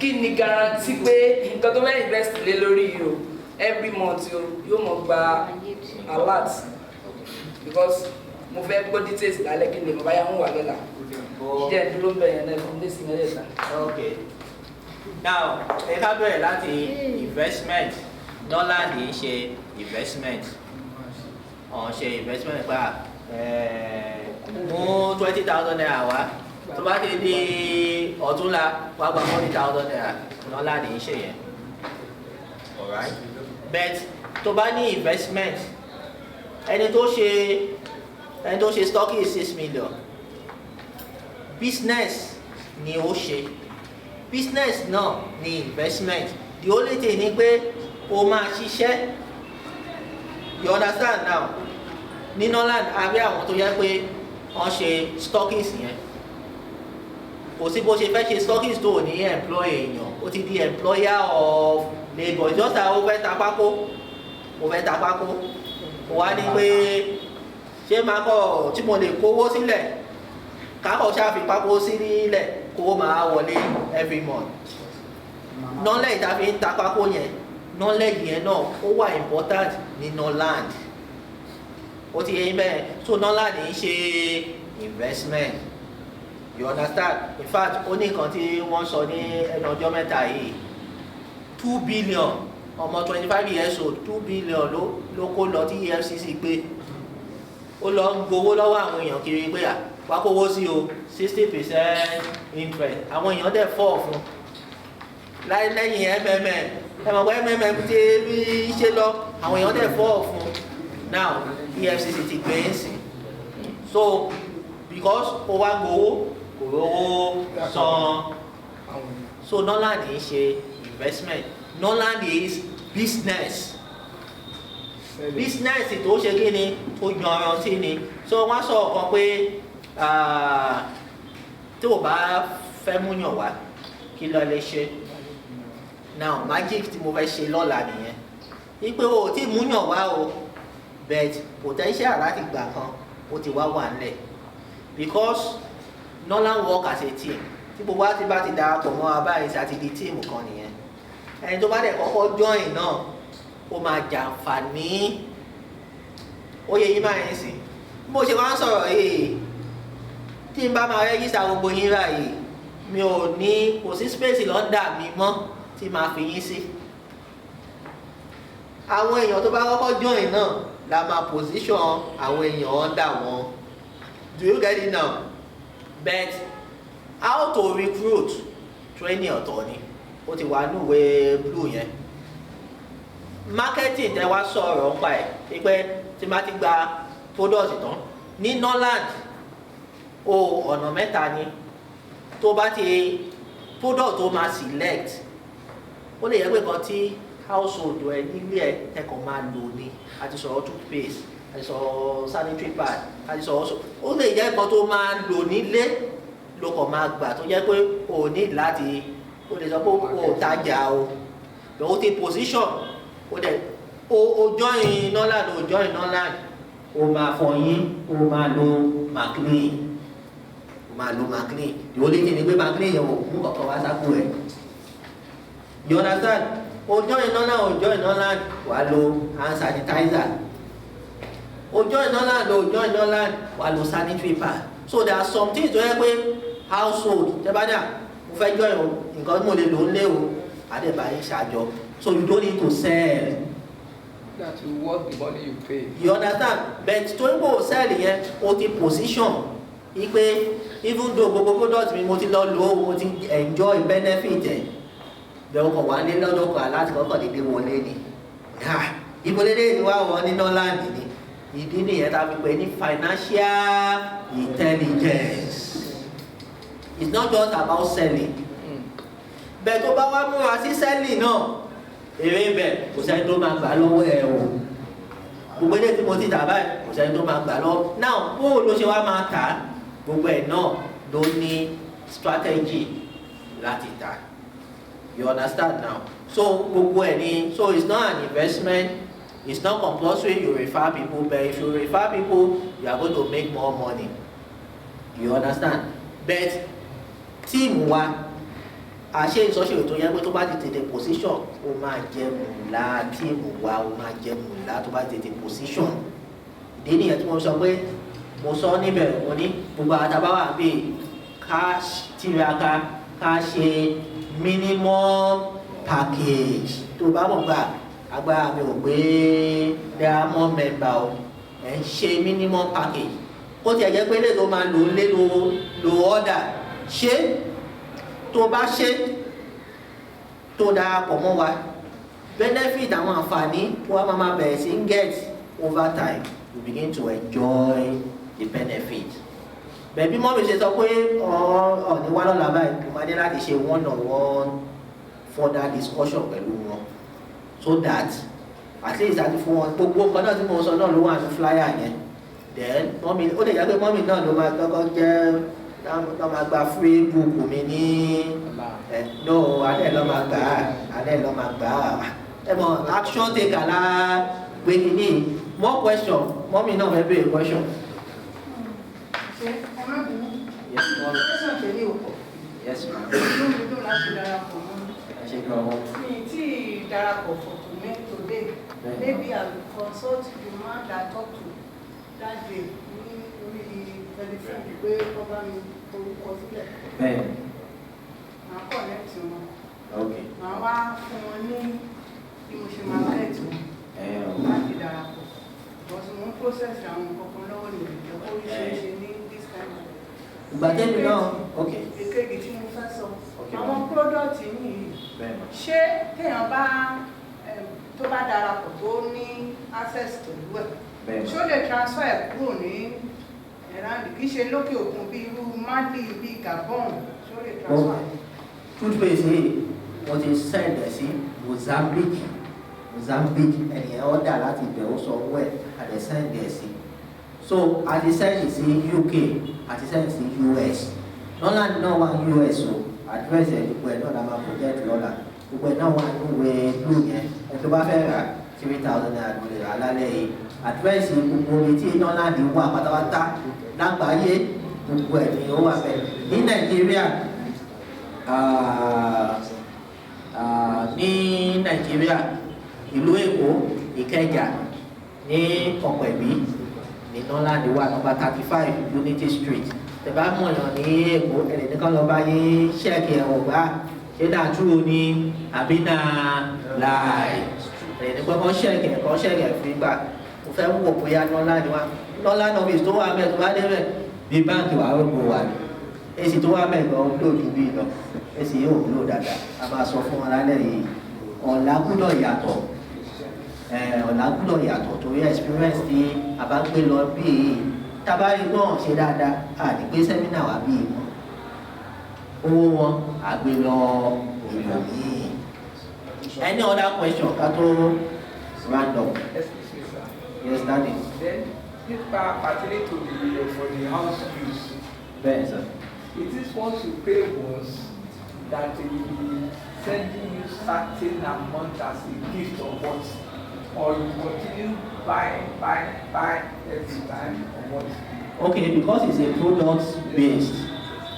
kí ni guarantee pé nǹkan tó bá invest lé lórí yìí o every month yóò mọ gba alert because mo fẹ́ gbọ́ details lálẹ́ kí ni mo bá yà ń wà lọ́la jẹ́ dúró ń bẹ̀yẹn náà fún lẹ́sìn mẹ́rẹ̀ẹ́ta.
Okay. Now ẹ ká bẹ̀rẹ̀ láti investment Norland ń ṣe investment ṣe investment pa mú 20,000 naira wá tó bá ti di ọ̀túnla wá gba 40,000 naira Norland ń ṣe yẹn. Alright. But tó bá ní investment ẹni tó ṣe stock is 6 million business ni ó ṣe business náà ni investment the only thing ni pé o máa ṣiṣẹ́ you understand now ní Norland a rí àwọn tó yẹ pé wọ́n ṣe stockings yẹn kò sí bó ṣe fẹ́ ṣe stockings tó ní employ èèyàn o ti di employer of labour just like o fẹ́ ta pákó o wá ní pé ṣé máa kọ́ tí mo lè kówó sílẹ̀ kákọ̀ ṣáà fi pákó sílẹ̀ kó máa wọlé every month knowledge tá a fi ń ta pákó yẹn knowledge yẹn náà ó wà important ní Norland ó ti yẹ bẹ́ẹ̀ so Norland ń ṣe investment You understand? In fact, ó ní nǹkan tí wọ́n sọ ní ẹnu ọjọ́ mẹ́ta yìí, 2 billion ọmọ 25 years old, 2 billion ló kó lọ tí EFCC gbé. Ó lọ ń gbowó lọ́wọ́ àwọn èèyàn kiri pé wá kówó sí o 60% interest. Àwọn èèyàn dẹ̀ fọ́ fún lẹ́yìn MMM. Ẹ̀mọ̀ pé MMM ti ṣe lọ, àwọn èèyàn dẹ̀ fọ́ fún. Now EFCC ti gbé ń sìn. So because ó wá gbowó kò rówó san. So Norland ń ṣe investment. Norland is business. Business tó ṣe kí ni tó yanrantí ni. So wọ́n sọ ọ̀kan pé tí o bá fẹ́ múyàn wá kí ló lè ṣe. Now magic tí mo fẹ́ ṣe lọ́la nìyẹn. Wípé o tí múyàn wá o but potential láti gbà kan ó ti wá wà nílẹ̀. Because Norland work as a team. Tí gbogbo àti bá ti darapọ̀ mọ́ abáyé àti di team kan nìyẹn. Ẹni tó bá dẹ̀ kọ́kọ́ join náà ó máa jàǹfààní. Ó yẹ yín báyìí sí. Bí mo ṣe wá ń sọ̀rọ̀ yìí, tí n bá máa rẹ́gísítà gbogbo yín báyìí, mi ò ní kò sí space lọ́ndà mi mọ́ tí màá fi yín sí. Àwọn èèyàn tó bá kọ́kọ́ join náà la máa position àwọn èèyàn under wọn. Do you get it now? But how to recruit training ọ̀tọ̀ ni. Ó ti wà níwèé blue yẹn. Marketing tẹ wá sọ̀rọ̀ nípa ẹ̀ pé tí má ti gba product tán ní Norland ọ̀nà mẹ́ta ni. Tó bá ti product tó máa select ó lè yẹ pé kan tí household ẹ nílé ẹ tẹkọ̀ máa lò ní. A ti sọ̀rọ̀ toothpaste, a ti sọ̀rọ̀ sanitary pad, a ti sọ̀rọ̀ ó lè yẹ kan tó máa lò nílé ló kàn máa gbà tó jẹ́ pé o ní láti o lè sọ pé o tajà o o ti position o dẹ̀ o join Norland o máa fọyín o máa lo McLean ìwọ lè ti ní pé McLean yẹn o mú kọ̀ọ̀kan wá sápò ẹ̀. You understand? O join Norland wà lo hand sanitizer. O join Norland wà lo sanitary pad. So there are some things tó yẹ pé household tẹ́bádà mo fẹ́ join o nǹkan tí mo lè lò ń lé o àdébáyé ṣàjọ. So you don't need to sell.
That you work the money you pay.
You understand? But tó ń bò sell yẹn o ti position ipe even though gbogbo product mi mo ti lọ lò ó mo ti enjoy benefit ẹ̀ bẹ́ẹ̀ o kàn wá ní lọ́dọ̀ kan láti kọ́kọ́ dédé wọlé ni. Ìbòlédè ni wá wọ ní Norland ni. Ìdí nìyẹn tá a fi pè ní financial intelligence. It's not just about selling. Bẹ́ẹ̀ tó bá wá múra sí selling náà èrè bẹ̀ kò sẹ́ni tó máa gbà lọ́wọ́ ẹ̀ o. Gbogbo ilé tí mo ti tà báyìí kò sẹ́ni tó máa gbà lọ́wọ́. Now bó ló ṣe wá máa tà gbogbo ẹ̀ náà ló ní strategy láti tà. You understand now? So gbogbo ẹ̀ ni so it's not an investment. It's not compulsory you refer people, but if you refer people, you are going to make more money. You understand? But team wa, àṣẹ ìsọ́ṣẹ́ tó yẹ pé tó bá ti tètè position, ó máa jẹ mùlá, team wa ó máa jẹ mùlá tó bá tètè position. Ìdí nìyẹn tí mo sọ pé mo sọ níbẹ̀ mo ní gbogbo àtàbáwá bíi ká tiraka ká ṣe minimum package tó bá mọ̀ gbà. Agbára mi ò gbé diamond member o ẹ̀ ń ṣe minimum package ó ti ẹ̀jẹ̀ pé lè tó máa lo order ṣé tó bá ṣe tó darapọ̀ mọ́ wa benefit àwọn àǹfààní wọ́n máa bẹ̀rẹ̀ sí get over time you begin to enjoy the benefit. Bẹ̀bí mọ́mí ṣe sọ pé ọ̀ọ́ni wá lọ́la báyìí mo máa ní láti ṣe one-on-one further discussion pẹ̀lú wọn. So that at least àti fún wọn gbogbo nǹkan náà tí mo sọ náà ló wà ní flyer yẹn then mọ́mí ó lè jẹ́ pé mọ́mí náà ló máa kọ́kọ́ jẹ́ lọ́ máa gba free book mi ní no alẹ́ lọ́ máa gbà á ẹ mọ̀ action taker la gbé kínní more question mọ́mí náà fẹ́ béèrè question.
Ṣé ẹ má bínú?
Yes ma'am.
Question tẹ̀lé o.
Yes ma'am.
Inú mi dùn láti darapọ̀ mọ́.
Ẹ ṣe gan wọn.
Mi tí darapọ̀ for today, maybe I will consult the man that I talk to that day lórí tẹlifíṣàn pé wọ́n bá mi orúkọ sílẹ̀.
Bẹ́ẹ̀.
Màá kọ̀nẹ́tì wọn.
Ok.
Màá wá fún wọn ní bí mo ṣe máa kẹ́ẹ̀tì wọn láti darapọ̀. Because mo ń process àwọn nǹkan kan lọ́wọ́ ní ìjọba oríṣiríṣi ní this kind of.
Ìgbà tẹ́lẹ̀ náà, ok.
Èkejì tí mo fẹ́ sọ, àwọn product yìí, ṣé téèyàn bá tó bá darapọ̀ tó ní access pẹ̀lú ẹ̀, ṣé ó lè transfer ẹ̀ kúrò ní ẹ̀ráǹdì kì í ṣe lókè òkun bí irú Mali bí Gabon, ṣé ó lè transfer ẹ̀?
Toothpaste yìí mo ti send ẹ̀ sí Mozambique ẹ̀yìn ọ̀dà láti ibẹ̀ ó sọ owó ẹ̀ àti send ẹ̀ sí. So àti send sí UK àti send sí US. Norland náà wà US o address ẹ̀ gbogbo ẹ̀ náà la máa project lọ́la gbogbo ẹ̀ náà wà níwèé blue yẹn ẹ̀ tó bá fẹ́ rà 3,000 naira ló lè rà lálẹ́ yìí address gbogbo ibi tí Norland wà pátápátá lágbàáyé gbogbo ẹ̀ ni ó wà bẹ́ẹ̀ ní Nàìjíríà. Ní Nàìjíríà ìlú Èkó Ìkẹjà ní Ọ̀pẹ̀bí ní Norland wà nọ́mbà 35 Unity Street tẹ̀bá mọ̀yàn ní Èkó ẹ̀rẹ̀ nìkan lọ bá yé ṣẹ́ẹ̀kì ẹ̀wọ̀n bá ṣé náà túró ní àbí náà láàyè ẹ̀rẹ̀ nìkan kan ṣẹ́ẹ̀kì ẹ̀ fún ìgbà mo fẹ́ wò bóyá Norland wà Norland office tó wà mẹ́ẹ̀ tó bá dé mẹ́ẹ̀ bí báńkì wà rògbò wà ní èsì tó wà mẹ́ẹ̀ gan lóòjú bí lọ èsì yóò lò dáadáa a máa sọ fún wọn lálẹ́ yìí ọ̀la gbúdọ̀ yàtọ̀ torí experience tí a bá gbé lọ bí tábàárí gbọ́n ṣe dáadáa àdìgbé sẹ́mínà wà bí owó wọn àgbé lọ ìlú yìí. Any other question ká tó random? Yes, daddy.
Then nípa pertaining to for the house use.
Bẹ́ẹ̀ sir.
It is once you pay once that they will be sending you certain amount as a gift or what, or you continue buy every time or what?
Okay, because it's a product based.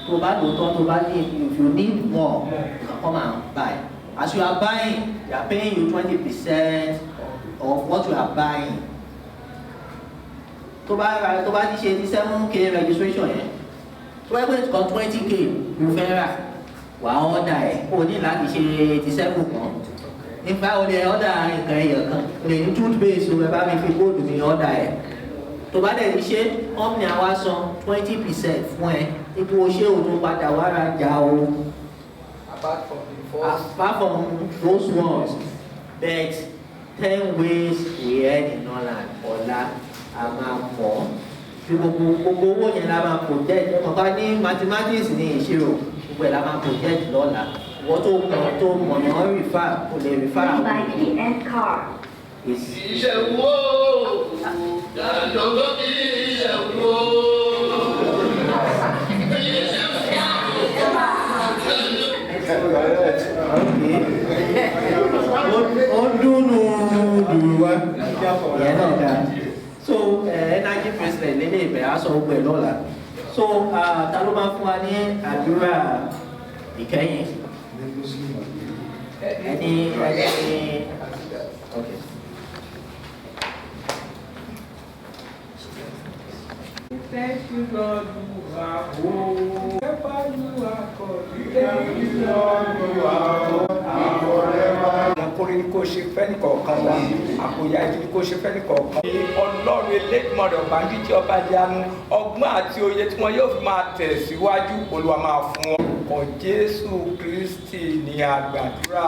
If you need more, you can come and buy. As you are buying, they are paying you 20% of what you are buying. To buy 87K registration, so I went got 20K, you fẹ́ wà order ẹ̀ o ní láti ṣe 87 kan. Nípa o lè order nǹkan ẹyọ kan, o lè ní toothpaste o bá mi fi kóòdù mi order ẹ̀. Tó bá dẹ̀ ṣe company àwa san 20% fún ẹ, ipò ṣé o tó padà wá rajà o.
Apart
from those ones, but 10 ways we earn in Norland ọ̀la a máa mọ̀ gbogbo owó yẹn la máa project ọ̀pá ní mathematics ní ìṣirò gbogbo ẹ̀ la máa project lọ́la wọ́n tó mọ̀ náà refer kò lè refer àwọn
iṣẹ́ wo dájọ́ kí iṣẹ́ wo.
ó dúnú dùrùwá yẹn náà dáa. So energy president nílé ìbẹ̀ aṣọ ọgbẹ̀ lọ́la. So ta ló máa fún wa ní àdúrà ìkẹyìn? Ẹni okay.
Thank you, Lord, you are home. Forever you are God. Thank you, Lord, you are home. Forever. Àkórí ni kò ṣe fẹ́ni kọ̀ọ̀kan wa. Àkóyá ìdí ni kò ṣe fẹ́ni kọ̀ọ̀kan. Ọlọ́run Elédùmarè ọba jíjí ọba ìyanu ọgbọ́n àti òye tí wọn yóò fi máa tẹ̀síwájú Olúwa máa fún wọn. Orúkọ Jésù Kristi ni a gbàdúrà.